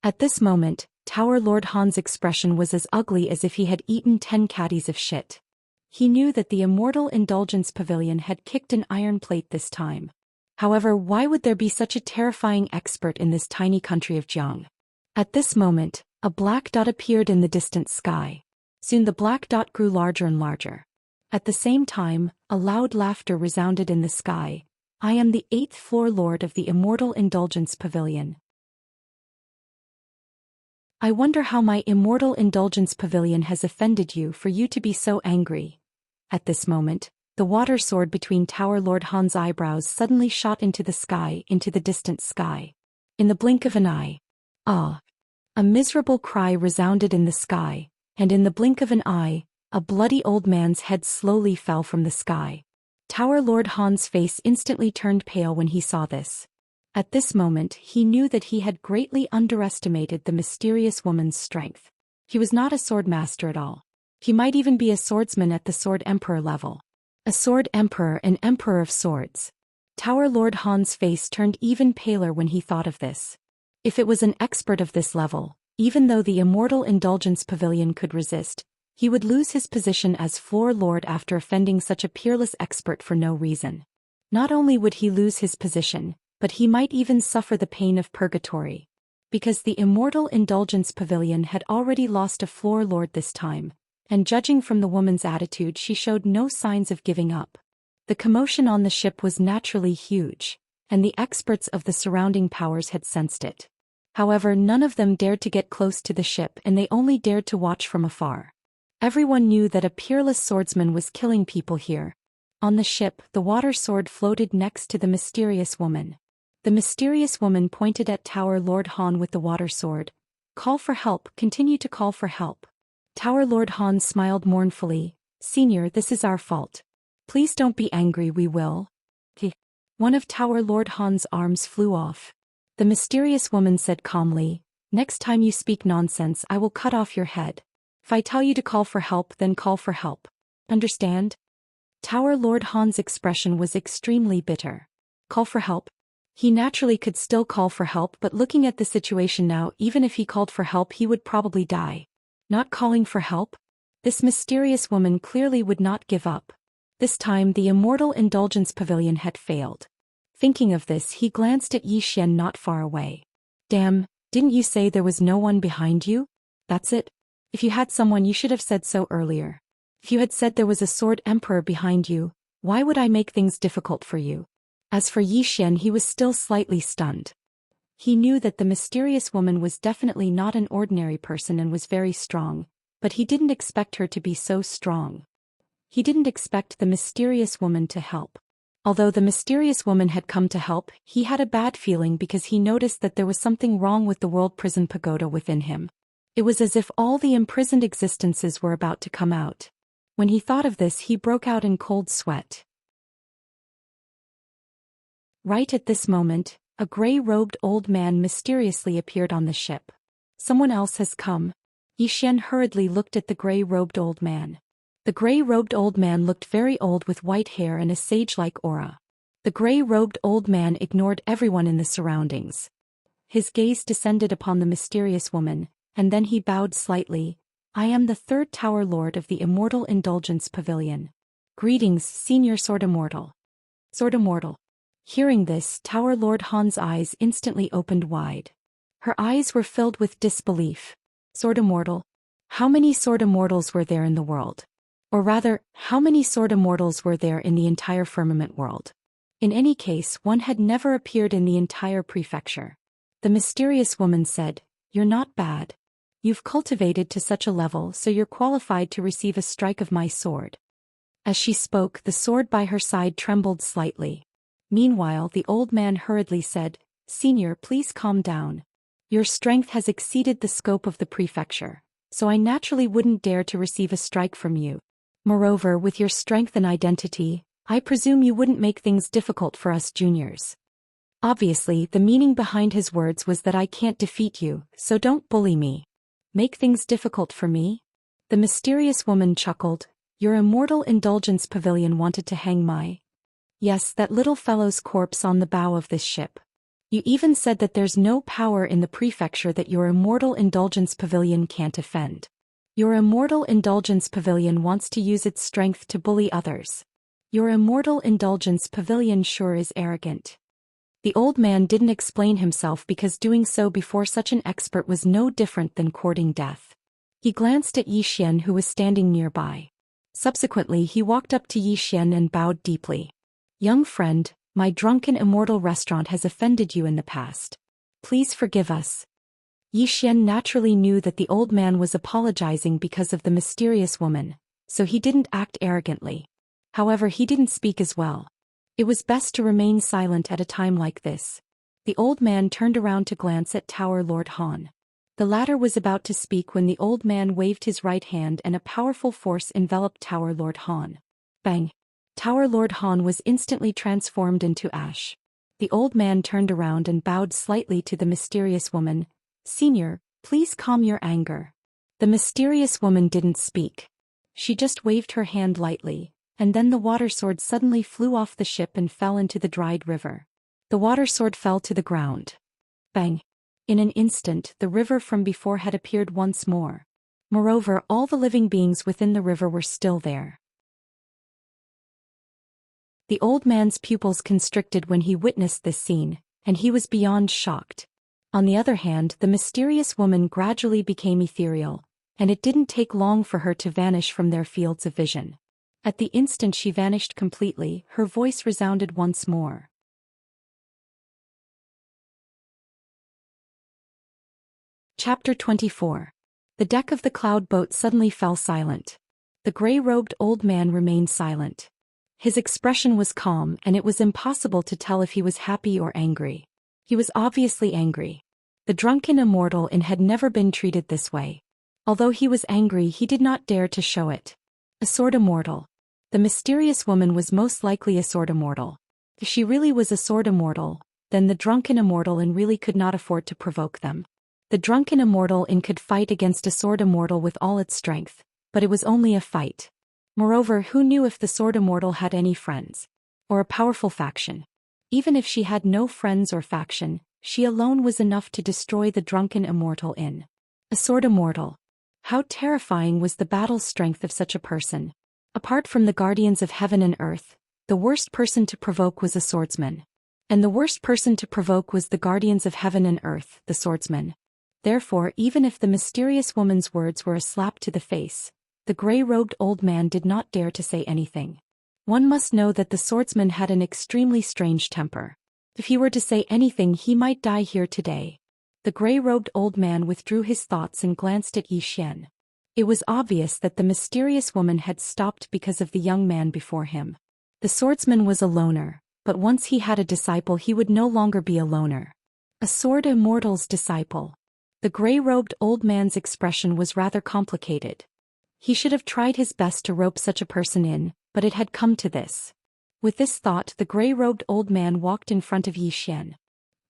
At this moment, Tower Lord Han's expression was as ugly as if he had eaten 10 caddies of shit. He knew that the Immortal Indulgence Pavilion had kicked an iron plate this time. However, why would there be such a terrifying expert in this tiny country of Jiang? At this moment, a black dot appeared in the distant sky. Soon the black dot grew larger and larger. At the same time, a loud laughter resounded in the sky. I am the 8th floor lord of the Immortal Indulgence Pavilion. I wonder how my Immortal Indulgence Pavilion has offended you for you to be so angry. At this moment, the water sword between Tower Lord Han's eyebrows suddenly shot into the sky, into the distant sky. In the blink of an eye. Ah! A miserable cry resounded in the sky, and in the blink of an eye, a bloody old man's head slowly fell from the sky. Tower Lord Han's face instantly turned pale when he saw this. At this moment, he knew that he had greatly underestimated the mysterious woman's strength. He was not a sword master at all. He might even be a swordsman at the Sword Emperor level. A Sword Emperor, an Emperor of Swords. Tower Lord Han's face turned even paler when he thought of this. If it was an expert of this level, even though the Immortal Indulgence Pavilion could resist, he would lose his position as floor lord after offending such a peerless expert for no reason. Not only would he lose his position, but he might even suffer the pain of purgatory. Because the Immortal Indulgence Pavilion had already lost a floor lord this time, and judging from the woman's attitude she showed no signs of giving up. The commotion on the ship was naturally huge, and the experts of the surrounding powers had sensed it. However, none of them dared to get close to the ship and they only dared to watch from afar. Everyone knew that a peerless swordsman was killing people here. On the ship, the water sword floated next to the mysterious woman. The mysterious woman pointed at Tower Lord Han with the water sword. Call for help, continue to call for help. Tower Lord Han smiled mournfully. Senior, this is our fault. Please don't be angry, we will. One of Tower Lord Han's arms flew off. The mysterious woman said calmly, next time you speak nonsense I will cut off your head. If I tell you to call for help, then call for help. Understand? Tower Lord Han's expression was extremely bitter. Call for help? He naturally could still call for help, but looking at the situation now, even if he called for help he would probably die. Not calling for help? This mysterious woman clearly would not give up. This time the Immortal Indulgence Pavilion had failed. Thinking of this, he glanced at Zhou Xian not far away. Damn, didn't you say there was no one behind you? That's it. If you had someone you should have said so earlier. If you had said there was a sword emperor behind you, why would I make things difficult for you? As for Zhou Xian, he was still slightly stunned. He knew that the mysterious woman was definitely not an ordinary person and was very strong, but he didn't expect her to be so strong. He didn't expect the mysterious woman to help. Although the mysterious woman had come to help, he had a bad feeling because he noticed that there was something wrong with the world prison pagoda within him. It was as if all the imprisoned existences were about to come out. When he thought of this, he broke out in cold sweat. Right at this moment, a gray-robed old man mysteriously appeared on the ship. Someone else has come. Zhou Xian hurriedly looked at the gray-robed old man. The gray-robed old man looked very old with white hair and a sage-like aura. The gray-robed old man ignored everyone in the surroundings. His gaze descended upon the mysterious woman, and then he bowed slightly. I am the third Tower Lord of the Immortal Indulgence Pavilion. Greetings, Senior Sword Immortal. Sword Immortal. Hearing this, Tower Lord Han's eyes instantly opened wide. Her eyes were filled with disbelief. Sword Immortal? How many Sword Immortals were there in the world? Or rather, how many Sword Immortals were there in the entire firmament world? In any case, one had never appeared in the entire prefecture. The mysterious woman said, You're not bad. You've cultivated to such a level so you're qualified to receive a strike of my sword. As she spoke, the sword by her side trembled slightly. Meanwhile, the old man hurriedly said, Senior, please calm down. Your strength has exceeded the scope of the prefecture, so I naturally wouldn't dare to receive a strike from you. Moreover, with your strength and identity, I presume you wouldn't make things difficult for us juniors. Obviously, the meaning behind his words was that I can't defeat you, so don't bully me. Make things difficult for me? The mysterious woman chuckled. Your Immortal Indulgence Pavilion wanted to hang my... Yes, that little fellow's corpse on the bow of this ship. You even said that there's no power in the prefecture that your Immortal Indulgence Pavilion can't offend. Your Immortal Indulgence Pavilion wants to use its strength to bully others. Your Immortal Indulgence Pavilion sure is arrogant. The old man didn't explain himself because doing so before such an expert was no different than courting death. He glanced at Zhou Xian who was standing nearby. Subsequently he walked up to Zhou Xian and bowed deeply. Young friend, my drunken immortal restaurant has offended you in the past. Please forgive us. Zhou Xian naturally knew that the old man was apologizing because of the mysterious woman, so he didn't act arrogantly. However, he didn't speak as well. It was best to remain silent at a time like this. The old man turned around to glance at Tower Lord Han. The latter was about to speak when the old man waved his right hand and a powerful force enveloped Tower Lord Han. Bang! Tower Lord Han was instantly transformed into ash. The old man turned around and bowed slightly to the mysterious woman. Senior, please calm your anger. The mysterious woman didn't speak. She just waved her hand lightly, and then the water sword suddenly flew off the ship and fell into the dried river. The water sword fell to the ground. Bang! In an instant, the river from before had appeared once more. Moreover, all the living beings within the river were still there. The old man's pupils constricted when he witnessed this scene. and he was beyond shocked. On the other hand, the mysterious woman gradually became ethereal, and it didn't take long for her to vanish from their fields of vision. At the instant she vanished completely, her voice resounded once more. Chapter 24. The deck of the cloud boat suddenly fell silent. The gray-robed old man remained silent. His expression was calm, and it was impossible to tell if he was happy or angry. He was obviously angry. The drunken immortal had never been treated this way. Although he was angry, he did not dare to show it. A sword immortal. The mysterious woman was most likely a sword immortal. If she really was a sword immortal, then the drunken immortal really could not afford to provoke them. The drunken immortal could fight against a sword immortal with all its strength, but it was only a fight. Moreover, who knew if the sword immortal had any friends? Or a powerful faction? Even if she had no friends or faction, she alone was enough to destroy the drunken immortal. A sword immortal. How terrifying was the battle strength of such a person. Apart from the guardians of heaven and earth, the worst person to provoke was a swordsman. And the worst person to provoke was the guardians of heaven and earth, the swordsman. Therefore, even if the mysterious woman's words were a slap to the face, the gray-robed old man did not dare to say anything. One must know that the swordsman had an extremely strange temper. If he were to say anything, he might die here today. The gray-robed old man withdrew his thoughts and glanced at Zhou Xian. It was obvious that the mysterious woman had stopped because of the young man before him. The swordsman was a loner, but once he had a disciple he would no longer be a loner. A sword immortal's disciple. The gray-robed old man's expression was rather complicated. He should have tried his best to rope such a person in, but it had come to this. With this thought, the gray-robed old man walked in front of Zhou Xian.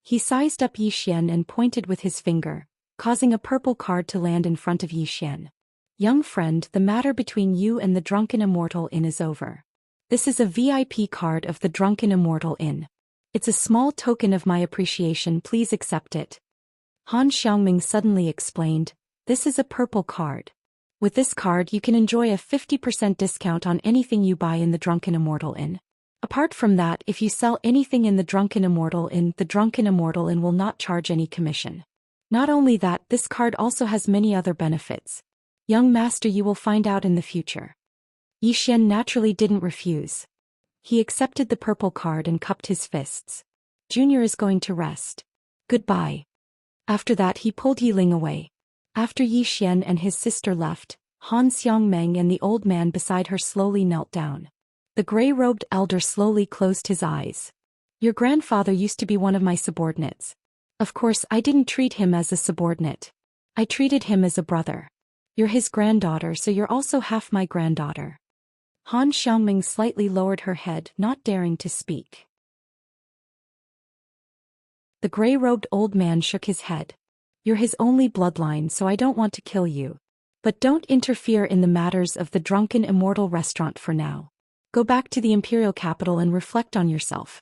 He sized up Zhou Xian and pointed with his finger, causing a purple card to land in front of Zhou Xian. Young friend, the matter between you and the drunken immortal is over. This is a VIP card of the drunken immortal. It's a small token of my appreciation, please accept it. Han Xiangming suddenly explained, this is a purple card. With this card you can enjoy a 50% discount on anything you buy in the Drunken Immortal Inn. Apart from that, if you sell anything in the Drunken Immortal Inn, the Drunken Immortal Inn will not charge any commission. Not only that, this card also has many other benefits. Young master, you will find out in the future. Zhou Xian naturally didn't refuse. He accepted the purple card and cupped his fists. Junior is going to rest. Goodbye. After that he pulled Yiling away. After Zhou Xian and his sister left, Han Xiangmeng and the old man beside her slowly knelt down. The gray-robed elder slowly closed his eyes. Your grandfather used to be one of my subordinates. Of course, I didn't treat him as a subordinate. I treated him as a brother. You're his granddaughter, so you're also half my granddaughter. Han Xiangming slightly lowered her head, not daring to speak. The gray-robed old man shook his head. You're his only bloodline, so I don't want to kill you. But don't interfere in the matters of the Drunken Immortal restaurant for now. Go back to the imperial capital and reflect on yourself.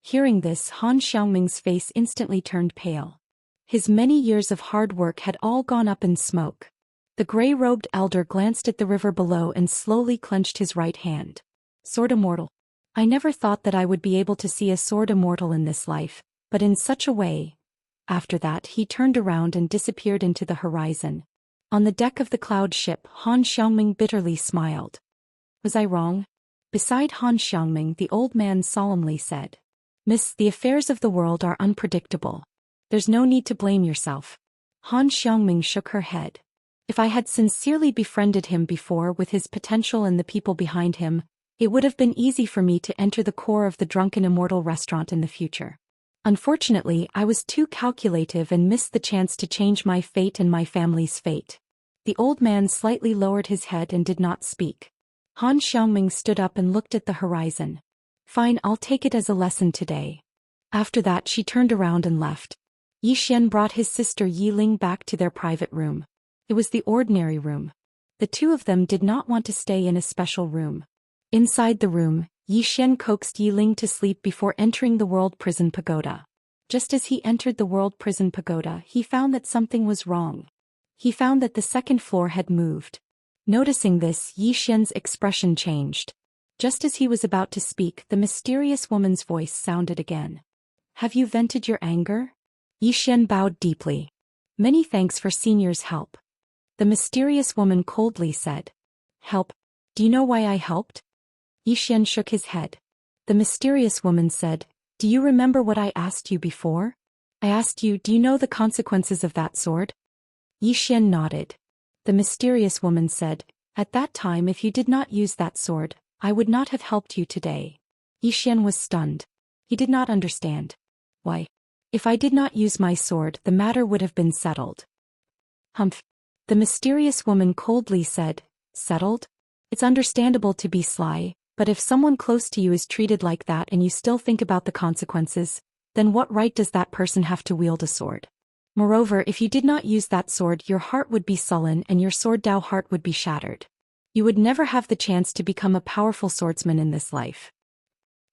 Hearing this, Han Xiangming's face instantly turned pale. His many years of hard work had all gone up in smoke. The gray-robed elder glanced at the river below and slowly clenched his right hand. Sword Immortal. I never thought that I would be able to see a sword immortal in this life, but in such a way. After that he turned around and disappeared into the horizon. On the deck of the cloud ship, Han Xiangming bitterly smiled. Was I wrong? Beside Han Xiangming, the old man solemnly said. Miss, the affairs of the world are unpredictable. There's no need to blame yourself. Han Xiangming shook her head. If I had sincerely befriended him before with his potential and the people behind him, it would have been easy for me to enter the core of the Drunken Immortal restaurant in the future. Unfortunately, I was too calculative and missed the chance to change my fate and my family's fate. The old man slightly lowered his head and did not speak. Han Xiangming stood up and looked at the horizon. Fine, I'll take it as a lesson today. After that she turned around and left. Zhou Xian brought his sister Yiling back to their private room. It was the ordinary room. The two of them did not want to stay in a special room. Inside the room, Zhou Xian coaxed Yiling to sleep before entering the World Prison Pagoda. Just as he entered the World Prison Pagoda, he found that something was wrong. He found that the second floor had moved. Noticing this, Zhou Xian's expression changed. Just as he was about to speak, the mysterious woman's voice sounded again. Have you vented your anger? Yi Xian bowed deeply. Many thanks for Senior's help. The mysterious woman coldly said. Help? Do you know why I helped? Yi Xian shook his head. The mysterious woman said, do you remember what I asked you before? I asked you, do you know the consequences of that sword? Yi Xian nodded. The mysterious woman said, at that time if you did not use that sword, I would not have helped you today. Yi Xian was stunned. He did not understand. Why? If I did not use my sword, the matter would have been settled. Humph. The mysterious woman coldly said, settled? It's understandable to be sly, but if someone close to you is treated like that and you still think about the consequences, then what right does that person have to wield a sword? Moreover, if you did not use that sword, your heart would be sullen and your sword Dao heart would be shattered. You would never have the chance to become a powerful swordsman in this life.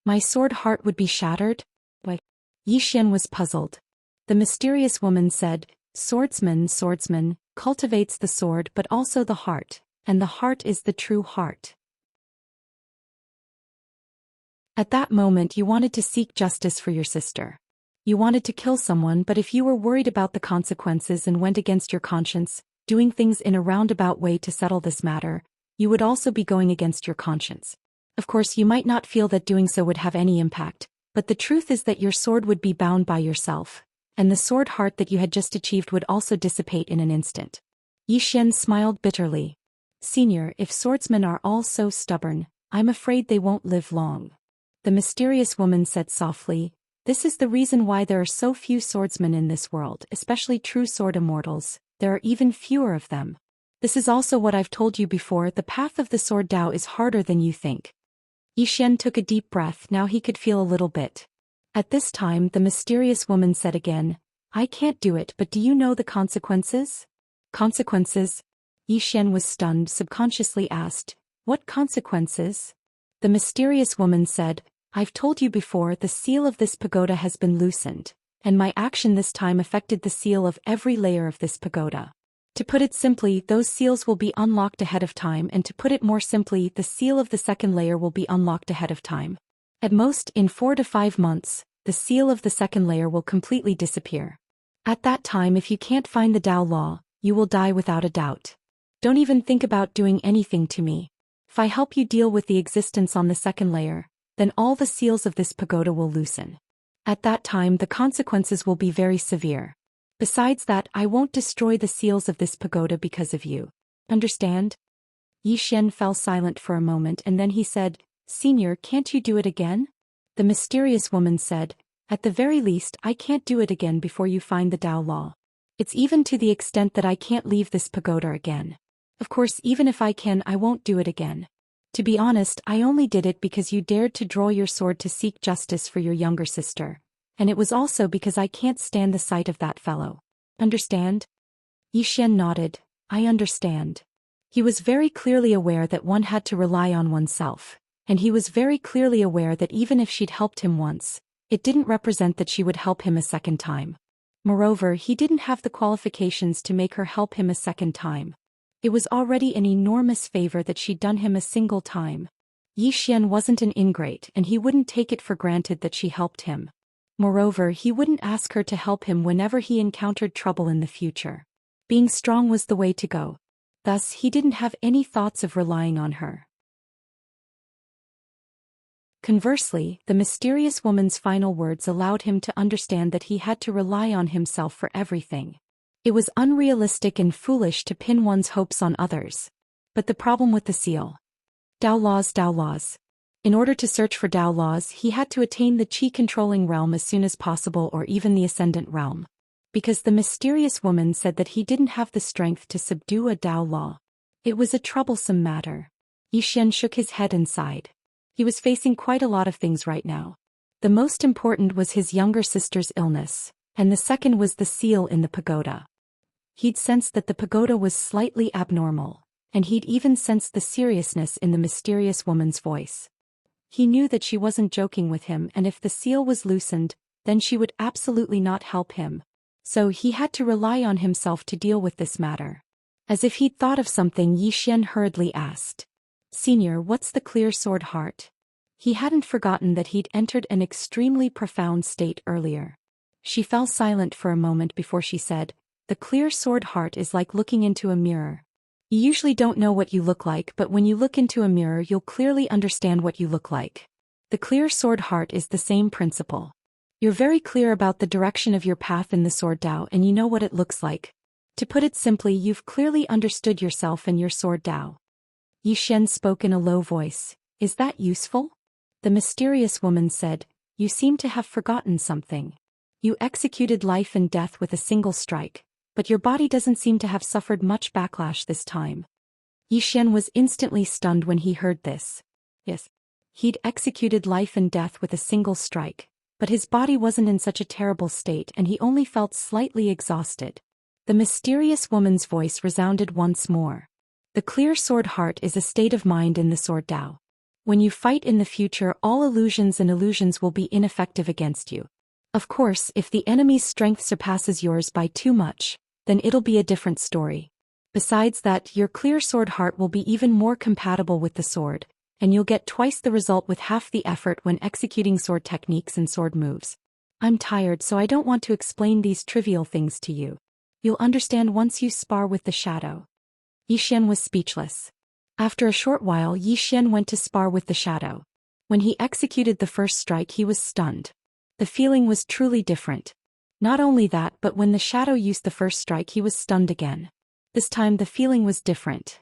My sword heart would be shattered? Why? Yi Xian was puzzled. The mysterious woman said, swordsman cultivates the sword but also the heart, and the heart is the true heart. At that moment you wanted to seek justice for your sister. You wanted to kill someone, but if you were worried about the consequences and went against your conscience, doing things in a roundabout way to settle this matter, you would also be going against your conscience. Of course you might not feel that doing so would have any impact, but the truth is that your sword would be bound by yourself, and the sword heart that you had just achieved would also dissipate in an instant. Yi Xian smiled bitterly. Senior, if swordsmen are all so stubborn, I'm afraid they won't live long. The mysterious woman said softly, this is the reason why there are so few swordsmen in this world, especially true sword immortals. There are even fewer of them. This is also what I've told you before, the path of the sword Dao is harder than you think. Yi Xian took a deep breath, now he could feel a little bit. At this time the mysterious woman said again, I can't do it, but do you know the consequences? Consequences? Yi Xian was stunned, subconsciously asked, what consequences? The mysterious woman said, I've told you before, the seal of this pagoda has been loosened, and my action this time affected the seal of every layer of this pagoda. To put it simply, those seals will be unlocked ahead of time, and to put it more simply, the seal of the second layer will be unlocked ahead of time. At most, in 4 to 5 months, the seal of the second layer will completely disappear. At that time, if you can't find the Dao law, you will die without a doubt. Don't even think about doing anything to me. If I help you deal with the existence on the second layer, then all the seals of this pagoda will loosen. At that time the consequences will be very severe. Besides that, I won't destroy the seals of this pagoda because of you. Understand? Yi Xian fell silent for a moment and then he said, Senior, can't you do it again? The mysterious woman said, at the very least I can't do it again before you find the Dao law. It's even to the extent that I can't leave this pagoda again. Of course, even if I can, I won't do it again. To be honest, I only did it because you dared to draw your sword to seek justice for your younger sister. And it was also because I can't stand the sight of that fellow. Understand? Yi Xian nodded. I understand. He was very clearly aware that one had to rely on oneself, and he was very clearly aware that even if she'd helped him once, it didn't represent that she would help him a second time. Moreover, he didn't have the qualifications to make her help him a second time. It was already an enormous favor that she'd done him a single time. Yi Xian wasn't an ingrate and he wouldn't take it for granted that she helped him. Moreover, he wouldn't ask her to help him whenever he encountered trouble in the future. Being strong was the way to go. Thus, he didn't have any thoughts of relying on her. Conversely, the mysterious woman's final words allowed him to understand that he had to rely on himself for everything. It was unrealistic and foolish to pin one's hopes on others. But the problem with the seal. Dao laws. In order to search for Dao laws, he had to attain the qi-controlling realm as soon as possible, or even the ascendant realm. Because the mysterious woman said that he didn't have the strength to subdue a Dao law. It was a troublesome matter. Yi Xian shook his head and sighed. He was facing quite a lot of things right now. The most important was his younger sister's illness, and the second was the seal in the pagoda. He'd sensed that the pagoda was slightly abnormal, and he'd even sensed the seriousness in the mysterious woman's voice. He knew that she wasn't joking with him, and if the seal was loosened, then she would absolutely not help him. So he had to rely on himself to deal with this matter. As if he'd thought of something, Yi Xian hurriedly asked, Senior, what's the clear sword heart? He hadn't forgotten that he'd entered an extremely profound state earlier. She fell silent for a moment before she said, "The clear sword heart is like looking into a mirror. You usually don't know what you look like, but when you look into a mirror you'll clearly understand what you look like. The clear sword heart is the same principle. You're very clear about the direction of your path in the sword Dao and you know what it looks like. To put it simply, you've clearly understood yourself and your sword Dao." Yi Xian spoke in a low voice. "Is that useful?" The mysterious woman said, "You seem to have forgotten something. You executed life and death with a single strike, but your body doesn't seem to have suffered much backlash this time." Yi Xian was instantly stunned when he heard this. Yes. He'd executed life and death with a single strike, but his body wasn't in such a terrible state and he only felt slightly exhausted. The mysterious woman's voice resounded once more. "The clear sword heart is a state of mind in the sword Dao. When you fight in the future, all illusions and illusions will be ineffective against you. Of course, if the enemy's strength surpasses yours by too much, then it'll be a different story. Besides that, your clear sword heart will be even more compatible with the sword, and you'll get twice the result with half the effort when executing sword techniques and sword moves. I'm tired, so I don't want to explain these trivial things to you. You'll understand once you spar with the shadow." Yi Xian was speechless. After a short while, Yi Xian went to spar with the shadow. When he executed the first strike, he was stunned. The feeling was truly different. Not only that, but when the shadow used the first strike, he was stunned again. This time the feeling was different.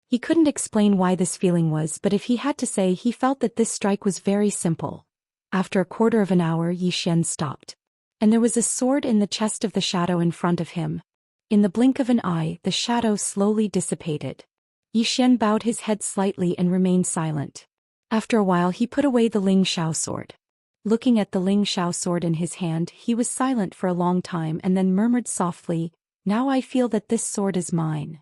He couldn't explain why this feeling was, but if he had to say, he felt that this strike was very simple. After a quarter of an hour, Yi Xian stopped. And there was a sword in the chest of the shadow in front of him. In the blink of an eye, the shadow slowly dissipated. Yi Xian bowed his head slightly and remained silent. After a while he put away the Ling Shao sword. Looking at the Ling Shao sword in his hand, he was silent for a long time and then murmured softly, "Now I feel that this sword is mine."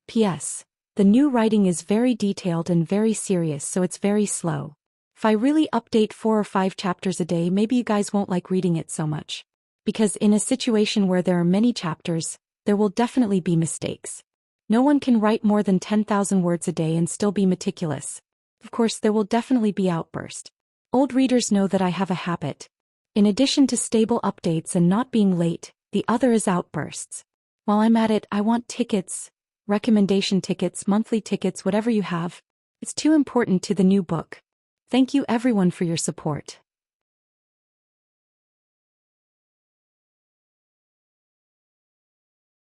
P.S. The new writing is very detailed and very serious, so it's very slow. If I really update 4 or 5 chapters a day, maybe you guys won't like reading it so much. Because in a situation where there are many chapters, there will definitely be mistakes. No one can write more than 10,000 words a day and still be meticulous. Of course, there will definitely be outbursts. Old readers know that I have a habit. In addition to stable updates and not being late, the other is outbursts. While I'm at it, I want tickets, recommendation tickets, monthly tickets, whatever you have. It's too important to the new book. Thank you everyone for your support.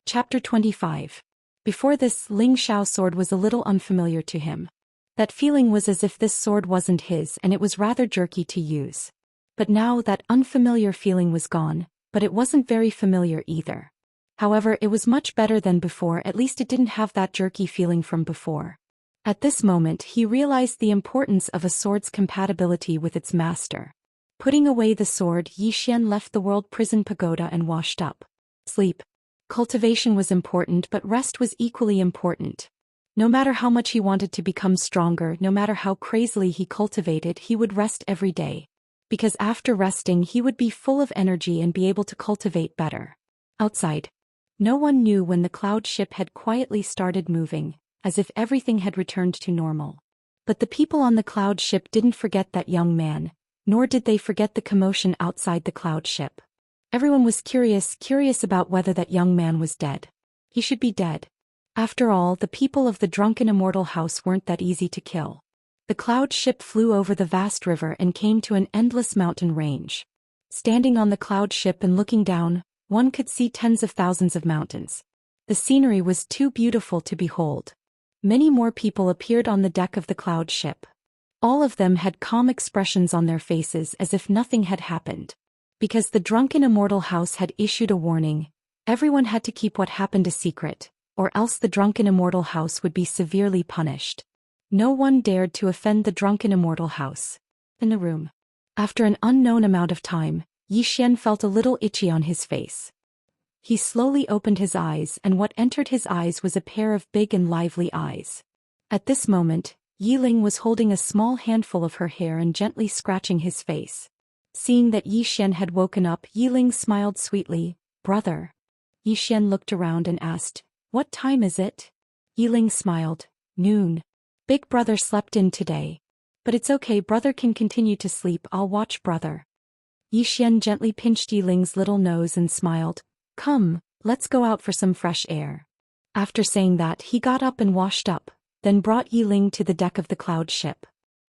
Chapter 25. Before this, Ling Shao sword was a little unfamiliar to him. That feeling was as if this sword wasn't his and it was rather jerky to use. But now that unfamiliar feeling was gone, but it wasn't very familiar either. However, it was much better than before, at least it didn't have that jerky feeling from before. At this moment he realized the importance of a sword's compatibility with its master. Putting away the sword, Yi Xian left the world prison pagoda and washed up. Sleep. Cultivation was important, but rest was equally important. No matter how much he wanted to become stronger, no matter how crazily he cultivated, he would rest every day. Because after resting he would be full of energy and be able to cultivate better. Outside. No one knew when the cloud ship had quietly started moving, as if everything had returned to normal. But the people on the cloud ship didn't forget that young man, nor did they forget the commotion outside the cloud ship. Everyone was curious about whether that young man was dead. He should be dead. After all, the people of the drunken Immortal house weren't that easy to kill. The cloud ship flew over the vast river and came to an endless mountain range. Standing on the cloud ship and looking down, one could see tens of thousands of mountains. The scenery was too beautiful to behold. Many more people appeared on the deck of the cloud ship. All of them had calm expressions on their faces as if nothing had happened. Because the drunken Immortal house had issued a warning, everyone had to keep what happened a secret, or else the drunken Immortal house would be severely punished. No one dared to offend the drunken Immortal house. In the room. After an unknown amount of time, Yi Xian felt a little itchy on his face. He slowly opened his eyes, and what entered his eyes was a pair of big and lively eyes. At this moment, Yi Ling was holding a small handful of her hair and gently scratching his face. Seeing that Yi Xian had woken up, Yi Ling smiled sweetly. "Brother." Yi Xian looked around and asked, "What time is it?" Yi Ling smiled. "Noon." Big brother slept in today. But it's okay, brother can continue to sleep, I'll watch brother. Xian gently pinched Ling's little nose and smiled. Come, let's go out for some fresh air. After saying that, he got up and washed up, then brought Ling to the deck of the cloud ship.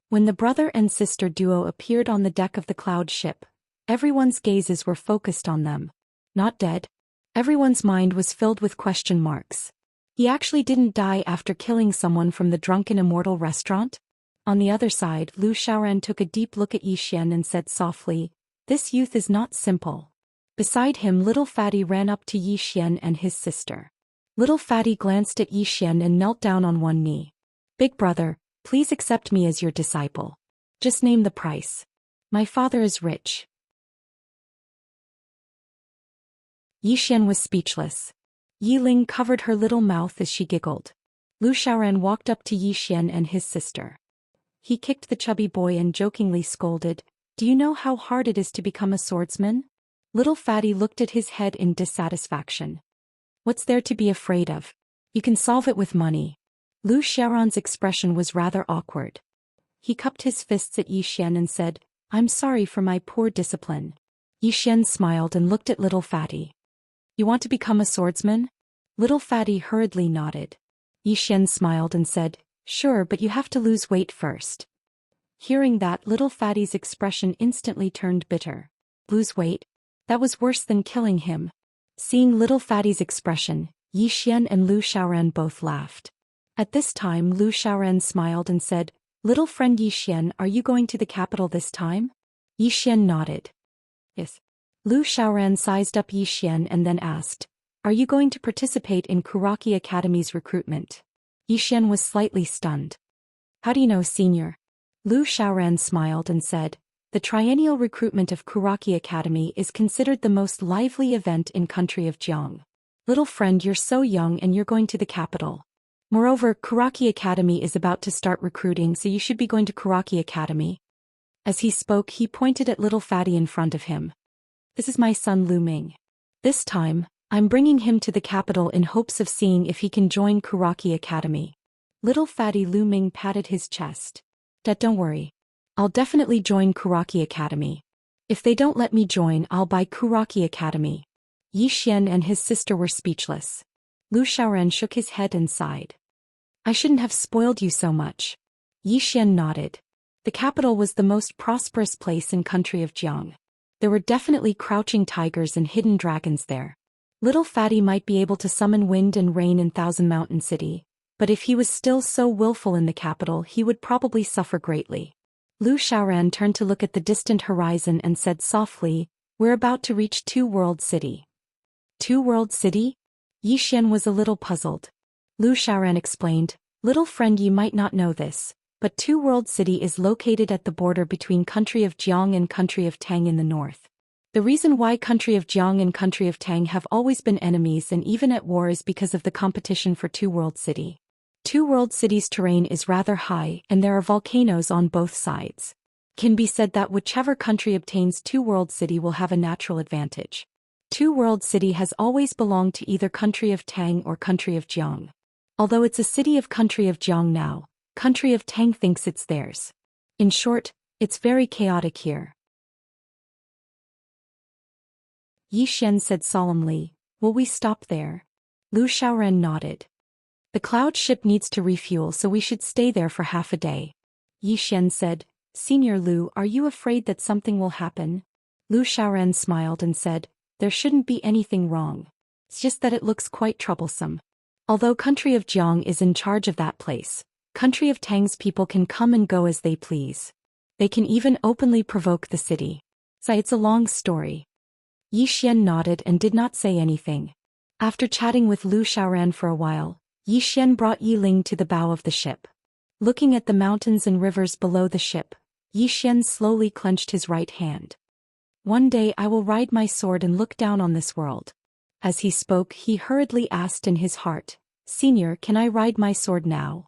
When the brother and sister duo appeared on the deck of the cloud ship, everyone's gazes were focused on them. Not dead? Everyone's mind was filled with question marks. He actually didn't die after killing someone from the drunken Immortal restaurant? On the other side, Lu Xiaoran took a deep look at Xian and said softly, "This youth is not simple." Beside him, little Fatty ran up to Xian and his sister. Little Fatty glanced at Xian and knelt down on one knee. "Big brother, please accept me as your disciple. Just name the price. My father is rich." Xian was speechless. Ling covered her little mouth as she giggled. Lu Xiaoran walked up to Xian and his sister. He kicked the chubby boy and jokingly scolded, "Do you know how hard it is to become a swordsman?" Little Fatty looked at his head in dissatisfaction. "What's there to be afraid of? You can solve it with money." Lu Xiaoran's expression was rather awkward. He cupped his fists at Xian and said, "I'm sorry for my poor discipline." Xian smiled and looked at little Fatty. "You want to become a swordsman?" Little Fatty hurriedly nodded. Xian smiled and said, "Sure, but you have to lose weight first." Hearing that, little Fatty's expression instantly turned bitter. Lose weight? That was worse than killing him. Seeing little Fatty's expression, Xian and Lu Xiaoran both laughed. At this time, Lu Xiaoran smiled and said, "Little friend Xian, are you going to the capital this time?" Xian nodded. "Yes." Lu Xiaoran sized up Xian and then asked, "Are you going to participate in Kuraki Academy's recruitment?" Xian was slightly stunned. "How do you know, senior?" Lu Xiaoran smiled and said, "The triennial recruitment of Kuraki Academy is considered the most lively event in country of Jiang. Little friend, you're so young and you're going to the capital. Moreover, Kuraki Academy is about to start recruiting, so you should be going to Kuraki Academy." As he spoke, he pointed at little Fatty in front of him. "This is my son Lu Ming. This time, I'm bringing him to the capital in hopes of seeing if he can join Kuraki Academy." Little Fatty Lu Ming patted his chest. "Dad, don't worry. I'll definitely join Kuraki Academy. If they don't let me join, I'll buy Kuraki Academy." Xian and his sister were speechless. Lu Xiaoran shook his head and sighed. "I shouldn't have spoiled you so much." Xian nodded. The capital was the most prosperous place in country of Jiang. There were definitely crouching tigers and hidden dragons there. Little Fatty might be able to summon wind and rain in Thousand Mountain City, but if he was still so willful in the capital, he would probably suffer greatly. Lu Xiaoran turned to look at the distant horizon and said softly, "We're about to reach Two World City." Two World City? Xian was a little puzzled. Lu Xiaoran explained, "Little friend, you might not know this, but Two World City is located at the border between country of Jiang and country of Tang in the north. The reason why country of Jiang and country of Tang have always been enemies and even at war is because of the competition for Two World City. Two World City's terrain is rather high and there are volcanoes on both sides. Can be said that whichever country obtains Two World City will have a natural advantage. Two World City has always belonged to either country of Tang or country of Jiang. Although it's a city of country of Jiang now, country of Tang thinks it's theirs. In short, it's very chaotic here." Xian said solemnly, "Will we stop there?" Lu Xiaoran nodded. "The cloud ship needs to refuel, so we should stay there for half a day." Xian said, "Senior Lu, are you afraid that something will happen?" Lu Xiaoran smiled and said, "There shouldn't be anything wrong. It's just that it looks quite troublesome. Although country of Jiang is in charge of that place, country of Tang's people can come and go as they please. They can even openly provoke the city. So it's a long story." Xian nodded and did not say anything. After chatting with Lu Xiaoran for a while, Xian brought Ling to the bow of the ship. Looking at the mountains and rivers below the ship, Xian slowly clenched his right hand. "One day I will ride my sword and look down on this world." As he spoke, he hurriedly asked in his heart, "Senior, can I ride my sword now?"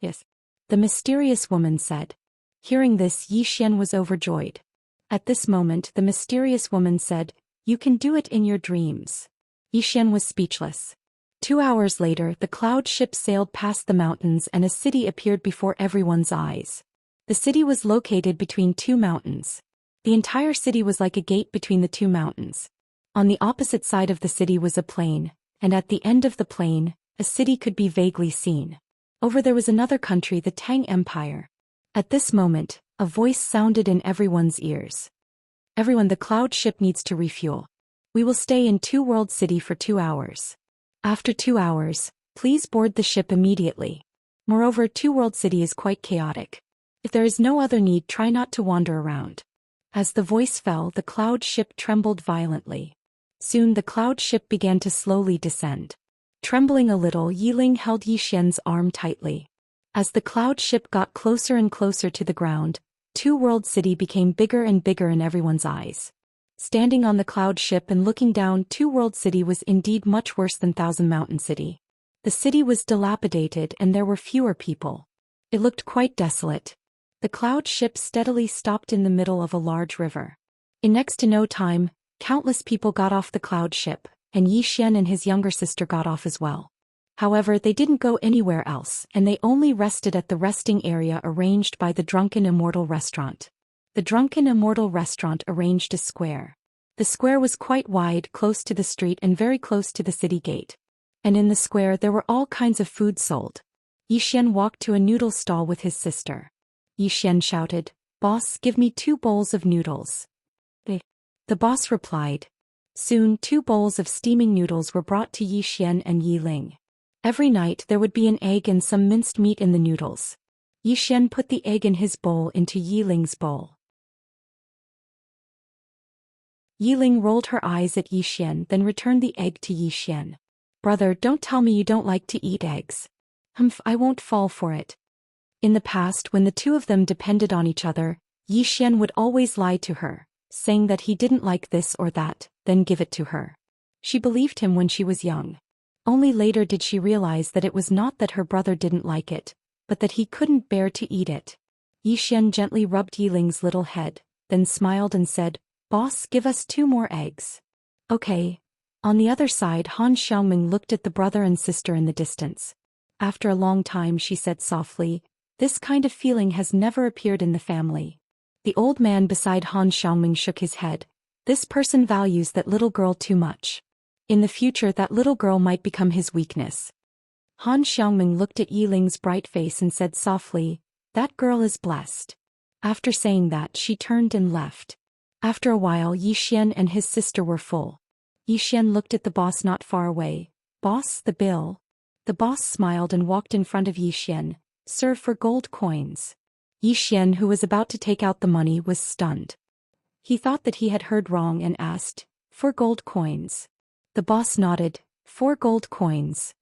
"Yes," the mysterious woman said. Hearing this, Xian was overjoyed. At this moment, the mysterious woman said, "You can do it in your dreams." Xian was speechless. 2 hours later, the cloud ship sailed past the mountains and a city appeared before everyone's eyes. The city was located between two mountains. The entire city was like a gate between the two mountains. On the opposite side of the city was a plain, and at the end of the plain, a city could be vaguely seen. Over there was another country, the Tang Empire. At this moment, a voice sounded in everyone's ears. Everyone, the cloud ship needs to refuel. We will stay in Two World City for 2 hours. After 2 hours, please board the ship immediately. Moreover, Two World City is quite chaotic. If there is no other need, try not to wander around. As the voice fell, the cloud ship trembled violently. Soon the cloud ship began to slowly descend. Trembling a little, Yiling held Zhou Xian's arm tightly. As the cloud ship got closer and closer to the ground, Two World City became bigger and bigger in everyone's eyes. Standing on the cloud ship and looking down, Two World City was indeed much worse than Thousand Mountain City. The city was dilapidated and there were fewer people. It looked quite desolate. The cloud ship steadily stopped in the middle of a large river. In next to no time, countless people got off the cloud ship, and Zhou Xian and his younger sister got off as well. However, they didn't go anywhere else, and they only rested at the resting area arranged by the Drunken Immortal restaurant. The Drunken Immortal restaurant arranged a square. The square was quite wide, close to the street and very close to the city gate. And in the square there were all kinds of food sold. Zhou Xian walked to a noodle stall with his sister. Zhou Xian shouted, "Boss, give me 2 bowls of noodles." The boss replied. Soon 2 bowls of steaming noodles were brought to Zhou Xian and Yiling. Every night there would be an egg and some minced meat in the noodles. Zhou Xian put the egg in his bowl into Yiling's bowl. Yiling rolled her eyes at Zhou Xian, then returned the egg to Zhou Xian. "Brother, don't tell me you don't like to eat eggs." "Humph, I won't fall for it." In the past, when the two of them depended on each other, Zhou Xian would always lie to her, saying that he didn't like this or that, then give it to her. She believed him when she was young. Only later did she realize that it was not that her brother didn't like it, but that he couldn't bear to eat it. Zhou Xian gently rubbed Yiling's little head, then smiled and said, "Boss, give us 2 more eggs." "Okay." On the other side, Han Xiaoming looked at the brother and sister in the distance. After a long time she said softly, "This kind of feeling has never appeared in the family." The old man beside Han Xiaoming shook his head. "This person values that little girl too much. In the future that little girl might become his weakness." Han Xiaoming looked at Yiling's bright face and said softly, "That girl is blessed." After saying that, she turned and left. After a while, Zhou Xian and his sister were full. Zhou Xian looked at the boss not far away. "Boss, the bill." The boss smiled and walked in front of Zhou Xian. "Sir, for gold coins." Zhou Xian, who was about to take out the money, was stunned. He thought that he had heard wrong and asked, "For gold coins?" The boss nodded, "4 gold coins."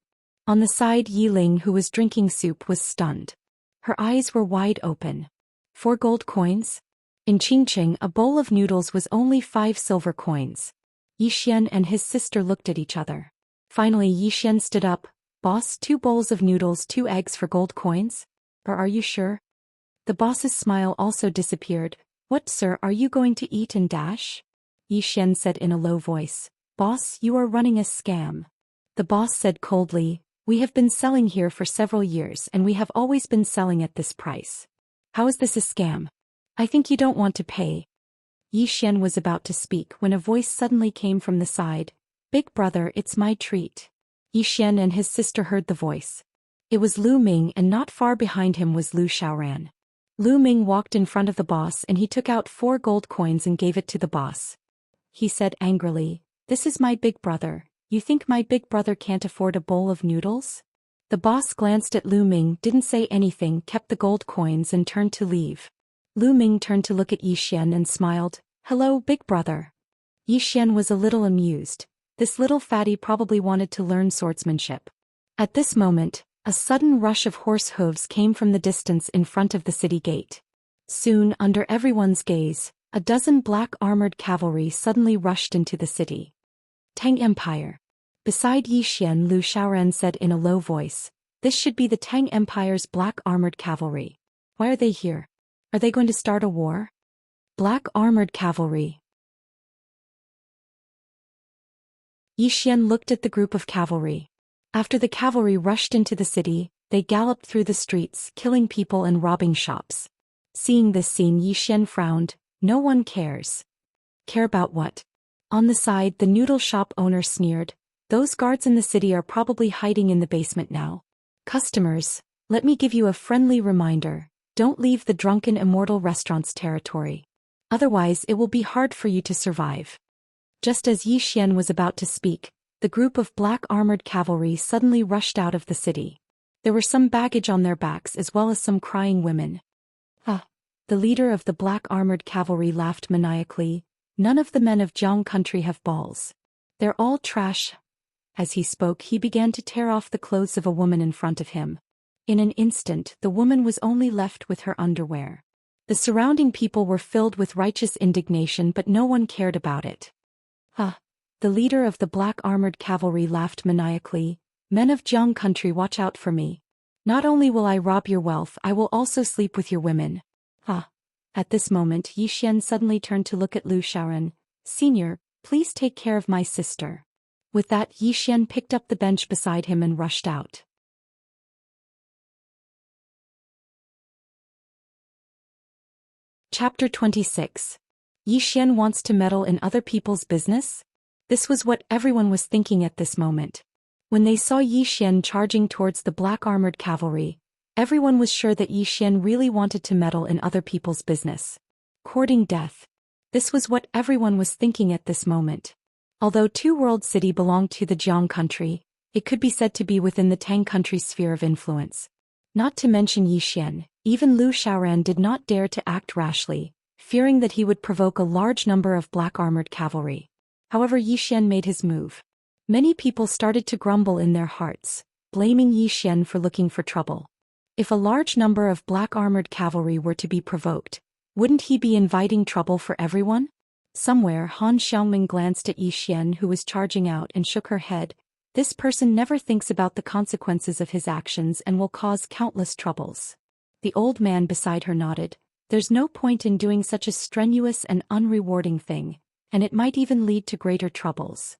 On the side, Yiling, who was drinking soup, was stunned. Her eyes were wide open. 4 gold coins? In Qingqing, a bowl of noodles was only 5 silver coins. Zhou Xian and his sister looked at each other. Finally, Zhou Xian stood up. "Boss, 2 bowls of noodles, 2 eggs for gold coins? Or are you sure?" The boss's smile also disappeared. "What, sir, are you going to eat and dash?" Zhou Xian said in a low voice. "Boss, you are running a scam." The boss said coldly, "We have been selling here for several years and we have always been selling at this price. How is this a scam? I think you don't want to pay." Zhou Xian was about to speak when a voice suddenly came from the side. "Big brother, it's my treat." Zhou Xian and his sister heard the voice. It was Lu Ming, and not far behind him was Lu Xiaoran. Lu Ming walked in front of the boss and he took out 4 gold coins and gave it to the boss. He said angrily, "This is my big brother. You think my big brother can't afford a bowl of noodles?" The boss glanced at Lu Ming, didn't say anything, kept the gold coins and turned to leave. Lu Ming turned to look at Zhou Xian and smiled. "Hello, big brother." Zhou Xian was a little amused. This little fatty probably wanted to learn swordsmanship. At this moment, a sudden rush of horse hooves came from the distance in front of the city gate. Soon, under everyone's gaze, a dozen black-armored cavalry suddenly rushed into the city. Tang Empire. Beside Zhou Xian, Lu Xiaoran said in a low voice, "This should be the Tang Empire's black-armored cavalry. Why are they here? Are they going to start a war?" Black-armored cavalry. Zhou Xian looked at the group of cavalry. After the cavalry rushed into the city, they galloped through the streets, killing people and robbing shops. Seeing this scene, Yi Xian frowned. No one cares. Care about what? On the side, the noodle shop owner sneered. Those guards in the city are probably hiding in the basement now. Customers, let me give you a friendly reminder. Don't leave the drunken Immortal restaurant's territory. Otherwise it will be hard for you to survive. Just as Yi Xian was about to speak, the group of black armored cavalry suddenly rushed out of the city. There were some baggage on their backs as well as some crying women. The leader of the black armored cavalry laughed maniacally. None of the men of Jiang country have balls. They're all trash. As he spoke, he began to tear off the clothes of a woman in front of him. In an instant, the woman was only left with her underwear. The surrounding people were filled with righteous indignation, but no one cared about it. The leader of the black armored cavalry laughed maniacally. Men of Jiang country, watch out for me. Not only will I rob your wealth, I will also sleep with your women. At this moment, Yi Xian suddenly turned to look at Lu Xiaoran. Senior, please take care of my sister. With that, Yi Xian picked up the bench beside him and rushed out. Chapter 26. Yi Xian wants to meddle in other people's business? This was what everyone was thinking at this moment. When they saw Yi Xian charging towards the black armored cavalry, everyone was sure that Yi Xian really wanted to meddle in other people's business. Courting death. This was what everyone was thinking at this moment. Although Two World City belonged to the Jiang country, it could be said to be within the Tang country's sphere of influence. Not to mention Yi Xian, even Lu Xiaoran did not dare to act rashly, fearing that he would provoke a large number of black armored cavalry. However, Yi Xian made his move. Many people started to grumble in their hearts, blaming Yi Xian for looking for trouble. If a large number of black armored cavalry were to be provoked, wouldn't he be inviting trouble for everyone? Somewhere, Han Xiaoming glanced at Yi Xian, who was charging out, and shook her head. This person never thinks about the consequences of his actions and will cause countless troubles. The old man beside her nodded. There's no point in doing such a strenuous and unrewarding thing, and it might even lead to greater troubles.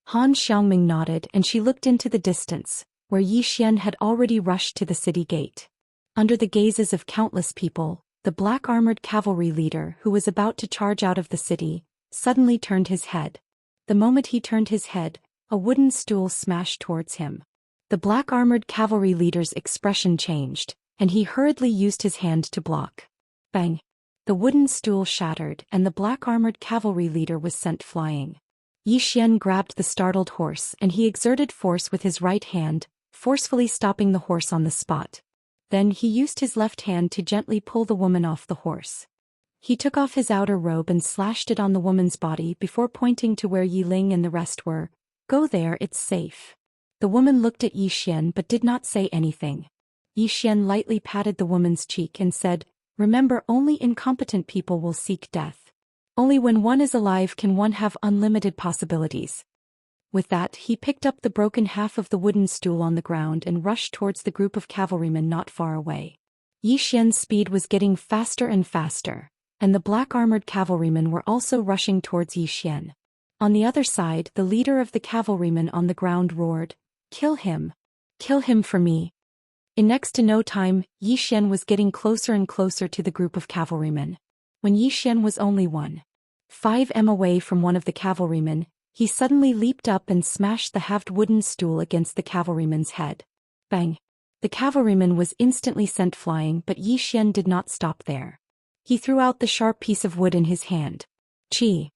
Han Xiaoming nodded, and she looked into the distance, where Yi Xian had already rushed to the city gate. Under the gazes of countless people, the black armored cavalry leader, who was about to charge out of the city, suddenly turned his head. The moment he turned his head, a wooden stool smashed towards him. The black armored cavalry leader's expression changed, and he hurriedly used his hand to block. Bang! The wooden stool shattered, and the black armored cavalry leader was sent flying. Yi Xian grabbed the startled horse, and he exerted force with his right hand, forcefully stopping the horse on the spot. Then he used his left hand to gently pull the woman off the horse. He took off his outer robe and slashed it on the woman's body before pointing to where Yi Ling and the rest were. Go there, it's safe. The woman looked at Yi Xian but did not say anything. Yi Xian lightly patted the woman's cheek and said, remember, only incompetent people will seek death. Only when one is alive can one have unlimited possibilities. With that, he picked up the broken half of the wooden stool on the ground and rushed towards the group of cavalrymen not far away. Yi Xian's speed was getting faster and faster, and the black armored cavalrymen were also rushing towards Yi Xian. On the other side, the leader of the cavalrymen on the ground roared, kill him! Kill him for me! In next to no time, Yi Xian was getting closer and closer to the group of cavalrymen. When Yi Xian was only 1.5 m away from one of the cavalrymen, he suddenly leaped up and smashed the halved wooden stool against the cavalryman's head. Bang! The cavalryman was instantly sent flying, but Yi Xian did not stop there. He threw out the sharp piece of wood in his hand. Chi!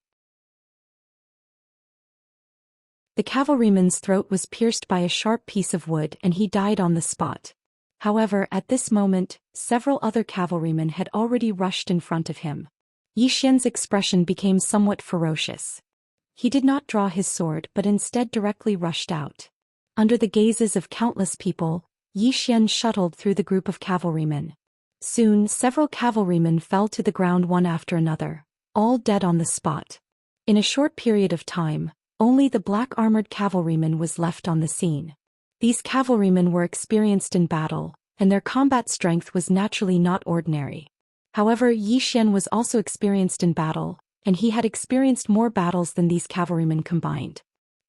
The cavalryman's throat was pierced by a sharp piece of wood and he died on the spot. However, at this moment, several other cavalrymen had already rushed in front of him. Yi Xian's expression became somewhat ferocious. He did not draw his sword but instead directly rushed out. Under the gazes of countless people, Yi Xian shuttled through the group of cavalrymen. Soon, several cavalrymen fell to the ground one after another, all dead on the spot. In a short period of time, only the black armored cavalryman was left on the scene. These cavalrymen were experienced in battle, and their combat strength was naturally not ordinary. However, Yi Xian was also experienced in battle, and he had experienced more battles than these cavalrymen combined.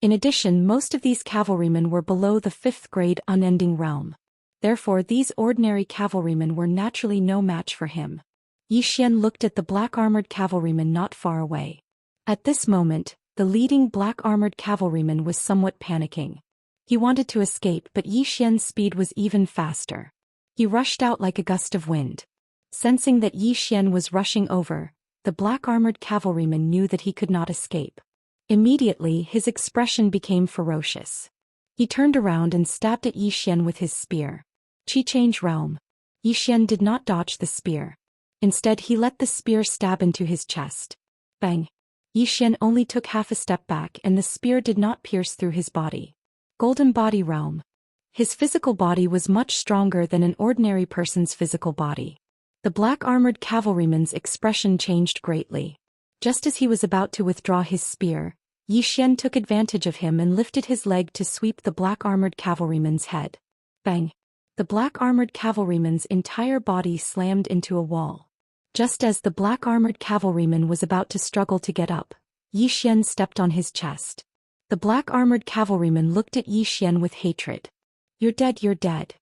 In addition, most of these cavalrymen were below the 5th grade unending realm. Therefore, these ordinary cavalrymen were naturally no match for him. Yi Xian looked at the black-armored cavalryman not far away. At this moment, the leading black-armored cavalryman was somewhat panicking. He wanted to escape, but Yi Xian's speed was even faster. He rushed out like a gust of wind. Sensing that Yi Xian was rushing over, the black-armored cavalryman knew that he could not escape. Immediately, his expression became ferocious. He turned around and stabbed at Yi Xian with his spear. Qi change realm. Yi Xian did not dodge the spear. Instead, he let the spear stab into his chest. Bang! Yi Xian only took half a step back and the spear did not pierce through his body. Golden body realm. His physical body was much stronger than an ordinary person's physical body. The black-armored cavalryman's expression changed greatly. Just as he was about to withdraw his spear, Yi Xian took advantage of him and lifted his leg to sweep the black-armored cavalryman's head. Bang! The black-armored cavalryman's entire body slammed into a wall. Just as the black-armored cavalryman was about to struggle to get up, Yi Xian stepped on his chest. The black-armored cavalryman looked at Yi Xian with hatred. "You're dead, you're dead."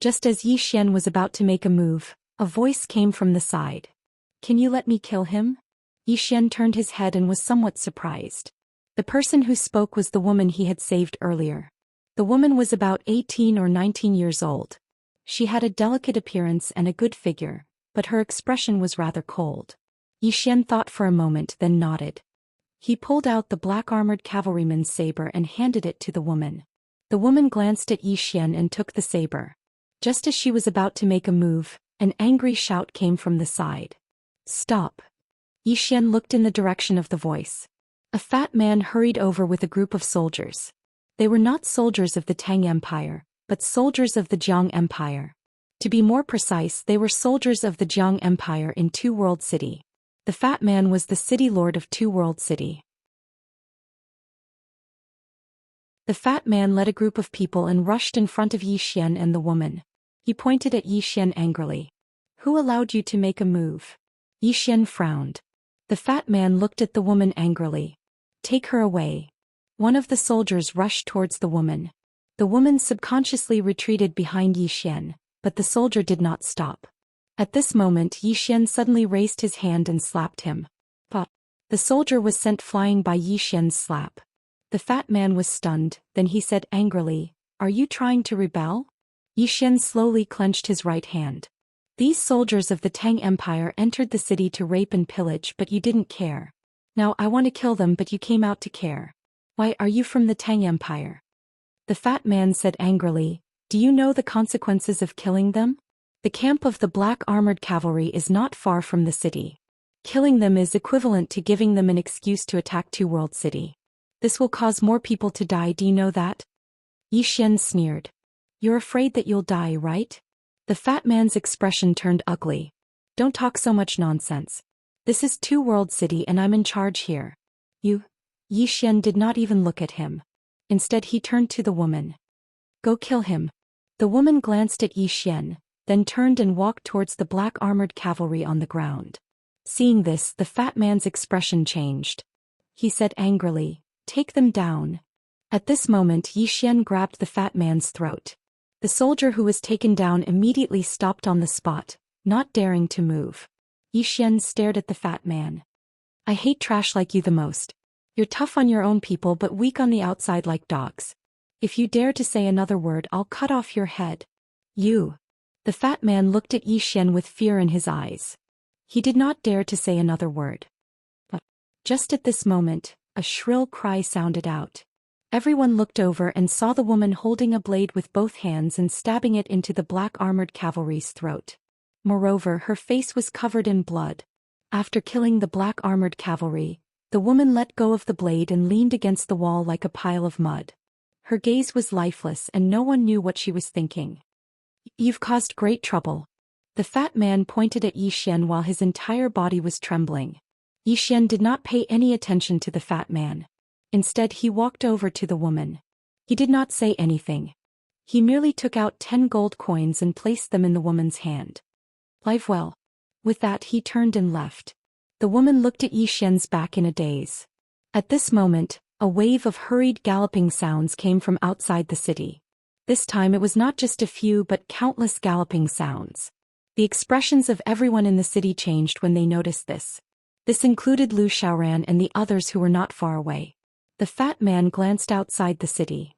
Just as Yi Xian was about to make a move, a voice came from the side. "Can you let me kill him?" Yi Xian turned his head and was somewhat surprised. The person who spoke was the woman he had saved earlier. The woman was about 18 or 19 years old. She had a delicate appearance and a good figure, but her expression was rather cold. Yi Xian thought for a moment, then nodded. He pulled out the black-armored cavalryman's saber and handed it to the woman. The woman glanced at Yi Xian and took the saber. Just as she was about to make a move, an angry shout came from the side. "Stop!" Yi Xian looked in the direction of the voice. A fat man hurried over with a group of soldiers. They were not soldiers of the Tang Empire, but soldiers of the Jiang Empire. To be more precise, they were soldiers of the Jiang Empire in Two World City. The fat man was the city lord of Two World City. The fat man led a group of people and rushed in front of Yi Xian and the woman. He pointed at Yi Xian angrily. "Who allowed you to make a move?" Yi Xian frowned. The fat man looked at the woman angrily. "Take her away." One of the soldiers rushed towards the woman. The woman subconsciously retreated behind Yi Xian, but the soldier did not stop. At this moment, Yi Xian suddenly raised his hand and slapped him. But the soldier was sent flying by Yi Xian's slap. The fat man was stunned, then he said angrily, "Are you trying to rebel?" Yi Xian slowly clenched his right hand. "These soldiers of the Tang Empire entered the city to rape and pillage, but you didn't care. Now I want to kill them, but you came out to care. Why are you from the Tang Empire?" The fat man said angrily, "Do you know the consequences of killing them? The camp of the black-armored cavalry is not far from the city. Killing them is equivalent to giving them an excuse to attack Two World City. This will cause more people to die, do you know that?" Yi Xian sneered. "You're afraid that you'll die, right?" The fat man's expression turned ugly. "Don't talk so much nonsense. This is Two World City and I'm in charge here. You..." Yi Xian did not even look at him. Instead he turned to the woman. "Go kill him." The woman glanced at Yi Xian, then turned and walked towards the black-armored cavalry on the ground. Seeing this, the fat man's expression changed. He said angrily, "Take them down." At this moment Yi Xian grabbed the fat man's throat. The soldier who was taken down immediately stopped on the spot, not daring to move. Yi Xian stared at the fat man. "I hate trash like you the most. You're tough on your own people but weak on the outside like dogs. If you dare to say another word, I'll cut off your head. You." The fat man looked at Yi Xian with fear in his eyes. He did not dare to say another word. But just at this moment, a shrill cry sounded out. Everyone looked over and saw the woman holding a blade with both hands and stabbing it into the black-armored cavalry's throat. Moreover, her face was covered in blood. After killing the black-armored cavalry, the woman let go of the blade and leaned against the wall like a pile of mud. Her gaze was lifeless and no one knew what she was thinking. "You've caused great trouble." The fat man pointed at Yi Xian while his entire body was trembling. Yi Xian did not pay any attention to the fat man. Instead he walked over to the woman. He did not say anything. He merely took out 10 gold coins and placed them in the woman's hand. "Live well." With that he turned and left. The woman looked at Yi Xian's back in a daze. At this moment, A wave of hurried galloping sounds came from outside the city. This time it was not just a few but countless galloping sounds. The expressions of everyone in the city changed when they noticed this. This included Zhou Xian and the others who were not far away. The fat man glanced outside the city.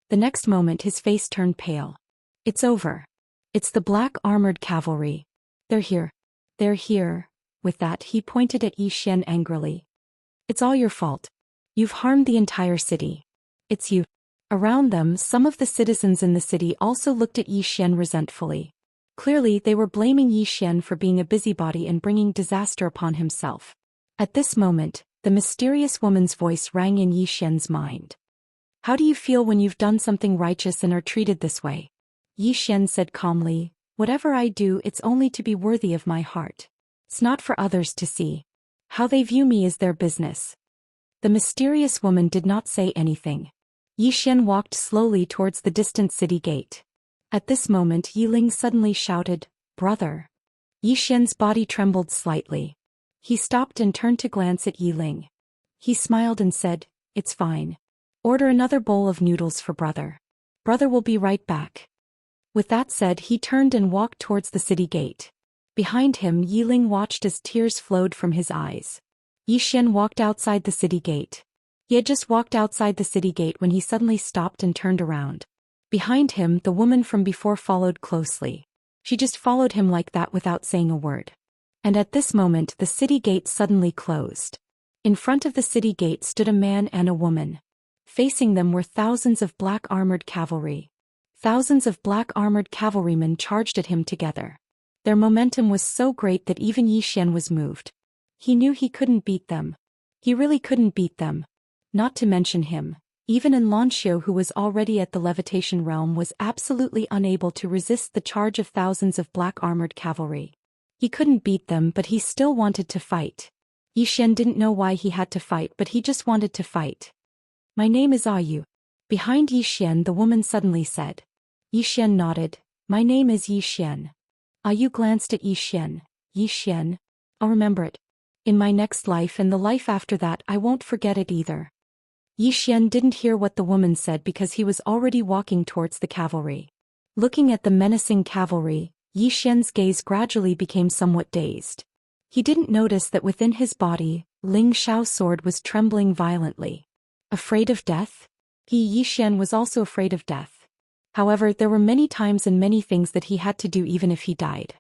The next moment his face turned pale. It's over. It's the black armored cavalry. They're here. They're here. With that he pointed at Xian angrily. It's all your fault. You've harmed the entire city. It's you. Around them, some of the citizens in the city also looked at Xian resentfully. Clearly they were blaming Xian for being a busybody and bringing disaster upon himself. At this moment, the mysterious woman's voice rang in Xian's mind. How do you feel when you've done something righteous and are treated this way? Xian said calmly, whatever I do, it's only to be worthy of my heart. It's not for others to see. How they view me is their business. The mysterious woman did not say anything. Xian walked slowly towards the distant city gate. At this moment Yiling suddenly shouted, "Brother!" Xian's body trembled slightly. He stopped and turned to glance at Yiling. He smiled and said, "It's fine. Order another bowl of noodles for brother. Brother will be right back." With that said, he turned and walked towards the city gate. Behind him, Yiling watched as tears flowed from his eyes. Xian walked outside the city gate. He had just walked outside the city gate when he suddenly stopped and turned around. Behind him, the woman from before followed closely. She just followed him like that without saying a word. And at this moment, the city gate suddenly closed. In front of the city gate stood a man and a woman. Facing them were thousands of black armored cavalry. Thousands of black armored cavalrymen charged at him together. Their momentum was so great that even Xian was moved. He knew he couldn't beat them. He really couldn't beat them. Not to mention him. Even Xianxia, who was already at the levitation realm, was absolutely unable to resist the charge of thousands of black armored cavalry. He couldn't beat them, but he still wanted to fight. Xian didn't know why he had to fight, but he just wanted to fight. My name is Ayu. Behind Xian, the woman suddenly said. Xian nodded. My name is Xian. Ayu glanced at Xian. Xian. I'll remember it. In my next life and the life after that, I won't forget it either. Xian didn't hear what the woman said because he was already walking towards the cavalry. Looking at the menacing cavalry, Xian's gaze gradually became somewhat dazed. He didn't notice that within his body, Ling Xiao's sword was trembling violently. Afraid of death? Xian was also afraid of death. However, there were many times and many things that he had to do even if he died.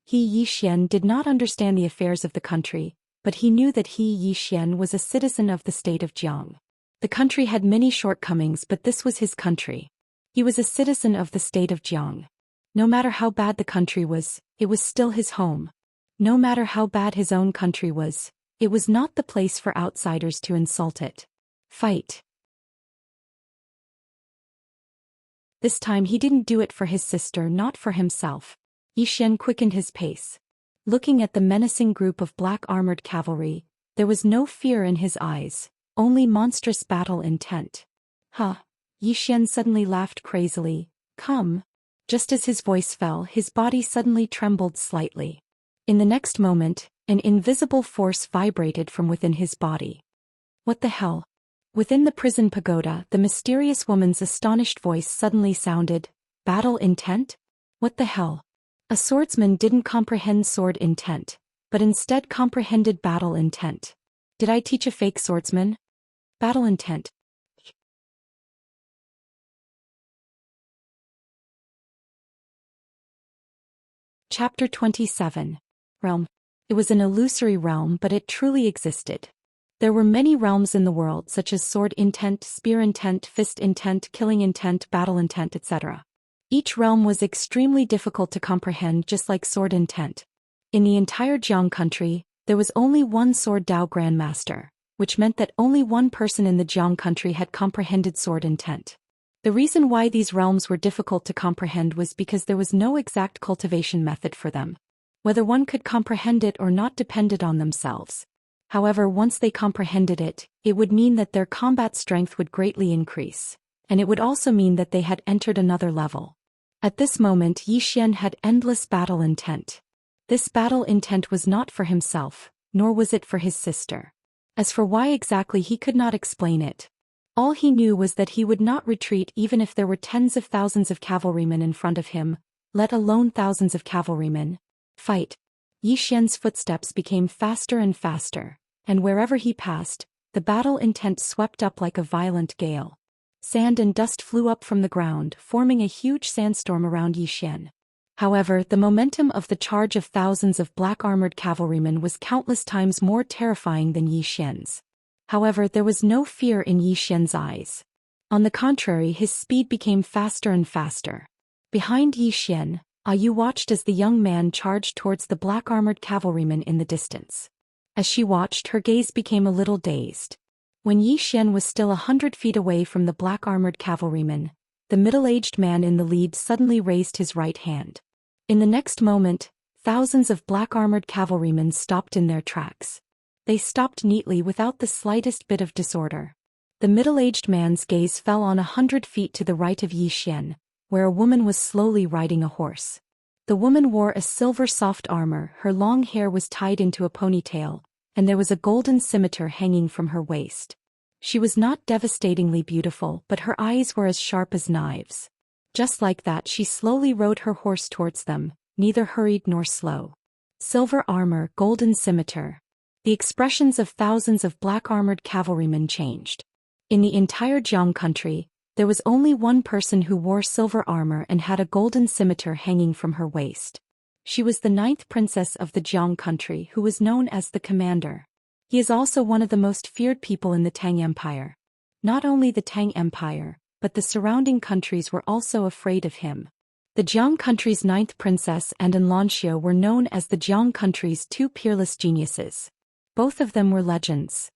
Xian did not understand the affairs of the country, but he knew that Xian was a citizen of the state of Jiang. The country had many shortcomings, but this was his country. He was a citizen of the state of Jiang. No matter how bad the country was, it was still his home. No matter how bad his own country was, it was not the place for outsiders to insult it. Fight. This time he didn't do it for his sister, not for himself. Xian quickened his pace. Looking at the menacing group of black armored cavalry, there was no fear in his eyes, only monstrous battle intent. Huh. Xian suddenly laughed crazily. Come. Just as his voice fell, his body suddenly trembled slightly. In the next moment, an invisible force vibrated from within his body. What the hell? Within the prison pagoda, the mysterious woman's astonished voice suddenly sounded. Battle intent? What the hell? A swordsman didn't comprehend sword intent, but instead comprehended battle intent. Did I teach a fake swordsman? Battle intent. Chapter 27. Realm. It was an illusory realm, but it truly existed. There were many realms in the world, such as sword intent, spear intent, fist intent, killing intent, battle intent, etc. Each realm was extremely difficult to comprehend, just like sword intent. In the entire Jiang country, there was only one sword Dao Grandmaster, which meant that only one person in the Jiang country had comprehended sword intent. The reason why these realms were difficult to comprehend was because there was no exact cultivation method for them. Whether one could comprehend it or not depended on themselves. However, once they comprehended it, it would mean that their combat strength would greatly increase, and it would also mean that they had entered another level. At this moment, Xian had endless battle intent. This battle intent was not for himself, nor was it for his sister. As for why exactly, he could not explain it. All he knew was that he would not retreat even if there were tens of thousands of cavalrymen in front of him, let alone thousands of cavalrymen. Fight. Yi Xian's footsteps became faster and faster, and wherever he passed, the battle intent swept up like a violent gale. Sand and dust flew up from the ground, forming a huge sandstorm around Yi Xian. However, the momentum of the charge of thousands of black-armored cavalrymen was countless times more terrifying than Yi Xian's. However, there was no fear in Yi Xian's eyes. On the contrary, his speed became faster and faster. Behind Yi Xian, Yu watched as the young man charged towards the black-armored cavalrymen in the distance. As she watched, her gaze became a little dazed. When Yi Xian was still 100 feet away from the black-armored cavalrymen, the middle-aged man in the lead suddenly raised his right hand. In the next moment, thousands of black-armored cavalrymen stopped in their tracks. They stopped neatly without the slightest bit of disorder. The middle-aged man's gaze fell on 100 feet to the right of Yi Xian, where a woman was slowly riding a horse. The woman wore a silver soft armor, her long hair was tied into a ponytail, and there was a golden scimitar hanging from her waist. She was not devastatingly beautiful, but her eyes were as sharp as knives. Just like that, she slowly rode her horse towards them, neither hurried nor slow. Silver armor, golden scimitar. The expressions of thousands of black-armored cavalrymen changed. In the entire Jiang country, there was only one person who wore silver armor and had a golden scimitar hanging from her waist. She was the 9th princess of the Jiang country, who was known as the Commander. He is also one of the most feared people in the Tang Empire. Not only the Tang Empire, but the surrounding countries were also afraid of him. The Jiang country's 9th princess and Xianxia were known as the Jiang country's two peerless geniuses. Both of them were legends.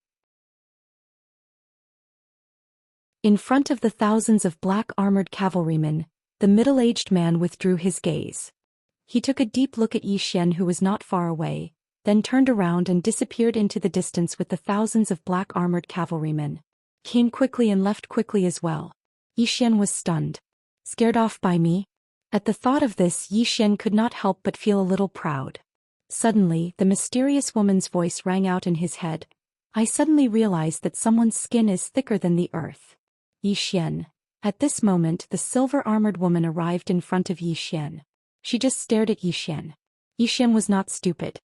In front of the thousands of black-armored cavalrymen, the middle-aged man withdrew his gaze. He took a deep look at Yi Xian, who was not far away, then turned around and disappeared into the distance with the thousands of black-armored cavalrymen. Came quickly and left quickly as well. Yi Xian was stunned. Scared off by me? At the thought of this, Yi Xian could not help but feel a little proud. Suddenly, the mysterious woman's voice rang out in his head. I suddenly realized that someone's skin is thicker than the earth. Yi Xian. At this moment, the silver-armored woman arrived in front of Yi Xian. She just stared at Yi Xian. Yi Xian was not stupid.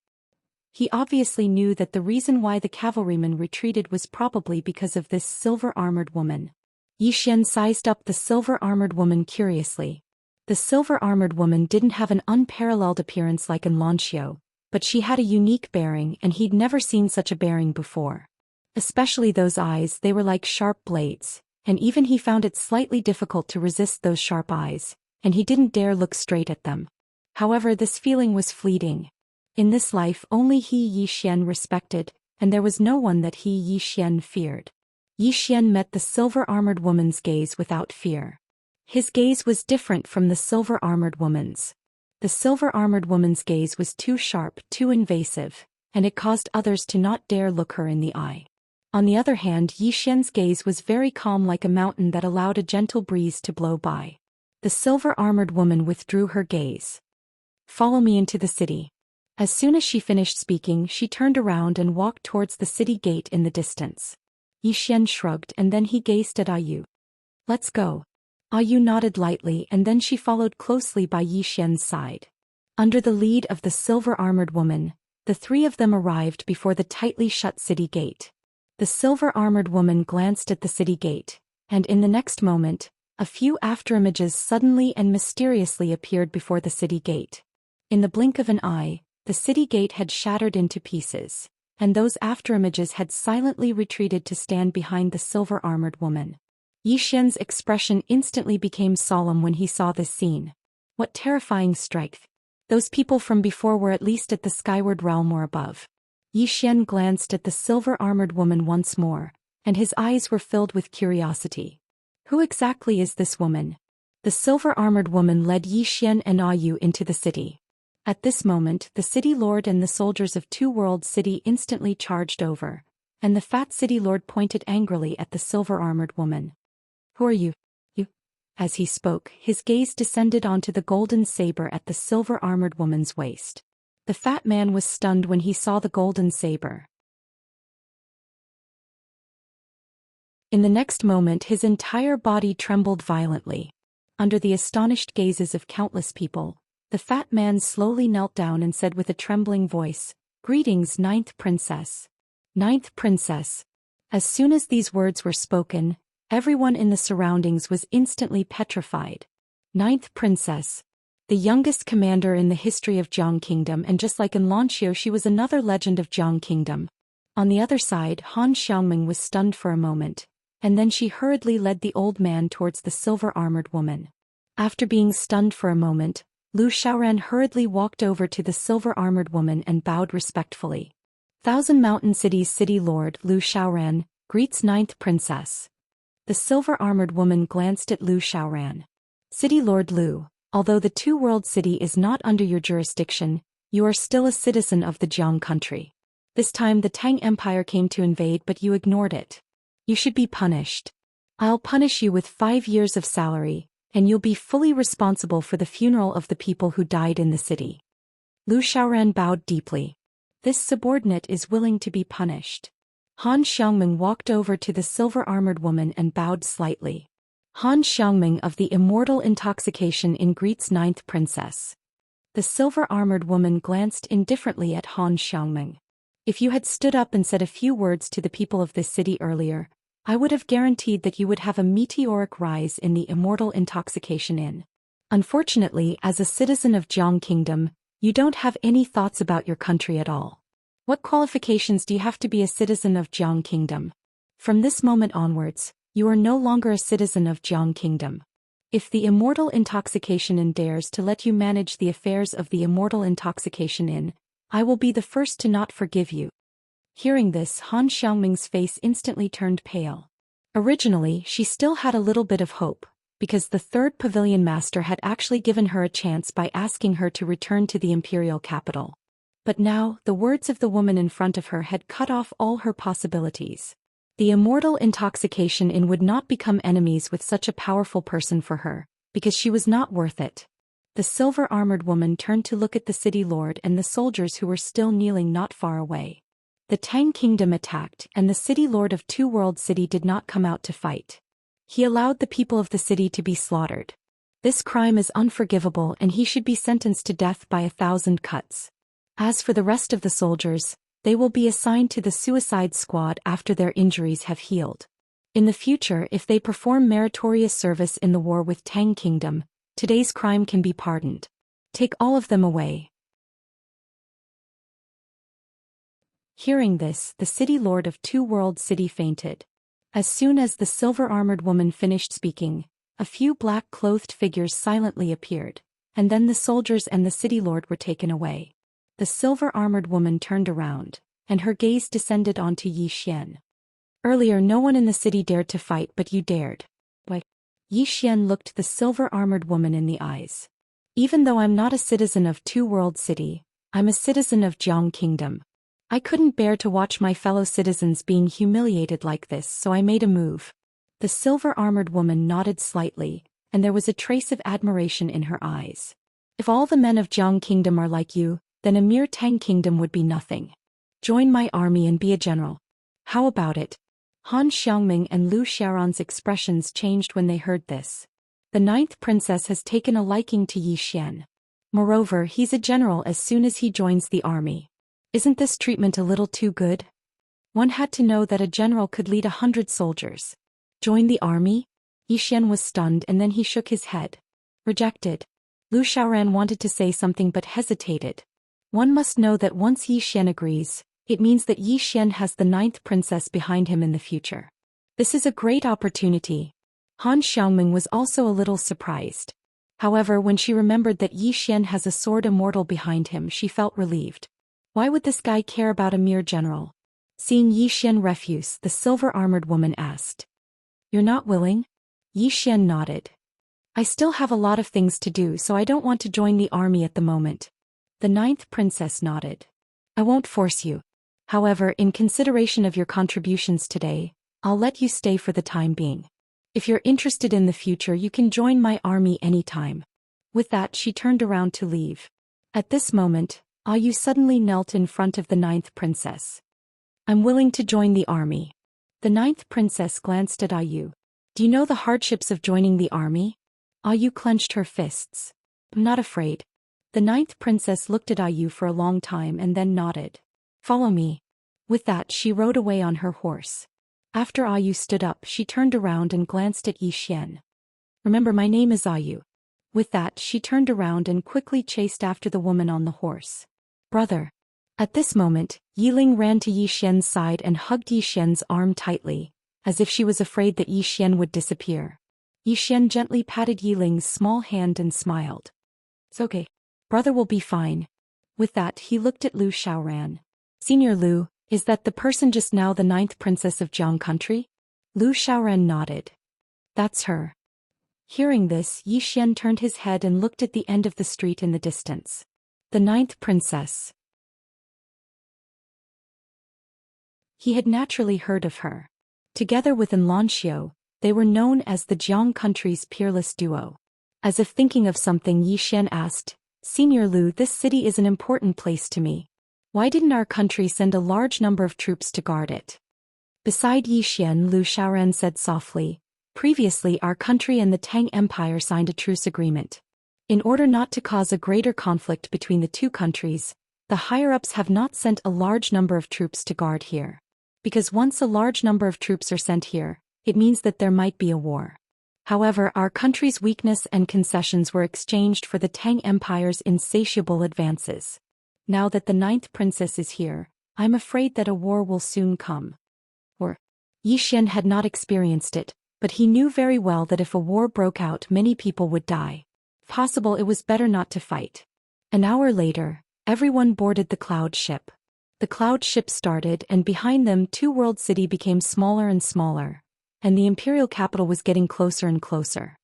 He obviously knew that the reason why the cavalrymen retreated was probably because of this silver-armored woman. Yi Xian sized up the silver-armored woman curiously. The silver-armored woman didn't have an unparalleled appearance like Xianxia, but she had a unique bearing, and he'd never seen such a bearing before. Especially those eyes, they were like sharp blades, and even he found it slightly difficult to resist those sharp eyes, and he didn't dare look straight at them. However, this feeling was fleeting. In this life only he Yi Xian respected, and there was no one that he Yi Xian feared. Yi Xian met the silver-armored woman's gaze without fear. His gaze was different from the silver-armored woman's. The silver-armored woman's gaze was too sharp, too invasive, and it caused others to not dare look her in the eye. On the other hand, Yi Xian's gaze was very calm, like a mountain that allowed a gentle breeze to blow by. The silver-armored woman withdrew her gaze. Follow me into the city. As soon as she finished speaking, she turned around and walked towards the city gate in the distance. Yi Xian shrugged and then he gazed at Yu. Let's go. Yu nodded lightly and then she followed closely by Yi Xian's side. Under the lead of the silver-armored woman, the three of them arrived before the tightly shut city gate. The silver-armored woman glanced at the city gate, and in the next moment, a few afterimages suddenly and mysteriously appeared before the city gate. In the blink of an eye, the city gate had shattered into pieces, and those afterimages had silently retreated to stand behind the silver-armored woman. Yi Xian's expression instantly became solemn when he saw this scene. What terrifying strength! Those people from before were at least at the skyward realm or above. Yi Xian glanced at the silver-armored woman once more, and his eyes were filled with curiosity. Who exactly is this woman? The silver-armored woman led Yi Xian and Yu into the city. At this moment, the city lord and the soldiers of Two World City instantly charged over, and the fat city lord pointed angrily at the silver-armored woman. Who are you? You? As he spoke, his gaze descended onto the golden saber at the silver-armored woman's waist. The fat man was stunned when he saw the golden saber. In the next moment his entire body trembled violently. Under the astonished gazes of countless people, the fat man slowly knelt down and said with a trembling voice, "Greetings, ninth princess." Ninth princess. As soon as these words were spoken, everyone in the surroundings was instantly petrified. Ninth princess. The youngest commander in the history of Jiang Kingdom, and just like in Lanxiu, she was another legend of Jiang Kingdom. On the other side, Han Xiangming was stunned for a moment, and then she hurriedly led the old man towards the silver-armored woman. After being stunned for a moment, Lu Xiaoran hurriedly walked over to the silver-armored woman and bowed respectfully. Thousand Mountain City's city lord Lu Xiaoran greets ninth princess. The silver-armored woman glanced at Lu Xiaoran. City lord Lu, although the two-world city is not under your jurisdiction, you are still a citizen of the Jiang country. This time the Tang Empire came to invade but you ignored it. You should be punished. I'll punish you with 5 years of salary, and you'll be fully responsible for the funeral of the people who died in the city. Lu Xiaoran bowed deeply. This subordinate is willing to be punished. Han Xiangming walked over to the silver-armored woman and bowed slightly. Han Xiangming of the Immortal Intoxication in greets ninth princess. The silver-armored woman glanced indifferently at Han Xiangming. If you had stood up and said a few words to the people of this city earlier, I would have guaranteed that you would have a meteoric rise in the Immortal Intoxication Inn. Unfortunately, as a citizen of Jiang Kingdom, you don't have any thoughts about your country at all. What qualifications do you have to be a citizen of Jiang Kingdom? From this moment onwards, you are no longer a citizen of Jiang Kingdom. If the Immortal Intoxication Inn dares to let you manage the affairs of the Immortal Intoxication Inn, I will be the first to not forgive you. Hearing this, Han Xiangming's face instantly turned pale. Originally, she still had a little bit of hope, because the third pavilion master had actually given her a chance by asking her to return to the imperial capital. But now, the words of the woman in front of her had cut off all her possibilities. The Immortal Intoxication Inn would not become enemies with such a powerful person for her, because she was not worth it. The silver-armored woman turned to look at the city lord and the soldiers who were still kneeling not far away. The Tang Kingdom attacked, and the city lord of Two World City did not come out to fight. He allowed the people of the city to be slaughtered. This crime is unforgivable and he should be sentenced to death by 1,000 cuts. As for the rest of the soldiers, they will be assigned to the suicide squad after their injuries have healed. In the future, if they perform meritorious service in the war with Tang Kingdom, today's crime can be pardoned. Take all of them away. Hearing this, the city lord of Two World City fainted. As soon as the silver-armored woman finished speaking, a few black-clothed figures silently appeared, and then the soldiers and the city lord were taken away. The silver-armored woman turned around, and her gaze descended onto Yi Xian. Earlier no one in the city dared to fight, but you dared. Why? Yi Xian looked the silver-armored woman in the eyes. Even though I'm not a citizen of Two World City, I'm a citizen of Jiang Kingdom. I couldn't bear to watch my fellow citizens being humiliated like this, so I made a move. The silver-armored woman nodded slightly, and there was a trace of admiration in her eyes. If all the men of Jiang Kingdom are like you, then a mere Tang Kingdom would be nothing. Join my army and be a general. How about it? Han Xiangming and Lu Xiaoran's expressions changed when they heard this. The ninth princess has taken a liking to Yi Xian. Moreover, he's a general as soon as he joins the army. Isn't this treatment a little too good? One had to know that a general could lead 100 soldiers. Join the army? Yi Xian was stunned and then he shook his head. Rejected. Lu Xiaoran wanted to say something but hesitated. One must know that once Yi Xian agrees, it means that Yi Xian has the ninth princess behind him in the future. This is a great opportunity. Han Xiangming was also a little surprised. However, when she remembered that Yi Xian has a sword immortal behind him, she felt relieved. Why would this guy care about a mere general? Seeing Yi Xian refuse, the silver-armored woman asked. You're not willing? Yi Xian nodded. I still have a lot of things to do, so I don't want to join the army at the moment. The ninth princess nodded. I won't force you. However, in consideration of your contributions today, I'll let you stay for the time being. If you're interested in the future, you can join my army anytime. With that, she turned around to leave. At this moment, Ayu suddenly knelt in front of the ninth princess. I'm willing to join the army. The ninth princess glanced at Ayu. Do you know the hardships of joining the army? Ayu clenched her fists. I'm not afraid. The ninth princess looked at Ayu for a long time and then nodded. Follow me. With that she rode away on her horse. After Ayu stood up she turned around and glanced at Zhou Xian. Remember, my name is Ayu. With that she turned around and quickly chased after the woman on the horse. Brother. At this moment, Yiling ran to Zhou Xian's side and hugged Zhou Xian's arm tightly, as if she was afraid that Zhou Xian would disappear. Zhou Xian gently patted Yiling's small hand and smiled. It's okay. Brother will be fine. With that he looked at Lu Xiaoran. Senior Lu, is that the person just now the ninth princess of Jiang country? Lu Xiaoran nodded. That's her. Hearing this, Zhou Xian turned his head and looked at the end of the street in the distance. The ninth princess. He had naturally heard of her. Together with Xianxia, they were known as the Jiang country's peerless duo. As if thinking of something, Zhou Xian asked, Senior Lu, this city is an important place to me. Why didn't our country send a large number of troops to guard it? Beside Zhou Xian, Lu Xiaoran said softly, previously our country and the Tang Empire signed a truce agreement. In order not to cause a greater conflict between the two countries, the higher-ups have not sent a large number of troops to guard here. Because once a large number of troops are sent here, it means that there might be a war. However, our country's weakness and concessions were exchanged for the Tang Empire's insatiable advances. Now that the ninth princess is here, I'm afraid that a war will soon come. Or, Zhou Xian had not experienced it, but he knew very well that if a war broke out many people would die. If possible, it was better not to fight. An hour later, everyone boarded the cloud ship. The cloud ship started and behind them two world city became smaller and smaller, and the imperial capital was getting closer and closer.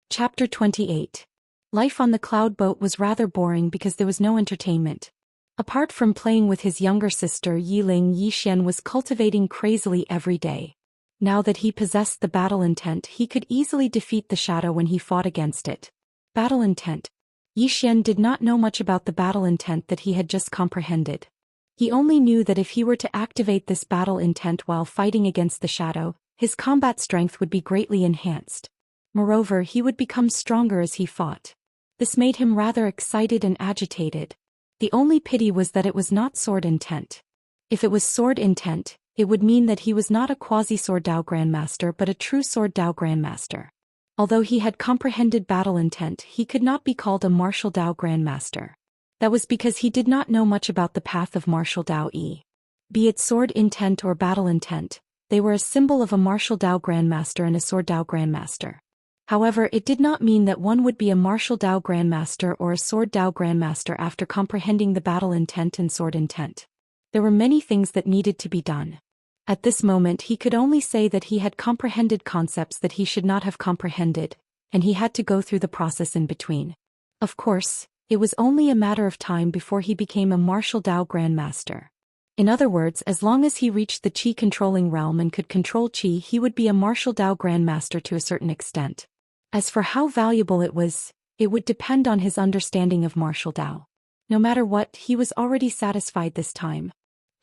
Chapter 28. Life on the cloud boat was rather boring because there was no entertainment. Apart from playing with his younger sister Yiling, Zhou Xian was cultivating crazily every day. Now that he possessed the battle intent, he could easily defeat the shadow when he fought against it. Battle intent. Zhou Xian did not know much about the battle intent that he had just comprehended. He only knew that if he were to activate this battle intent while fighting against the shadow, his combat strength would be greatly enhanced. Moreover, he would become stronger as he fought. This made him rather excited and agitated. The only pity was that it was not sword intent. If it was sword intent, it would mean that he was not a quasi-sword Dao Grandmaster but a true sword Dao Grandmaster. Although he had comprehended battle intent, he could not be called a martial Dao Grandmaster. That was because he did not know much about the path of martial Dao Yi. Be it sword intent or battle intent, they were a symbol of a martial Dao Grandmaster and a sword Dao Grandmaster. However, it did not mean that one would be a martial Dao Grandmaster or a sword Dao Grandmaster after comprehending the battle intent and sword intent. There were many things that needed to be done. At this moment he could only say that he had comprehended concepts that he should not have comprehended, and he had to go through the process in between. Of course, it was only a matter of time before he became a martial Dao Grandmaster. In other words, as long as he reached the Qi controlling realm and could control Qi, he would be a martial Dao Grandmaster to a certain extent. As for how valuable it would depend on his understanding of martial Dao. No matter what, he was already satisfied this time.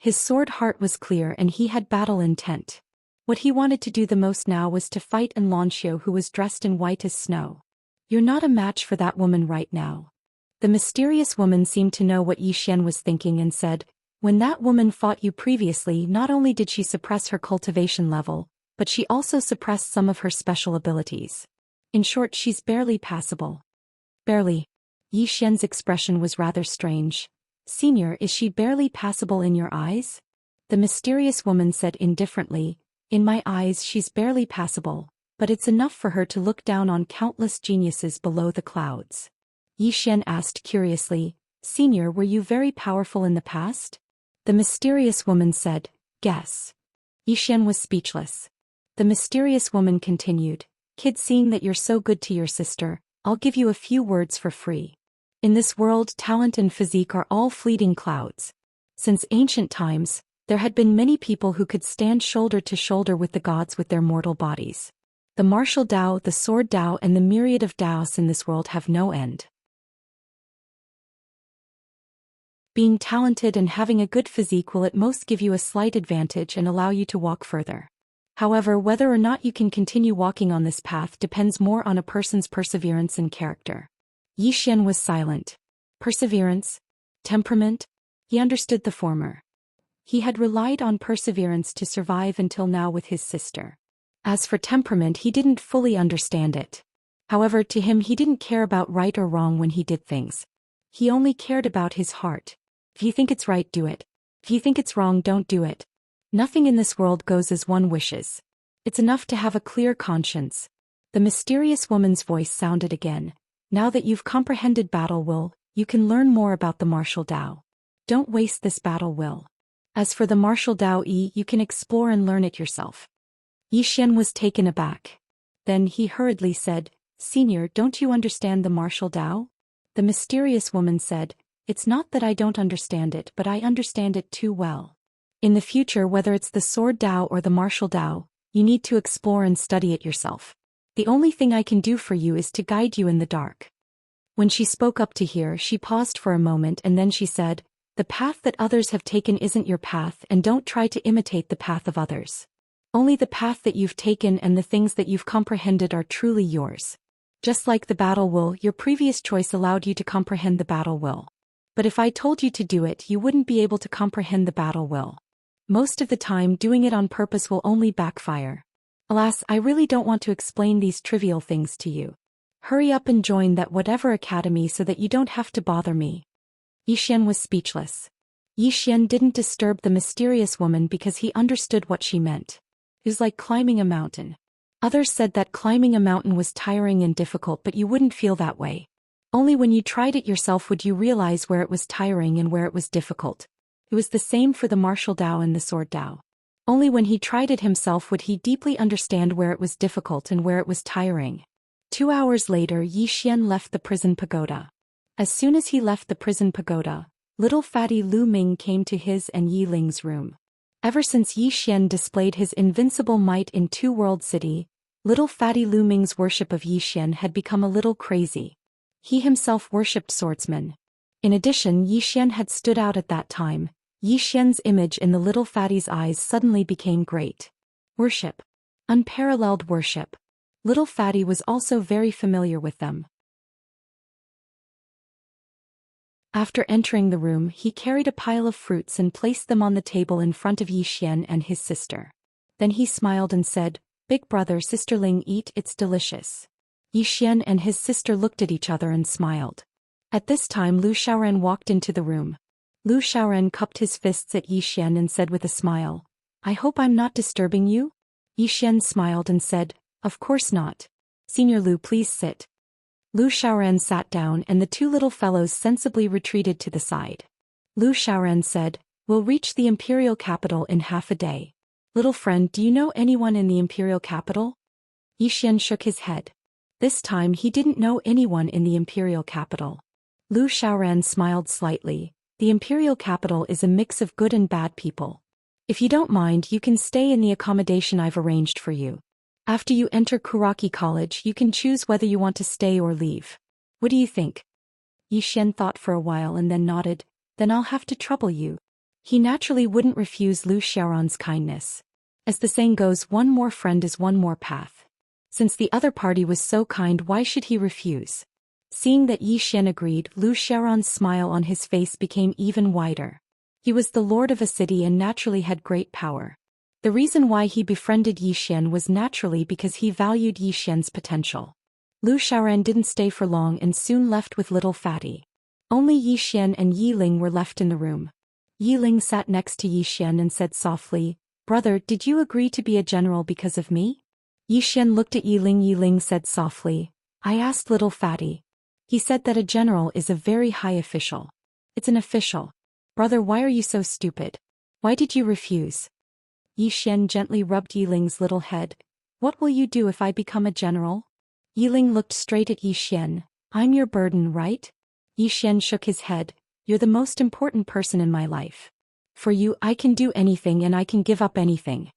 His sword heart was clear and he had battle intent. What he wanted to do the most now was to fight Xianxia, who was dressed in white as snow. You're not a match for that woman right now. The mysterious woman seemed to know what Zhou Xian was thinking and said, when that woman fought you previously, not only did she suppress her cultivation level, but she also suppressed some of her special abilities. In short, she's barely passable. Barely. Zhou Xian's expression was rather strange. Senior, is she barely passable in your eyes? The mysterious woman said indifferently, in my eyes she's barely passable, but it's enough for her to look down on countless geniuses below the clouds. Zhou Xian asked curiously, Senior, were you very powerful in the past? The mysterious woman said, guess. Zhou Xian was speechless. The mysterious woman continued, Kid, seeing that you're so good to your sister, I'll give you a few words for free. In this world, talent and physique are all fleeting clouds. Since ancient times, there had been many people who could stand shoulder to shoulder with the gods with their mortal bodies. The martial Dao, the sword Dao, and the myriad of Daoists in this world have no end. Being talented and having a good physique will at most give you a slight advantage and allow you to walk further. However, whether or not you can continue walking on this path depends more on a person's perseverance and character. Yi Xian was silent. Perseverance? Temperament? He understood the former. He had relied on perseverance to survive until now with his sister. As for temperament, he didn't fully understand it. However, to him he didn't care about right or wrong when he did things. He only cared about his heart. If you think it's right, do it. If you think it's wrong, don't do it. Nothing in this world goes as one wishes. It's enough to have a clear conscience. The mysterious woman's voice sounded again. Now that you've comprehended battle will, you can learn more about the martial Dao. Don't waste this battle will. As for the martial Dao Yi, you can explore and learn it yourself. Yi Xian was taken aback. Then he hurriedly said, Senior, don't you understand the martial Dao? The mysterious woman said, It's not that I don't understand it, but I understand it too well. In the future, whether it's the sword Dao or the martial Dao, you need to explore and study it yourself. The only thing I can do for you is to guide you in the dark. When she spoke up to here, she paused for a moment and then she said, The path that others have taken isn't your path, and don't try to imitate the path of others. Only the path that you've taken and the things that you've comprehended are truly yours. Just like the battle will, your previous choice allowed you to comprehend the battle will. But if I told you to do it, you wouldn't be able to comprehend the battle will. Most of the time, doing it on purpose will only backfire. Alas, I really don't want to explain these trivial things to you. Hurry up and join that whatever academy so that you don't have to bother me. Yi Xian was speechless. Yi Xian didn't disturb the mysterious woman because he understood what she meant. It was like climbing a mountain. Others said that climbing a mountain was tiring and difficult, but you wouldn't feel that way. Only when you tried it yourself would you realize where it was tiring and where it was difficult. It was the same for the martial Dao and the sword Dao. Only when he tried it himself would he deeply understand where it was difficult and where it was tiring. 2 hours later, Yi Xian left the prison pagoda. As soon as he left the prison pagoda, little fatty Lu Ming came to his and Yi Ling's room. Ever since Yi Xian displayed his invincible might in Two World City, little fatty Lu Ming's worship of Yi Xian had become a little crazy. He himself worshipped swordsmen. In addition, Yi Xian had stood out at that time. Yi Xian's image in the little fatty's eyes suddenly became great. Worship. Unparalleled worship. Little fatty was also very familiar with them. After entering the room, he carried a pile of fruits and placed them on the table in front of Yi Xian and his sister. Then he smiled and said, Big brother, sisterling, eat, it's delicious. Yi Xian and his sister looked at each other and smiled. At this time, Lu Xiaoran walked into the room. Lu Xiaoran cupped his fists at Yi Xian and said with a smile, I hope I'm not disturbing you? Yi Xian smiled and said, Of course not. Senior Lu, please sit. Lu Xiaoran sat down and the two little fellows sensibly retreated to the side. Lu Xiaoran said, We'll reach the imperial capital in half a day. Little friend, do you know anyone in the imperial capital? Yi Xian shook his head. This time he didn't know anyone in the imperial capital. Lu Xiaoran smiled slightly. The imperial capital is a mix of good and bad people. If you don't mind, you can stay in the accommodation I've arranged for you. After you enter Kuraki College, you can choose whether you want to stay or leave. What do you think? Yi Xian thought for a while and then nodded. Then I'll have to trouble you. He naturally wouldn't refuse Lu Xiaoran's kindness. As the saying goes, one more friend is one more path. Since the other party was so kind, why should he refuse? Seeing that Yi Xian agreed, Lu Xiaoran's smile on his face became even wider. He was the lord of a city and naturally had great power. The reason why he befriended Yi Xian was naturally because he valued Yi Xian's potential. Lu Xiaoran didn't stay for long and soon left with little fatty. Only Yi Xian and Yi Ling were left in the room. Yi Ling sat next to Yi Xian and said softly, Brother, did you agree to be a general because of me? Yi Xian looked at Yi Ling. Yi Ling said softly, I asked little fatty. He said that a general is a very high official. It's an official. Brother, why are you so stupid? Why did you refuse? Yi Xian gently rubbed Yi Ling's little head. What will you do if I become a general? Yi Ling looked straight at Yi Xian. I'm your burden, right? Yi Xian shook his head. You're the most important person in my life. For you, I can do anything and I can give up anything.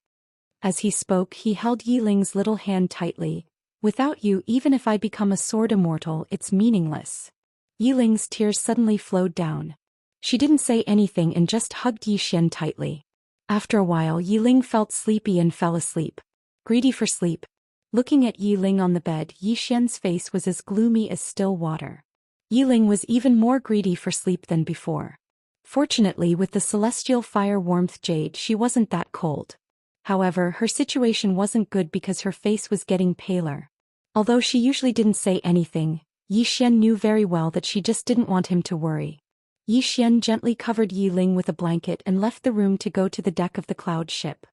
As he spoke, he held Yi Ling's little hand tightly. Without you, even if I become a sword immortal, it's meaningless. Yi Ling's tears suddenly flowed down. She didn't say anything and just hugged Yi Xian tightly. After a while Yi Ling felt sleepy and fell asleep. Greedy for sleep. Looking at Yi Ling on the bed, Yi Xian's face was as gloomy as still water. Yi Ling was even more greedy for sleep than before. Fortunately, with the celestial fire warmth jade, she wasn't that cold. However, her situation wasn't good because her face was getting paler. Although she usually didn't say anything, Yi Xian knew very well that she just didn't want him to worry. Yi Xian gently covered Yi Ling with a blanket and left the room to go to the deck of the cloud ship.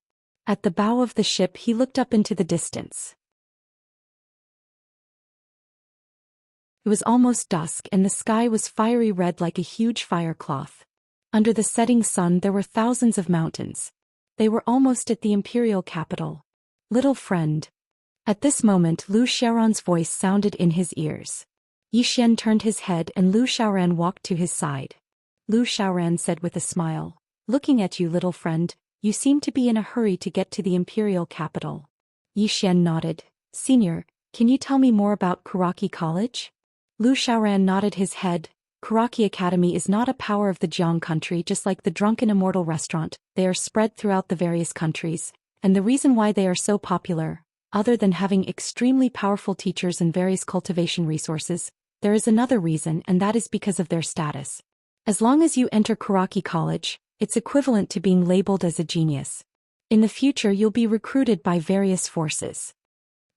At the bow of the ship he looked up into the distance. It was almost dusk and the sky was fiery red like a huge fire cloth. Under the setting sun there were thousands of mountains. They were almost at the imperial capital. Little friend. At this moment Lu Xiaoran's voice sounded in his ears. Yi Xian turned his head and Lu Xiaoran walked to his side. Lu Xiaoran said with a smile, "Looking at you, little friend, you seem to be in a hurry to get to the imperial capital." Yi Xian nodded. "Senior, can you tell me more about Kuraki College?" Lu Xiaoran nodded his head. Kuraki Academy is not a power of the Jiang country, just like the drunken Immortal restaurant. They are spread throughout the various countries, and the reason why they are so popular, other than having extremely powerful teachers and various cultivation resources, there is another reason, and that is because of their status. As long as you enter Kuraki College, it's equivalent to being labeled as a genius. In the future you'll be recruited by various forces.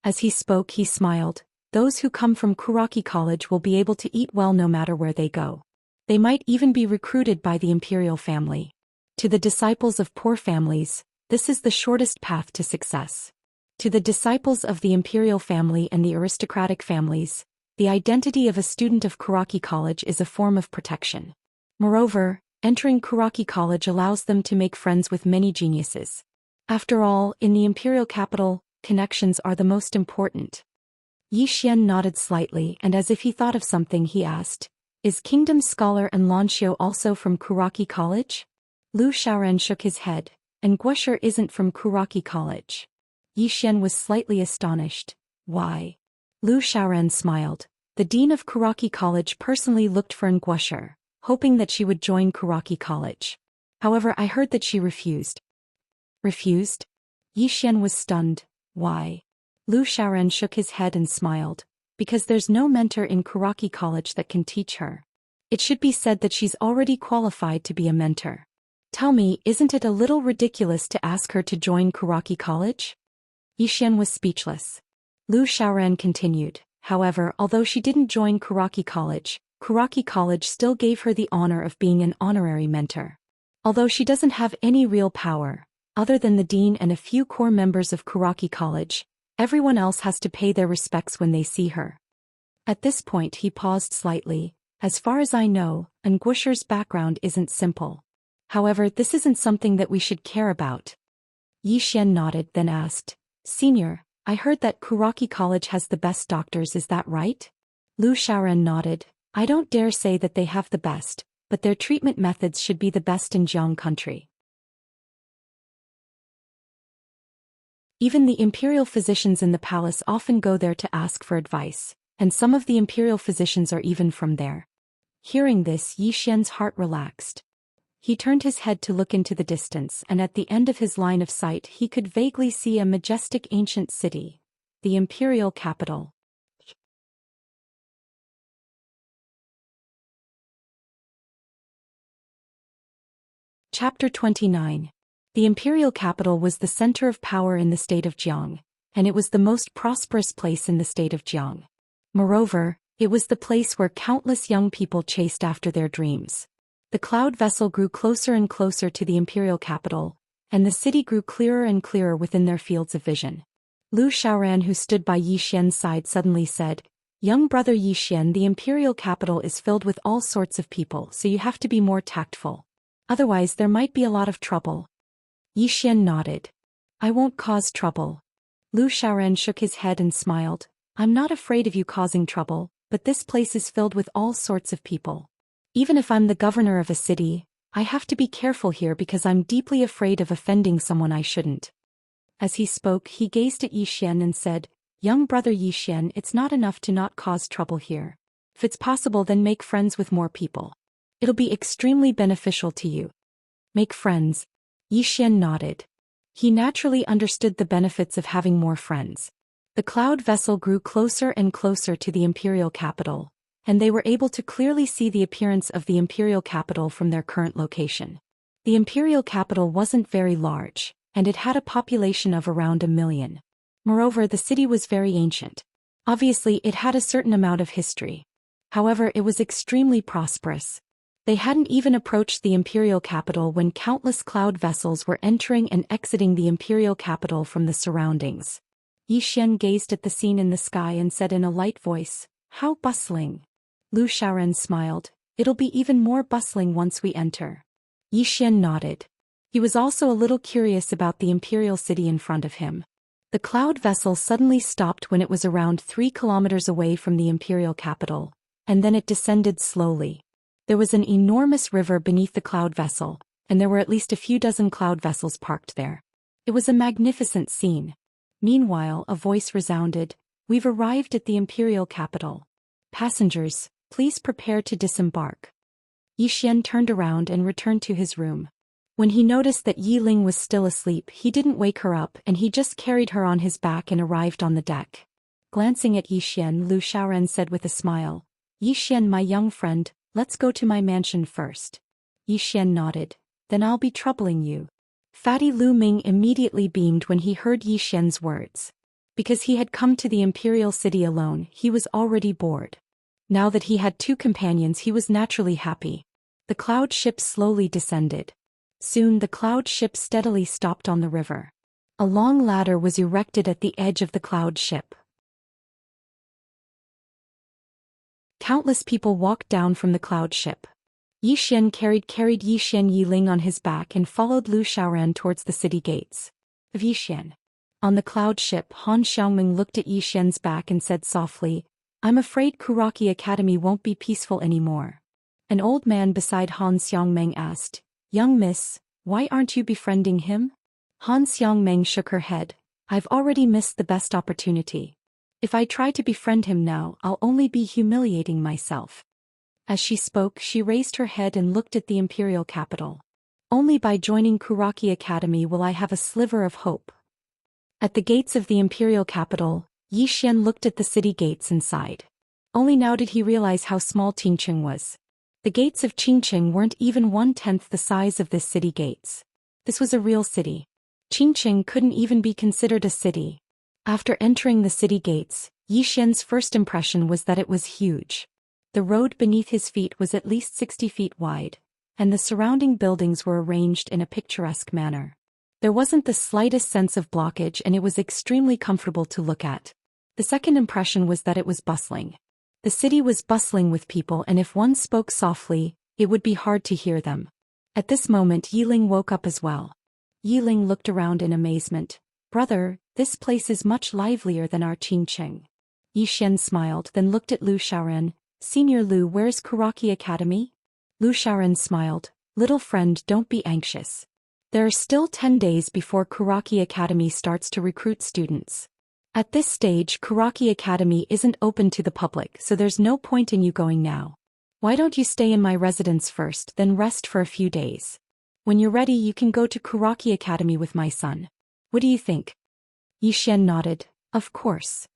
As he spoke he smiled. Those who come from Kuraki College will be able to eat well no matter where they go. They might even be recruited by the imperial family. To the disciples of poor families, this is the shortest path to success. To the disciples of the imperial family and the aristocratic families, the identity of a student of Kuraki College is a form of protection. Moreover, entering Kuraki College allows them to make friends with many geniuses. After all, in the imperial capital, connections are the most important. Yi Xian nodded slightly and as if he thought of something he asked, "Is Kingdom Scholar and Lanxiu also from Kuraki College?" Lu Xiaoran shook his head, "And Guosher isn't from Kuraki College." Yi Xian was slightly astonished. "Why?" Lu Xiaoran smiled. The dean of Kuraki College personally looked for Guosher, hoping that she would join Kuraki College. However, I heard that she refused. Refused? Yi Xian was stunned. Why? Lu Xiaoran shook his head and smiled. Because there's no mentor in Kuraki College that can teach her. It should be said that she's already qualified to be a mentor. Tell me, isn't it a little ridiculous to ask her to join Kuraki College? Yi Xian was speechless. Lu Xiaoran continued, however, although she didn't join Kuraki College still gave her the honor of being an honorary mentor. Although she doesn't have any real power, other than the dean and a few core members of Kuraki College, everyone else has to pay their respects when they see her. At this point he paused slightly. As far as I know, Guosher's background isn't simple. However, this isn't something that we should care about. Yi Xian nodded, then asked, "Senior, I heard that Kuraki College has the best doctors, is that right?" Lu Xiaoran nodded. "I don't dare say that they have the best, but their treatment methods should be the best in Jiang country. Even the imperial physicians in the palace often go there to ask for advice, and some of the imperial physicians are even from there." Hearing this, Yi Xian's heart relaxed. He turned his head to look into the distance, and at the end of his line of sight he could vaguely see a majestic ancient city, the imperial capital. Chapter 29. The imperial capital was the center of power in the state of Jiang, and it was the most prosperous place in the state of Jiang. Moreover, it was the place where countless young people chased after their dreams. The cloud vessel grew closer and closer to the imperial capital, and the city grew clearer and clearer within their fields of vision. Lu Xiaoran, who stood by Yi Xian's side, suddenly said, "Young brother Yi Xian, the imperial capital is filled with all sorts of people, so you have to be more tactful. Otherwise there might be a lot of trouble." Yi Xian nodded. "I won't cause trouble." Lu Xiaoran shook his head and smiled. "I'm not afraid of you causing trouble, but this place is filled with all sorts of people. Even if I'm the governor of a city, I have to be careful here because I'm deeply afraid of offending someone I shouldn't." As he spoke, he gazed at Yi Xian and said, "Young brother Yi Xian, it's not enough to not cause trouble here. If it's possible, then make friends with more people. It'll be extremely beneficial to you. Make friends. Yi Xian nodded. He naturally understood the benefits of having more friends. The cloud vessel grew closer and closer to the imperial capital, and they were able to clearly see the appearance of the imperial capital from their current location. The imperial capital wasn't very large, and it had a population of around 1 million. Moreover, the city was very ancient. Obviously, it had a certain amount of history. However, it was extremely prosperous. They hadn't even approached the imperial capital when countless cloud vessels were entering and exiting the imperial capital from the surroundings. Yi Xian gazed at the scene in the sky and said in a light voice, "How bustling." Lu Xiaoren smiled, "It'll be even more bustling once we enter." Yi Xian nodded. He was also a little curious about the imperial city in front of him. The cloud vessel suddenly stopped when it was around 3 kilometers away from the imperial capital, and then it descended slowly. There was an enormous river beneath the cloud vessel, and there were at least a few dozen cloud vessels parked there. It was a magnificent scene. Meanwhile, a voice resounded, "We've arrived at the imperial capital. Passengers, please prepare to disembark." Yi Xian turned around and returned to his room. When he noticed that Yi Ling was still asleep, he didn't wake her up and he just carried her on his back and arrived on the deck. Glancing at Yi Xian, Lu Xiaoren said with a smile, "Yi Xian, my young friend, let's go to my mansion first." Yi Xian nodded. "Then I'll be troubling you." Fatty Lu Ming immediately beamed when he heard Yi Xian's words. Because he had come to the imperial city alone, he was already bored. Now that he had 2 companions, he was naturally happy. The cloud ship slowly descended. Soon the cloud ship steadily stopped on the river. A long ladder was erected at the edge of the cloud ship. Countless people walked down from the cloud ship. Yi Xian carried Yi Xian Yi Ling on his back and followed Lu Xiaoren towards the city gates of Yi Xian. On the cloud ship, Han Xiangming looked at Yi Xian's back and said softly, "I'm afraid Kuraki Academy won't be peaceful anymore." An old man beside Han Xiangmeng asked, "Young miss, why aren't you befriending him?" Han Xiangmeng shook her head, "I've already missed the best opportunity. If I try to befriend him now, I'll only be humiliating myself." As she spoke, she raised her head and looked at the imperial capital. "Only by joining Kuraki Academy will I have a sliver of hope." At the gates of the imperial capital, Yi Xian looked at the city gates and sighed. Only now did he realize how small Qingqing was. The gates of Qingqing weren't even 1/10 the size of this city gates. This was a real city. Qingqing couldn't even be considered a city. After entering the city gates, Yi Xian's first impression was that it was huge. The road beneath his feet was at least 60 feet wide, and the surrounding buildings were arranged in a picturesque manner. There wasn't the slightest sense of blockage and it was extremely comfortable to look at. The second impression was that it was bustling. The city was bustling with people, and if one spoke softly, it would be hard to hear them. At this moment, Yi Ling woke up as well. Yi Ling looked around in amazement. "Brother, this place is much livelier than our Qingqing." Yi Xian smiled, then looked at Lu Xiaoren. "Senior Lu, where's Kuraki Academy?" Lu Xiaoren smiled. "Little friend, don't be anxious. There are still 10 days before Kuraki Academy starts to recruit students. At this stage, Kuraki Academy isn't open to the public, so there's no point in you going now. Why don't you stay in my residence first, then rest for a few days? When you're ready, you can go to Kuraki Academy with my son. What do you think?" Yi Xian nodded. "Of course."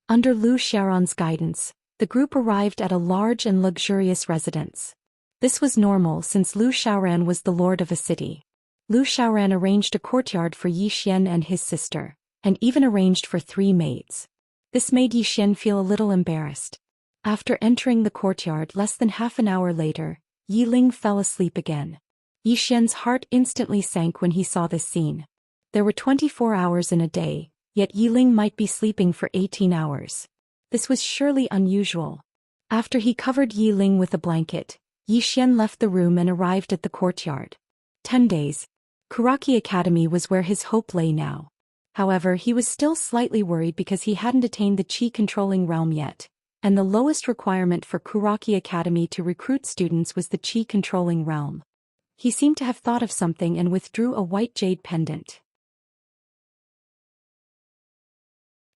Under Lu Xiaoren's guidance, the group arrived at a large and luxurious residence. This was normal since Lu Xiaoren was the lord of a city. Lu Xiaoren arranged a courtyard for Yi Xian and his sister, and even arranged for 3 maids. This made Yi Xian feel a little embarrassed. After entering the courtyard less than half an hour later, Yi Ling fell asleep again. Yi Xian's heart instantly sank when he saw this scene. There were 24 hours in a day, yet Yi Ling might be sleeping for 18 hours. This was surely unusual. After he covered Yi Ling with a blanket, Yi Xian left the room and arrived at the courtyard. 10 days. Kuraki Academy was where his hope lay now. However, he was still slightly worried because he hadn't attained the Qi-controlling realm yet, and the lowest requirement for Kuraki Academy to recruit students was the Qi-controlling realm. He seemed to have thought of something and withdrew a white jade pendant.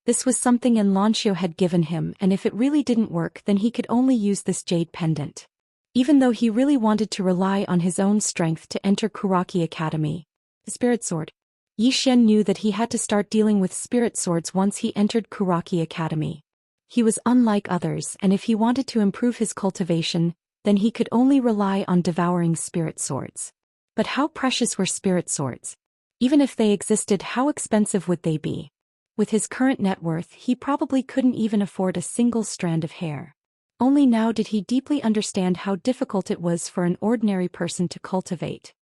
This was something Lancio had given him, and if it really didn't work, then he could only use this jade pendant. even though he really wanted to rely on his own strength to enter Kuraki Academy. The Spirit Sword. Yi Xian knew that he had to start dealing with spirit swords once he entered Kuraki Academy. He was unlike others, and if he wanted to improve his cultivation, then he could only rely on devouring spirit swords. But how precious were spirit swords? Even if they existed, how expensive would they be? With his current net worth, he probably couldn't even afford a single strand of hair. Only now did he deeply understand how difficult it was for an ordinary person to cultivate.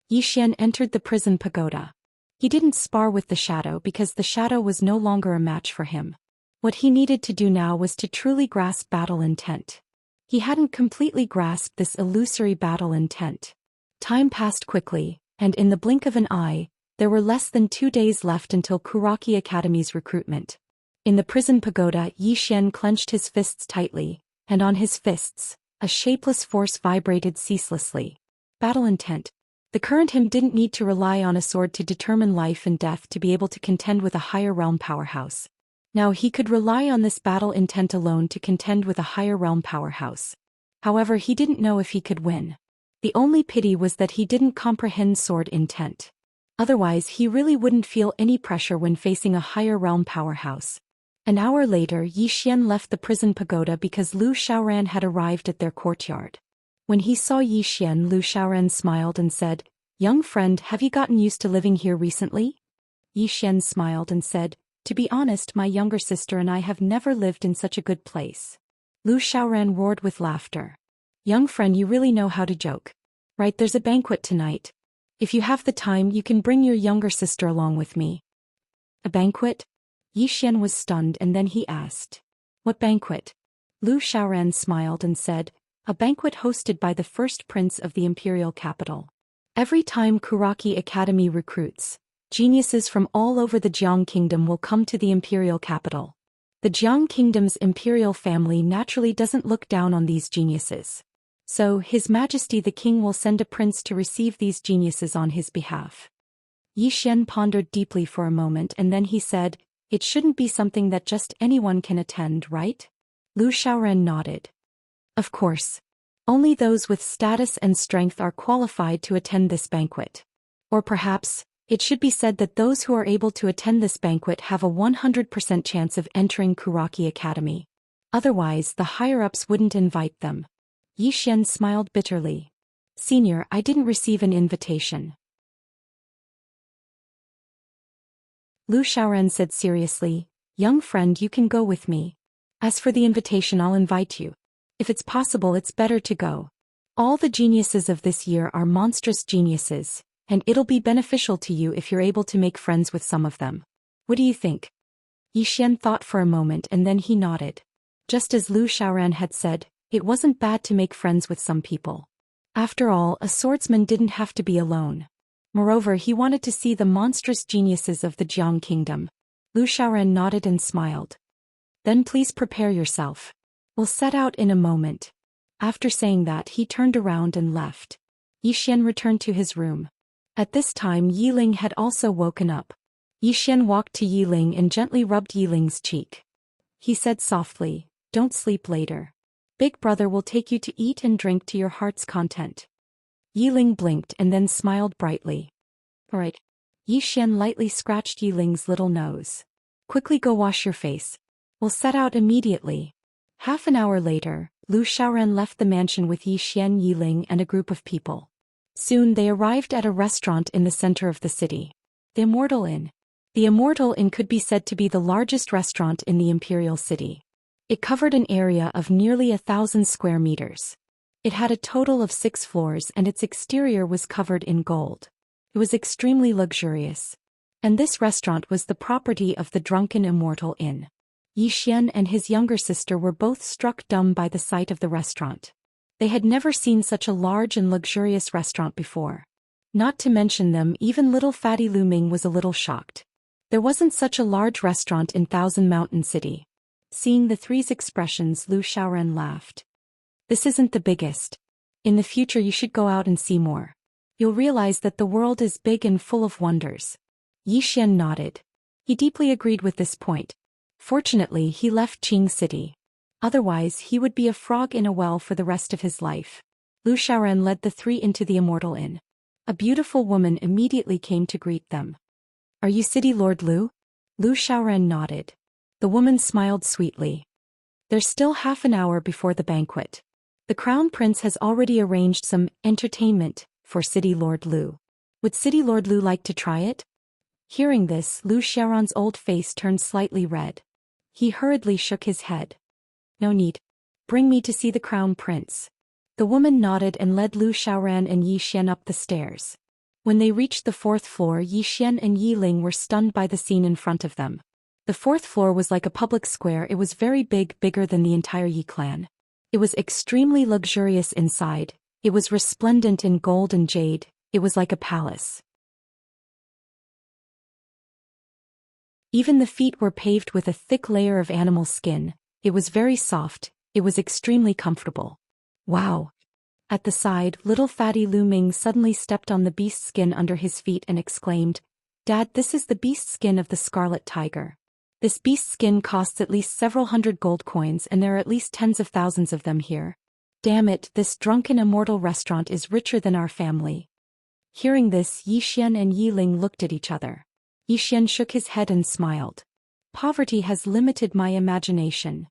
Yi Xian entered the prison pagoda. He didn't spar with the shadow because the shadow was no longer a match for him. What he needed to do now was to truly grasp battle intent. He hadn't completely grasped this illusory battle intent. Time passed quickly, and in the blink of an eye, there were less than 2 days left until Kuraki Academy's recruitment. In the prison pagoda, Yi Xian clenched his fists tightly, and on his fists, a shapeless force vibrated ceaselessly. Battle intent. The current him didn't need to rely on a sword to determine life and death to be able to contend with a higher realm powerhouse. Now he could rely on this battle intent alone to contend with a higher realm powerhouse. However, he didn't know if he could win. The only pity was that he didn't comprehend sword intent. Otherwise, he really wouldn't feel any pressure when facing a higher realm powerhouse. An hour later, Yi Xian left the prison pagoda because Lu Xiaoran had arrived at their courtyard. When he saw Yi Xian, Lu Xiaoran smiled and said, "Young friend, have you gotten used to living here recently?" Yi Xian smiled and said, "To be honest, my younger sister and I have never lived in such a good place." Lu Xiaoran roared with laughter. "Young friend, you really know how to joke. Right, there's a banquet tonight. If you have the time, you can bring your younger sister along with me." "A banquet?" Yi Xian was stunned and then he asked, "What banquet?" Lu Xiaoran smiled and said, "A banquet hosted by the first prince of the imperial capital. Every time Kuraki Academy recruits, geniuses from all over the Jiang Kingdom will come to the imperial capital. The Jiang Kingdom's imperial family naturally doesn't look down on these geniuses. So, His Majesty the King will send a prince to receive these geniuses on his behalf." Yi Xian pondered deeply for a moment and then he said, "It shouldn't be something that just anyone can attend, right?" Lu Xiaoran nodded. "Of course. Only those with status and strength are qualified to attend this banquet. Or perhaps, it should be said that those who are able to attend this banquet have a 100% chance of entering Kuraki Academy. Otherwise, the higher-ups wouldn't invite them." Yi Xian smiled bitterly. "Senior, I didn't receive an invitation." Lu Xiaoran said seriously, "Young friend, you can go with me. As for the invitation, I'll invite you. If it's possible, it's better to go. All the geniuses of this year are monstrous geniuses, and it'll be beneficial to you if you're able to make friends with some of them. What do you think?" Yi Xian thought for a moment and then he nodded. Just as Lu Xiaoran had said, it wasn't bad to make friends with some people. After all, a swordsman didn't have to be alone. Moreover, he wanted to see the monstrous geniuses of the Jiang Kingdom. Lu Xiaoran nodded and smiled. "Then please prepare yourself. We'll set out in a moment." After saying that, he turned around and left. Yi Xian returned to his room. At this time, Yi Ling had also woken up. Yi Xian walked to Yi Ling and gently rubbed Yi Ling's cheek. He said softly, "Don't sleep later. Big brother will take you to eat and drink to your heart's content." Yi Ling blinked and then smiled brightly. "All right." Yi Xian lightly scratched Yi Ling's little nose. "Quickly go wash your face. We'll set out immediately." Half an hour later, Lu Xiaoran left the mansion with Yi Xian, Yi Ling and a group of people. Soon they arrived at a restaurant in the center of the city. The Immortal Inn. The Immortal Inn could be said to be the largest restaurant in the imperial city. It covered an area of nearly 1,000 square meters. It had a total of 6 floors and its exterior was covered in gold. It was extremely luxurious. And this restaurant was the property of the drunken Immortal Inn. Yi Xian and his younger sister were both struck dumb by the sight of the restaurant. They had never seen such a large and luxurious restaurant before. Not to mention them, even little fatty Lu Ming was a little shocked. There wasn't such a large restaurant in Thousand Mountain City. Seeing the three's expressions, Lu Xiaoran laughed. "This isn't the biggest. In the future you should go out and see more. You'll realize that the world is big and full of wonders." Yi Xian nodded. He deeply agreed with this point. Fortunately, he left Qing City. Otherwise he would be a frog in a well for the rest of his life. Lu Xiaoran led the three into the Immortal Inn. A beautiful woman immediately came to greet them. "Are you City Lord Lu?" Lu Xiaoran nodded. The woman smiled sweetly. "There's still half an hour before the banquet. The Crown Prince has already arranged some entertainment for City Lord Lu. Would City Lord Lu like to try it?" Hearing this, Lu Xiaoran's old face turned slightly red. He hurriedly shook his head. "No need. Bring me to see the Crown Prince." The woman nodded and led Lu Xiaoran and Yi Xian up the stairs. When they reached the fourth floor, Yi Xian and Yi Ling were stunned by the scene in front of them. The fourth floor was like a public square. It was very big, bigger than the entire Yi clan. It was extremely luxurious inside. It was resplendent in gold and jade. It was like a palace. Even the feet were paved with a thick layer of animal skin. It was very soft. It was extremely comfortable. Wow! At the side, little fatty Lu Ming suddenly stepped on the beast skin under his feet and exclaimed, "Dad, this is the beast skin of the scarlet tiger. This beast skin costs at least several hundred gold coins, and there are at least tens of thousands of them here. Damn it, this drunken immortal restaurant is richer than our family." Hearing this, Yi Xian and Yi Ling looked at each other. Yi Xian shook his head and smiled. "Poverty has limited my imagination."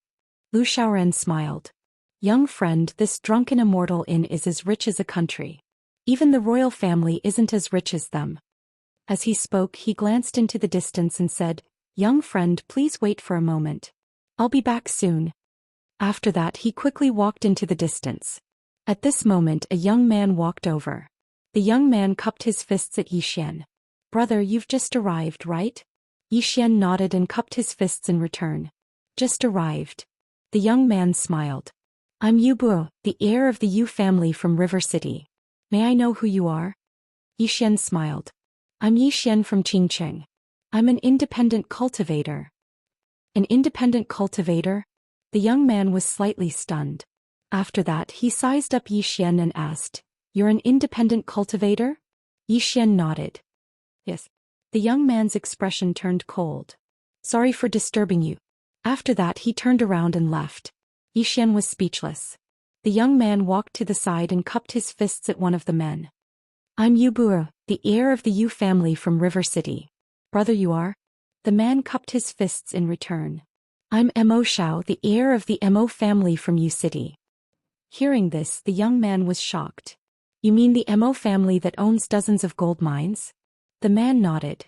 Lu Xiaoran smiled. "Young friend, this drunken immortal inn is as rich as a country. Even the royal family isn't as rich as them." As he spoke, he glanced into the distance and said, "Young friend, please wait for a moment. I'll be back soon." After that, he quickly walked into the distance. At this moment, a young man walked over. The young man cupped his fists at Yi Xian. "Brother, you've just arrived, right?" Yi Xian nodded and cupped his fists in return. "Just arrived." The young man smiled. "I'm Yu Bu, the heir of the Yu family from River City. May I know who you are?" Yi Xian smiled. "I'm Yi Xian from Qingcheng. I'm an independent cultivator." "An independent cultivator?" The young man was slightly stunned. After that, he sized up Yi Xian and asked, "You're an independent cultivator?" Yi Xian nodded. "Yes." The young man's expression turned cold. "Sorry for disturbing you." After that, he turned around and left. Yi Xian was speechless. The young man walked to the side and cupped his fists at one of the men. "I'm Yu Bu, the heir of the Yu family from River City. Brother, you are?" The man cupped his fists in return. "I'm Mo Shao, the heir of the Mo family from Yu City." Hearing this, the young man was shocked. "You mean the Mo family that owns dozens of gold mines?" The man nodded.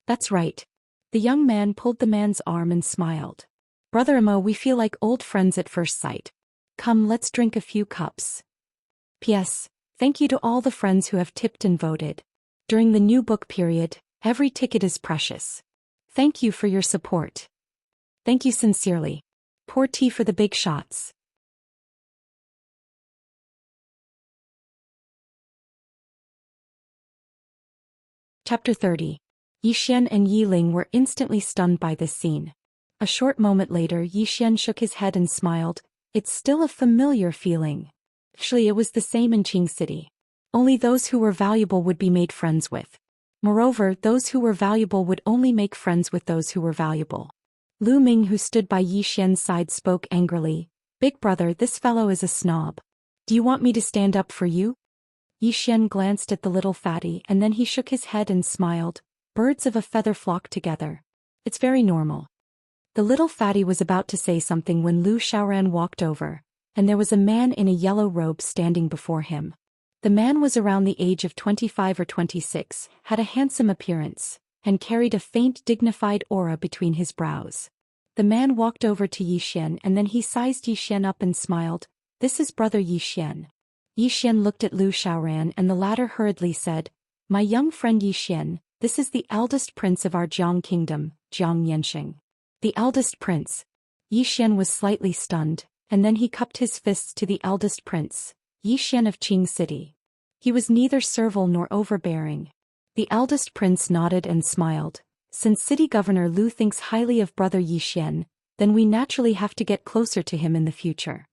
"That's right." The young man pulled the man's arm and smiled. "Brother Mo, we feel like old friends at first sight. Come, let's drink a few cups. P.S. Thank you to all the friends who have tipped and voted. During the new book period, every ticket is precious. Thank you for your support. Thank you sincerely. Pour tea for the big shots." Chapter 30. Yi Xian and Yi Ling were instantly stunned by this scene. A short moment later, Yi Xian shook his head and smiled. "It's still a familiar feeling. Actually, it was the same in Qing City. Only those who were valuable would be made friends with. Moreover, those who were valuable would only make friends with those who were valuable." Lu Ming, who stood by Yi Xian's side, spoke angrily. "Big brother, this fellow is a snob. Do you want me to stand up for you?" Yi Xian glanced at the little fatty and then he shook his head and smiled. "Birds of a feather flock together. It's very normal." The little fatty was about to say something when Lu Xiaoran walked over, and there was a man in a yellow robe standing before him. The man was around the age of 25 or 26, had a handsome appearance, and carried a faint dignified aura between his brows. The man walked over to Yi Xian and then he sized Yi Xian up and smiled. "This is brother Yi Xian." Yi Xian looked at Lu Xiaoran and the latter hurriedly said, "My young friend Yi Xian, this is the eldest prince of our Jiang kingdom, Jiang Yanxing." The eldest prince. Yi Xian was slightly stunned, and then he cupped his fists to the eldest prince, Yi Xian of Qing City. He was neither servile nor overbearing. The eldest prince nodded and smiled. "Since City Governor Lu thinks highly of brother Yi Xian, then we naturally have to get closer to him in the future."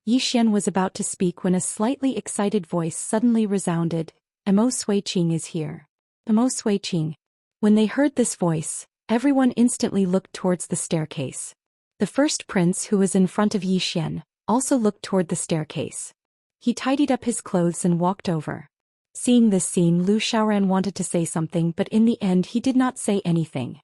Yi Xian was about to speak when a slightly excited voice suddenly resounded. "Mo Sui Qing is here." Mo Sui Qing. When they heard this voice, everyone instantly looked towards the staircase. The first prince, who was in front of Yi Xian, also looked toward the staircase. He tidied up his clothes and walked over. Seeing this scene, Lu Xiaoran wanted to say something, but in the end he did not say anything.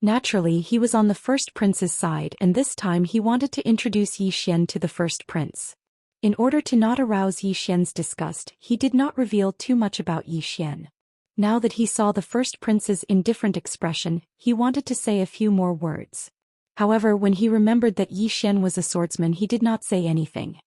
Naturally, he was on the first prince's side, and this time he wanted to introduce Yi Xian to the first prince. In order to not arouse Yi Xian's disgust, he did not reveal too much about Yi Xian. Now that he saw the first prince's indifferent expression, he wanted to say a few more words. However, when he remembered that Yi Xian was a swordsman, he did not say anything.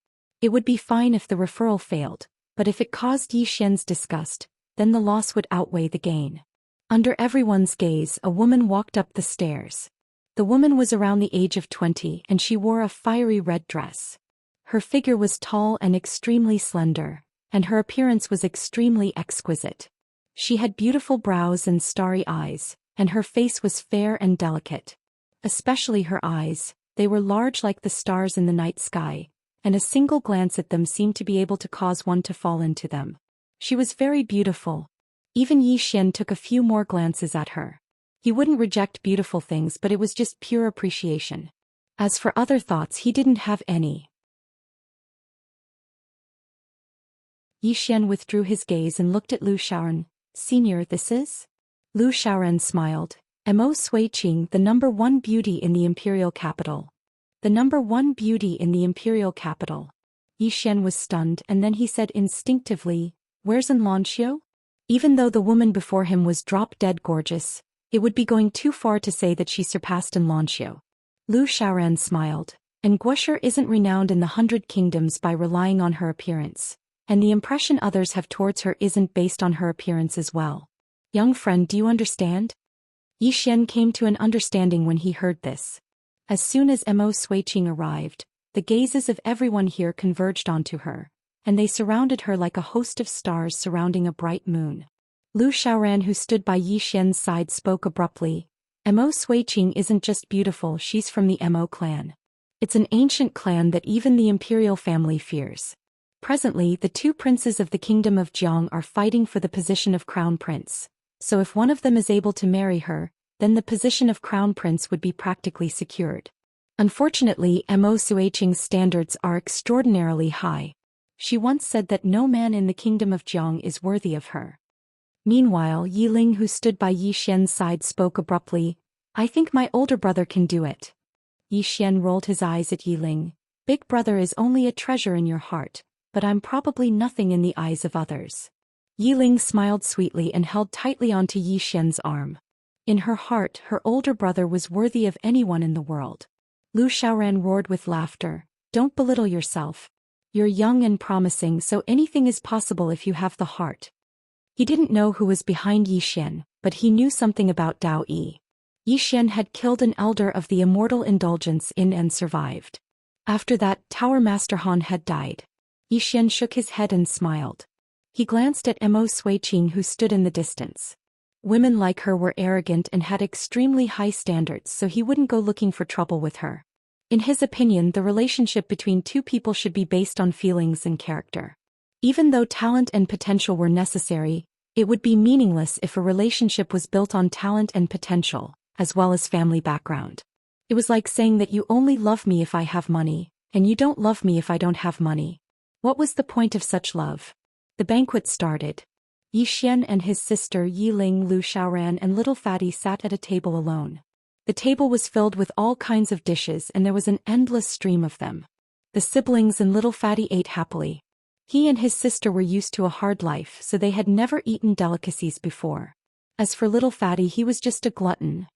It would be fine if the referral failed, but if it caused Yi Xian's disgust, then the loss would outweigh the gain. Under everyone's gaze, a woman walked up the stairs. The woman was around the age of 20, and she wore a fiery red dress. Her figure was tall and extremely slender, and her appearance was extremely exquisite. She had beautiful brows and starry eyes, and her face was fair and delicate. Especially her eyes, they were large like the stars in the night sky, and a single glance at them seemed to be able to cause one to fall into them. She was very beautiful. Even Yi Xian took a few more glances at her. He wouldn't reject beautiful things, but it was just pure appreciation. As for other thoughts, he didn't have any. Yi Xian withdrew his gaze and looked at Lu Xiaoran. "Senior, this is?" Lu Xiaoran smiled. "Mo Suiqing, the #1 beauty in the imperial capital." The #1 beauty in the imperial capital. Yi Xian was stunned, and then he said instinctively, "Where's Xianxia?" Even though the woman before him was drop-dead gorgeous, it would be going too far to say that she surpassed Xianxia. Lu Xiaoran smiled. "And Guoshi isn't renowned in the 100 Kingdoms by relying on her appearance, and the impression others have towards her isn't based on her appearance as well. Young friend, do you understand?" Yi Xian came to an understanding when he heard this. As soon as Mo Suiqing arrived, the gazes of everyone here converged onto her, and they surrounded her like a host of stars surrounding a bright moon. Lu Xiaoran, who stood by Yi Xian's side, spoke abruptly. "Mo Suiqing isn't just beautiful, she's from the Mo clan. It's an ancient clan that even the imperial family fears. Presently, the two princes of the kingdom of Jiang are fighting for the position of crown prince. So if one of them is able to marry her, then the position of crown prince would be practically secured. Unfortunately, Mo Suiqing's standards are extraordinarily high. She once said that no man in the kingdom of Jiang is worthy of her." Meanwhile, Yiling, who stood by Yi Xian's side, spoke abruptly. "I think my older brother can do it." Yi Xian rolled his eyes at Yiling. "Big brother is only a treasure in your heart, but I'm probably nothing in the eyes of others." Yiling smiled sweetly and held tightly onto Yi Xian's arm. In her heart, her older brother was worthy of anyone in the world. Lu Xiaoran roared with laughter. "Don't belittle yourself. You're young and promising, so anything is possible if you have the heart." He didn't know who was behind Yi Xian, but he knew something about Daoist. Yi Xian had killed an elder of the Immortal Indulgence in and survived. After that, Tower Master Han had died. Yi Xian shook his head and smiled. He glanced at Mo Suiqing, who stood in the distance. Women like her were arrogant and had extremely high standards, so he wouldn't go looking for trouble with her. In his opinion, the relationship between two people should be based on feelings and character. Even though talent and potential were necessary, it would be meaningless if a relationship was built on talent and potential, as well as family background. It was like saying that you only love me if I have money, and you don't love me if I don't have money. What was the point of such love? The banquet started. Yi Xian and his sister Yiling, Lu Xiaoran and little Fatty sat at a table alone. The table was filled with all kinds of dishes, and there was an endless stream of them. The siblings and little Fatty ate happily. He and his sister were used to a hard life, so they had never eaten delicacies before. As for little Fatty, he was just a glutton.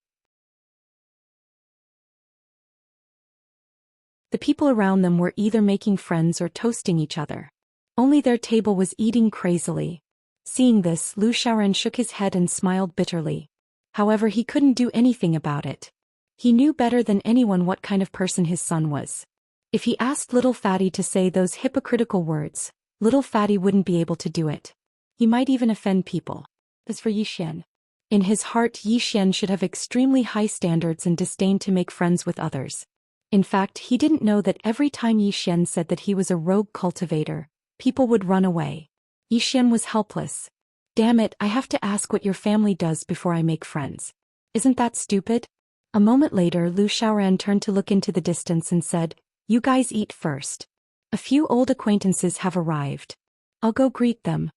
The people around them were either making friends or toasting each other. Only their table was eating crazily. Seeing this, Lu Xiaoran shook his head and smiled bitterly. However, he couldn't do anything about it. He knew better than anyone what kind of person his son was. If he asked little Fatty to say those hypocritical words, little Fatty wouldn't be able to do it. He might even offend people. As for Yi Xian, in his heart, Yi Xian should have extremely high standards and disdain to make friends with others. In fact, he didn't know that every time Yi Xian said that he was a rogue cultivator, people would run away. Yi Xian was helpless. "Damn it, I have to ask what your family does before I make friends. Isn't that stupid?" A moment later Lu Xiaoran turned to look into the distance and said, "You guys eat first. A few old acquaintances have arrived. I'll go greet them."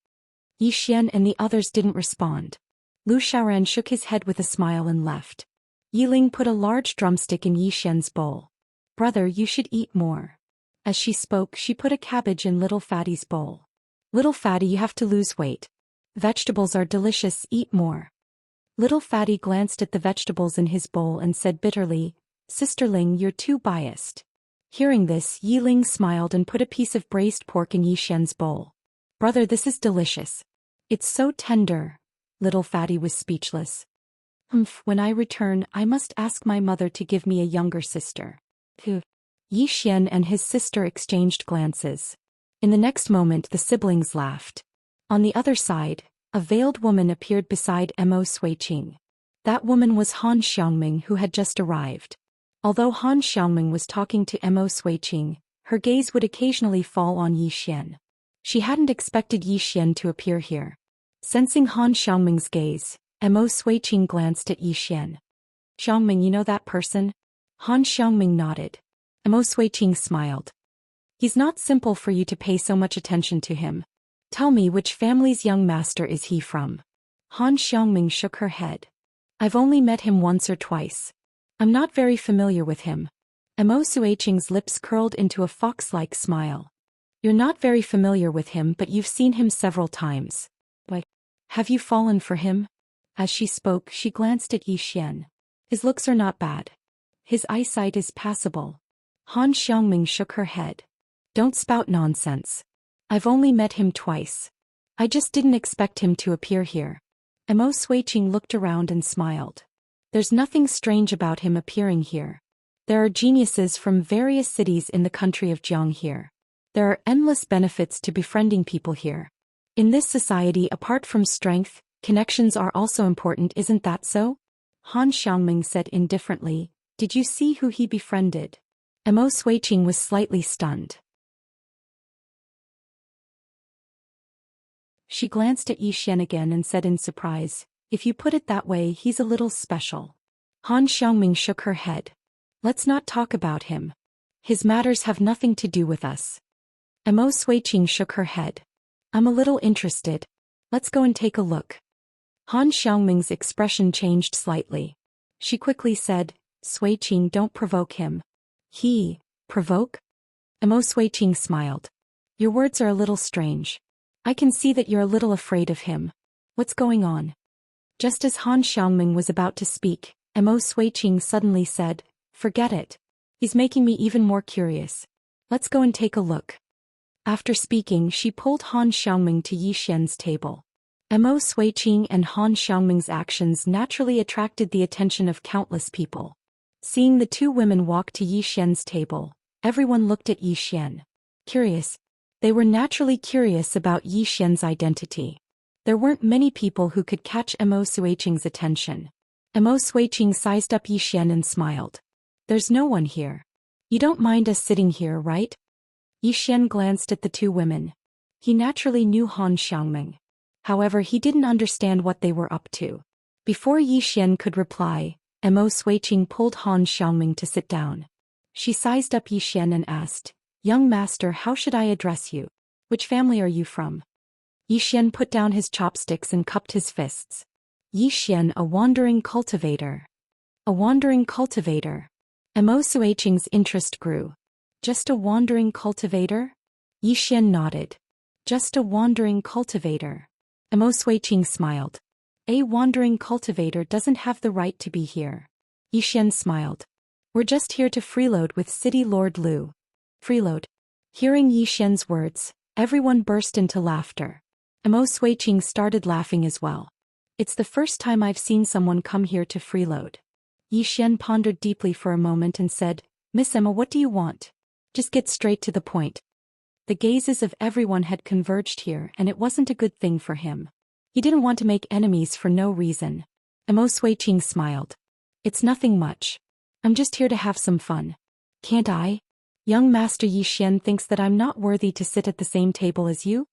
Yi Xian and the others didn't respond. Lu Xiaoran shook his head with a smile and left. Yi Ling put a large drumstick in Yi Xian's bowl. "Brother, you should eat more." As she spoke, she put a cabbage in Little Fatty's bowl. "Little Fatty, you have to lose weight. Vegetables are delicious, eat more." Little Fatty glanced at the vegetables in his bowl and said bitterly, "Sister Ling, you're too biased." Hearing this, Yi Ling smiled and put a piece of braised pork in Yi Xian's bowl. "Brother, this is delicious. It's so tender." Little Fatty was speechless. When I return, I must ask my mother to give me a younger sister." Yi Xian and his sister exchanged glances. In the next moment the siblings laughed. On the other side, a veiled woman appeared beside Mo Suiqing. That woman was Han Xiangming, who had just arrived. Although Han Xiangming was talking to Mo Suiqing, her gaze would occasionally fall on Yi Xian. She hadn't expected Yi Xian to appear here. Sensing Han Xiangming's gaze, Mo Suiqing glanced at Yi Xian. "Xiangming, you know that person?" Han Xiangming nodded. Mo Suiqing smiled. "He's not simple for you to pay so much attention to him. Tell me, which family's young master is he from?" Han Xiangming shook her head. "I've only met him once or twice. I'm not very familiar with him." Mo Suiqing's lips curled into a fox-like smile. "You're not very familiar with him, but you've seen him several times. Why, have you fallen for him?" As she spoke, she glanced at Yi Xian. "His looks are not bad. His eyesight is passable." Han Xiangming shook her head. "Don't spout nonsense. I've only met him twice. I just didn't expect him to appear here." Mo Suiqing looked around and smiled. "There's nothing strange about him appearing here. There are geniuses from various cities in the country of Jiang here. There are endless benefits to befriending people here. In this society, apart from strength, connections are also important, isn't that so?" Han Xiangming said indifferently, "Did you see who he befriended?" Mo Suiqing was slightly stunned. She glanced at Yi Xian again and said in surprise, "If you put it that way, he's a little special." Han Xiangming shook her head. "Let's not talk about him. His matters have nothing to do with us." Mo Suiqing shook her head. "I'm a little interested. Let's go and take a look." Han Xiangming's expression changed slightly. She quickly said, "Suiqing, don't provoke him." "He, provoke?" Mo Suiqing smiled. "Your words are a little strange. I can see that you're a little afraid of him. What's going on?" Just as Han Xiangming was about to speak, Mo Suiqing suddenly said, "Forget it. He's making me even more curious. Let's go and take a look." After speaking, she pulled Han Xiangming to Yi Xian's table. Mo Suiqing and Han Xiangming's actions naturally attracted the attention of countless people. Seeing the two women walk to Yi Xian's table, everyone looked at Yi Xian. Curious. They were naturally curious about Yi Xian's identity. There weren't many people who could catch Mo Suiqing's attention. Mo Suiqing sized up Yi Xian and smiled. "There's no one here. You don't mind us sitting here, right?" Yi Xian glanced at the two women. He naturally knew Han Xiangming. However, he didn't understand what they were up to. Before Yi Xian could reply, Mo Suiqing pulled Han Xiangming to sit down. She sized up Yi Xian and asked, "Young master, how should I address you? Which family are you from?" Yi Xian put down his chopsticks and cupped his fists. "Yi Xian, a wandering cultivator." "A wandering cultivator?" Mo Suiqing's interest grew. "Just a wandering cultivator?" Yi Xian nodded. "Just a wandering cultivator." Mo Suiqing smiled. "A wandering cultivator doesn't have the right to be here." Yi Xian smiled. "We're just here to freeload with City Lord Lu." "Freeload?" Hearing Yi Xian's words, everyone burst into laughter. Mo Suiqing started laughing as well. "It's the first time I've seen someone come here to freeload." Yi Xian pondered deeply for a moment and said, "Miss Emma, what do you want? Just get straight to the point." The gazes of everyone had converged here, and it wasn't a good thing for him. He didn't want to make enemies for no reason. Mo Suiqing smiled. "It's nothing much. I'm just here to have some fun. Can't I? Young Master Yi Xian thinks that I'm not worthy to sit at the same table as you?"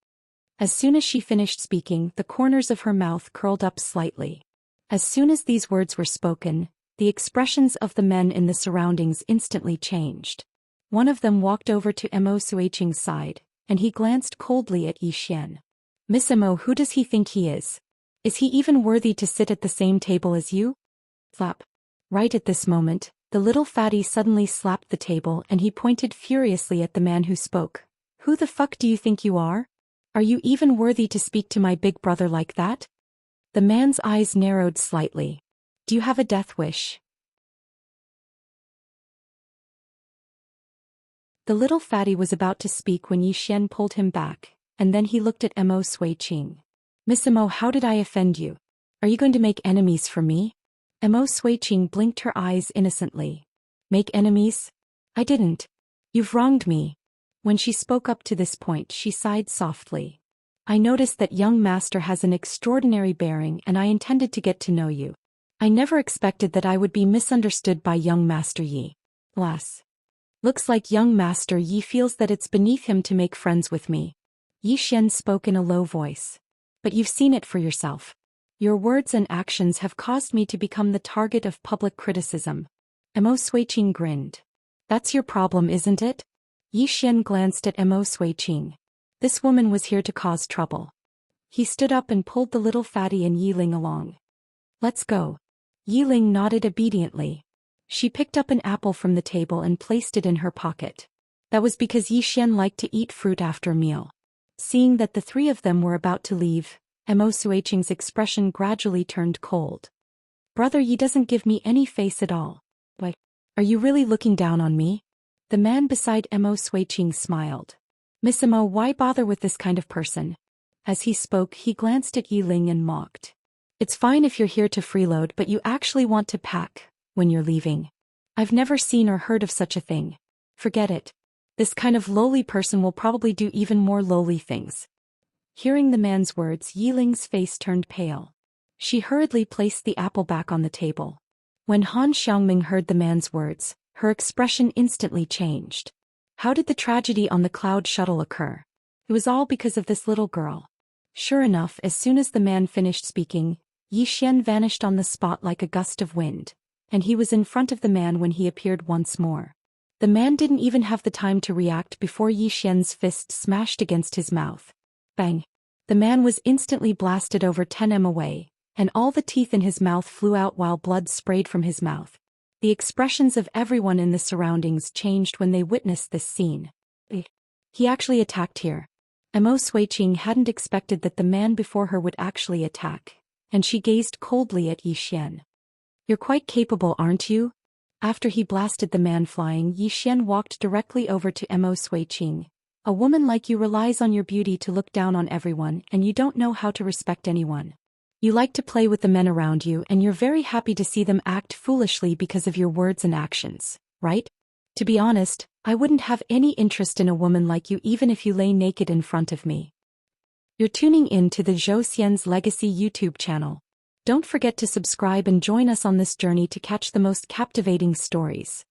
As soon as she finished speaking, the corners of her mouth curled up slightly. As soon as these words were spoken, The expressions of the men in the surroundings instantly changed. One of them walked over to Mo Suiqing's side, and he glanced coldly at Zhou Xian. Miss Mo, who does he think he is? Is he even worthy to sit at the same table as you? Flap. Right at this moment, the little fatty suddenly slapped the table and he pointed furiously at the man who spoke. Who the fuck do you think you are? Are you even worthy to speak to my big brother like that? The man's eyes narrowed slightly. Do you have a death wish? The little fatty was about to speak when Zhou Xian pulled him back, and then he looked at Mo Suiqing. Miss Mo, how did I offend you? Are you going to make enemies for me? Mo Suiqing blinked her eyes innocently. Make enemies? I didn't. You've wronged me. When she spoke up to this point, she sighed softly. I noticed that young master has an extraordinary bearing and I intended to get to know you. I never expected that I would be misunderstood by young master Yi. Alas. Looks like young master Yi feels that it's beneath him to make friends with me. Zhou Xian spoke in a low voice. But you've seen it for yourself. Your words and actions have caused me to become the target of public criticism. Mo Suiqing grinned. That's your problem, isn't it? Zhou Xian glanced at Mo Suiqing. This woman was here to cause trouble. He stood up and pulled the little fatty and Yiling along. Let's go. Yiling nodded obediently. She picked up an apple from the table and placed it in her pocket. That was because Zhou Xian liked to eat fruit after a meal. Seeing that the three of them were about to leave, Mo Suiqing's expression gradually turned cold. Brother Yi doesn't give me any face at all. Why? Are you really looking down on me? The man beside Mo Suiqing smiled. Miss Mo, why bother with this kind of person? As he spoke, he glanced at Yiling and mocked. It's fine if you're here to freeload, but you actually want to pack when you're leaving. I've never seen or heard of such a thing. Forget it. This kind of lowly person will probably do even more lowly things. Hearing the man's words, Yiling's face turned pale. She hurriedly placed the apple back on the table. When Han Xiangming heard the man's words, her expression instantly changed. How did the tragedy on the cloud shuttle occur? It was all because of this little girl. Sure enough, as soon as the man finished speaking, Zhou Xian vanished on the spot like a gust of wind, and he was in front of the man when he appeared once more. The man didn't even have the time to react before Zhou Xian's fist smashed against his mouth. Bang! The man was instantly blasted over 10 m away, and all the teeth in his mouth flew out while blood sprayed from his mouth. The expressions of everyone in the surroundings changed when they witnessed this scene. He actually attacked here. Mo Suiqing hadn't expected that the man before her would actually attack, and she gazed coldly at Zhou Xian. You're quite capable, aren't you? After he blasted the man flying, Zhou Xian walked directly over to Mo Suiqing. A woman like you relies on your beauty to look down on everyone, and you don't know how to respect anyone. You like to play with the men around you, and you're very happy to see them act foolishly because of your words and actions, right? To be honest, I wouldn't have any interest in a woman like you even if you lay naked in front of me. You're tuning in to the Zhou Xian's Legacy YouTube channel. Don't forget to subscribe and join us on this journey to catch the most captivating stories.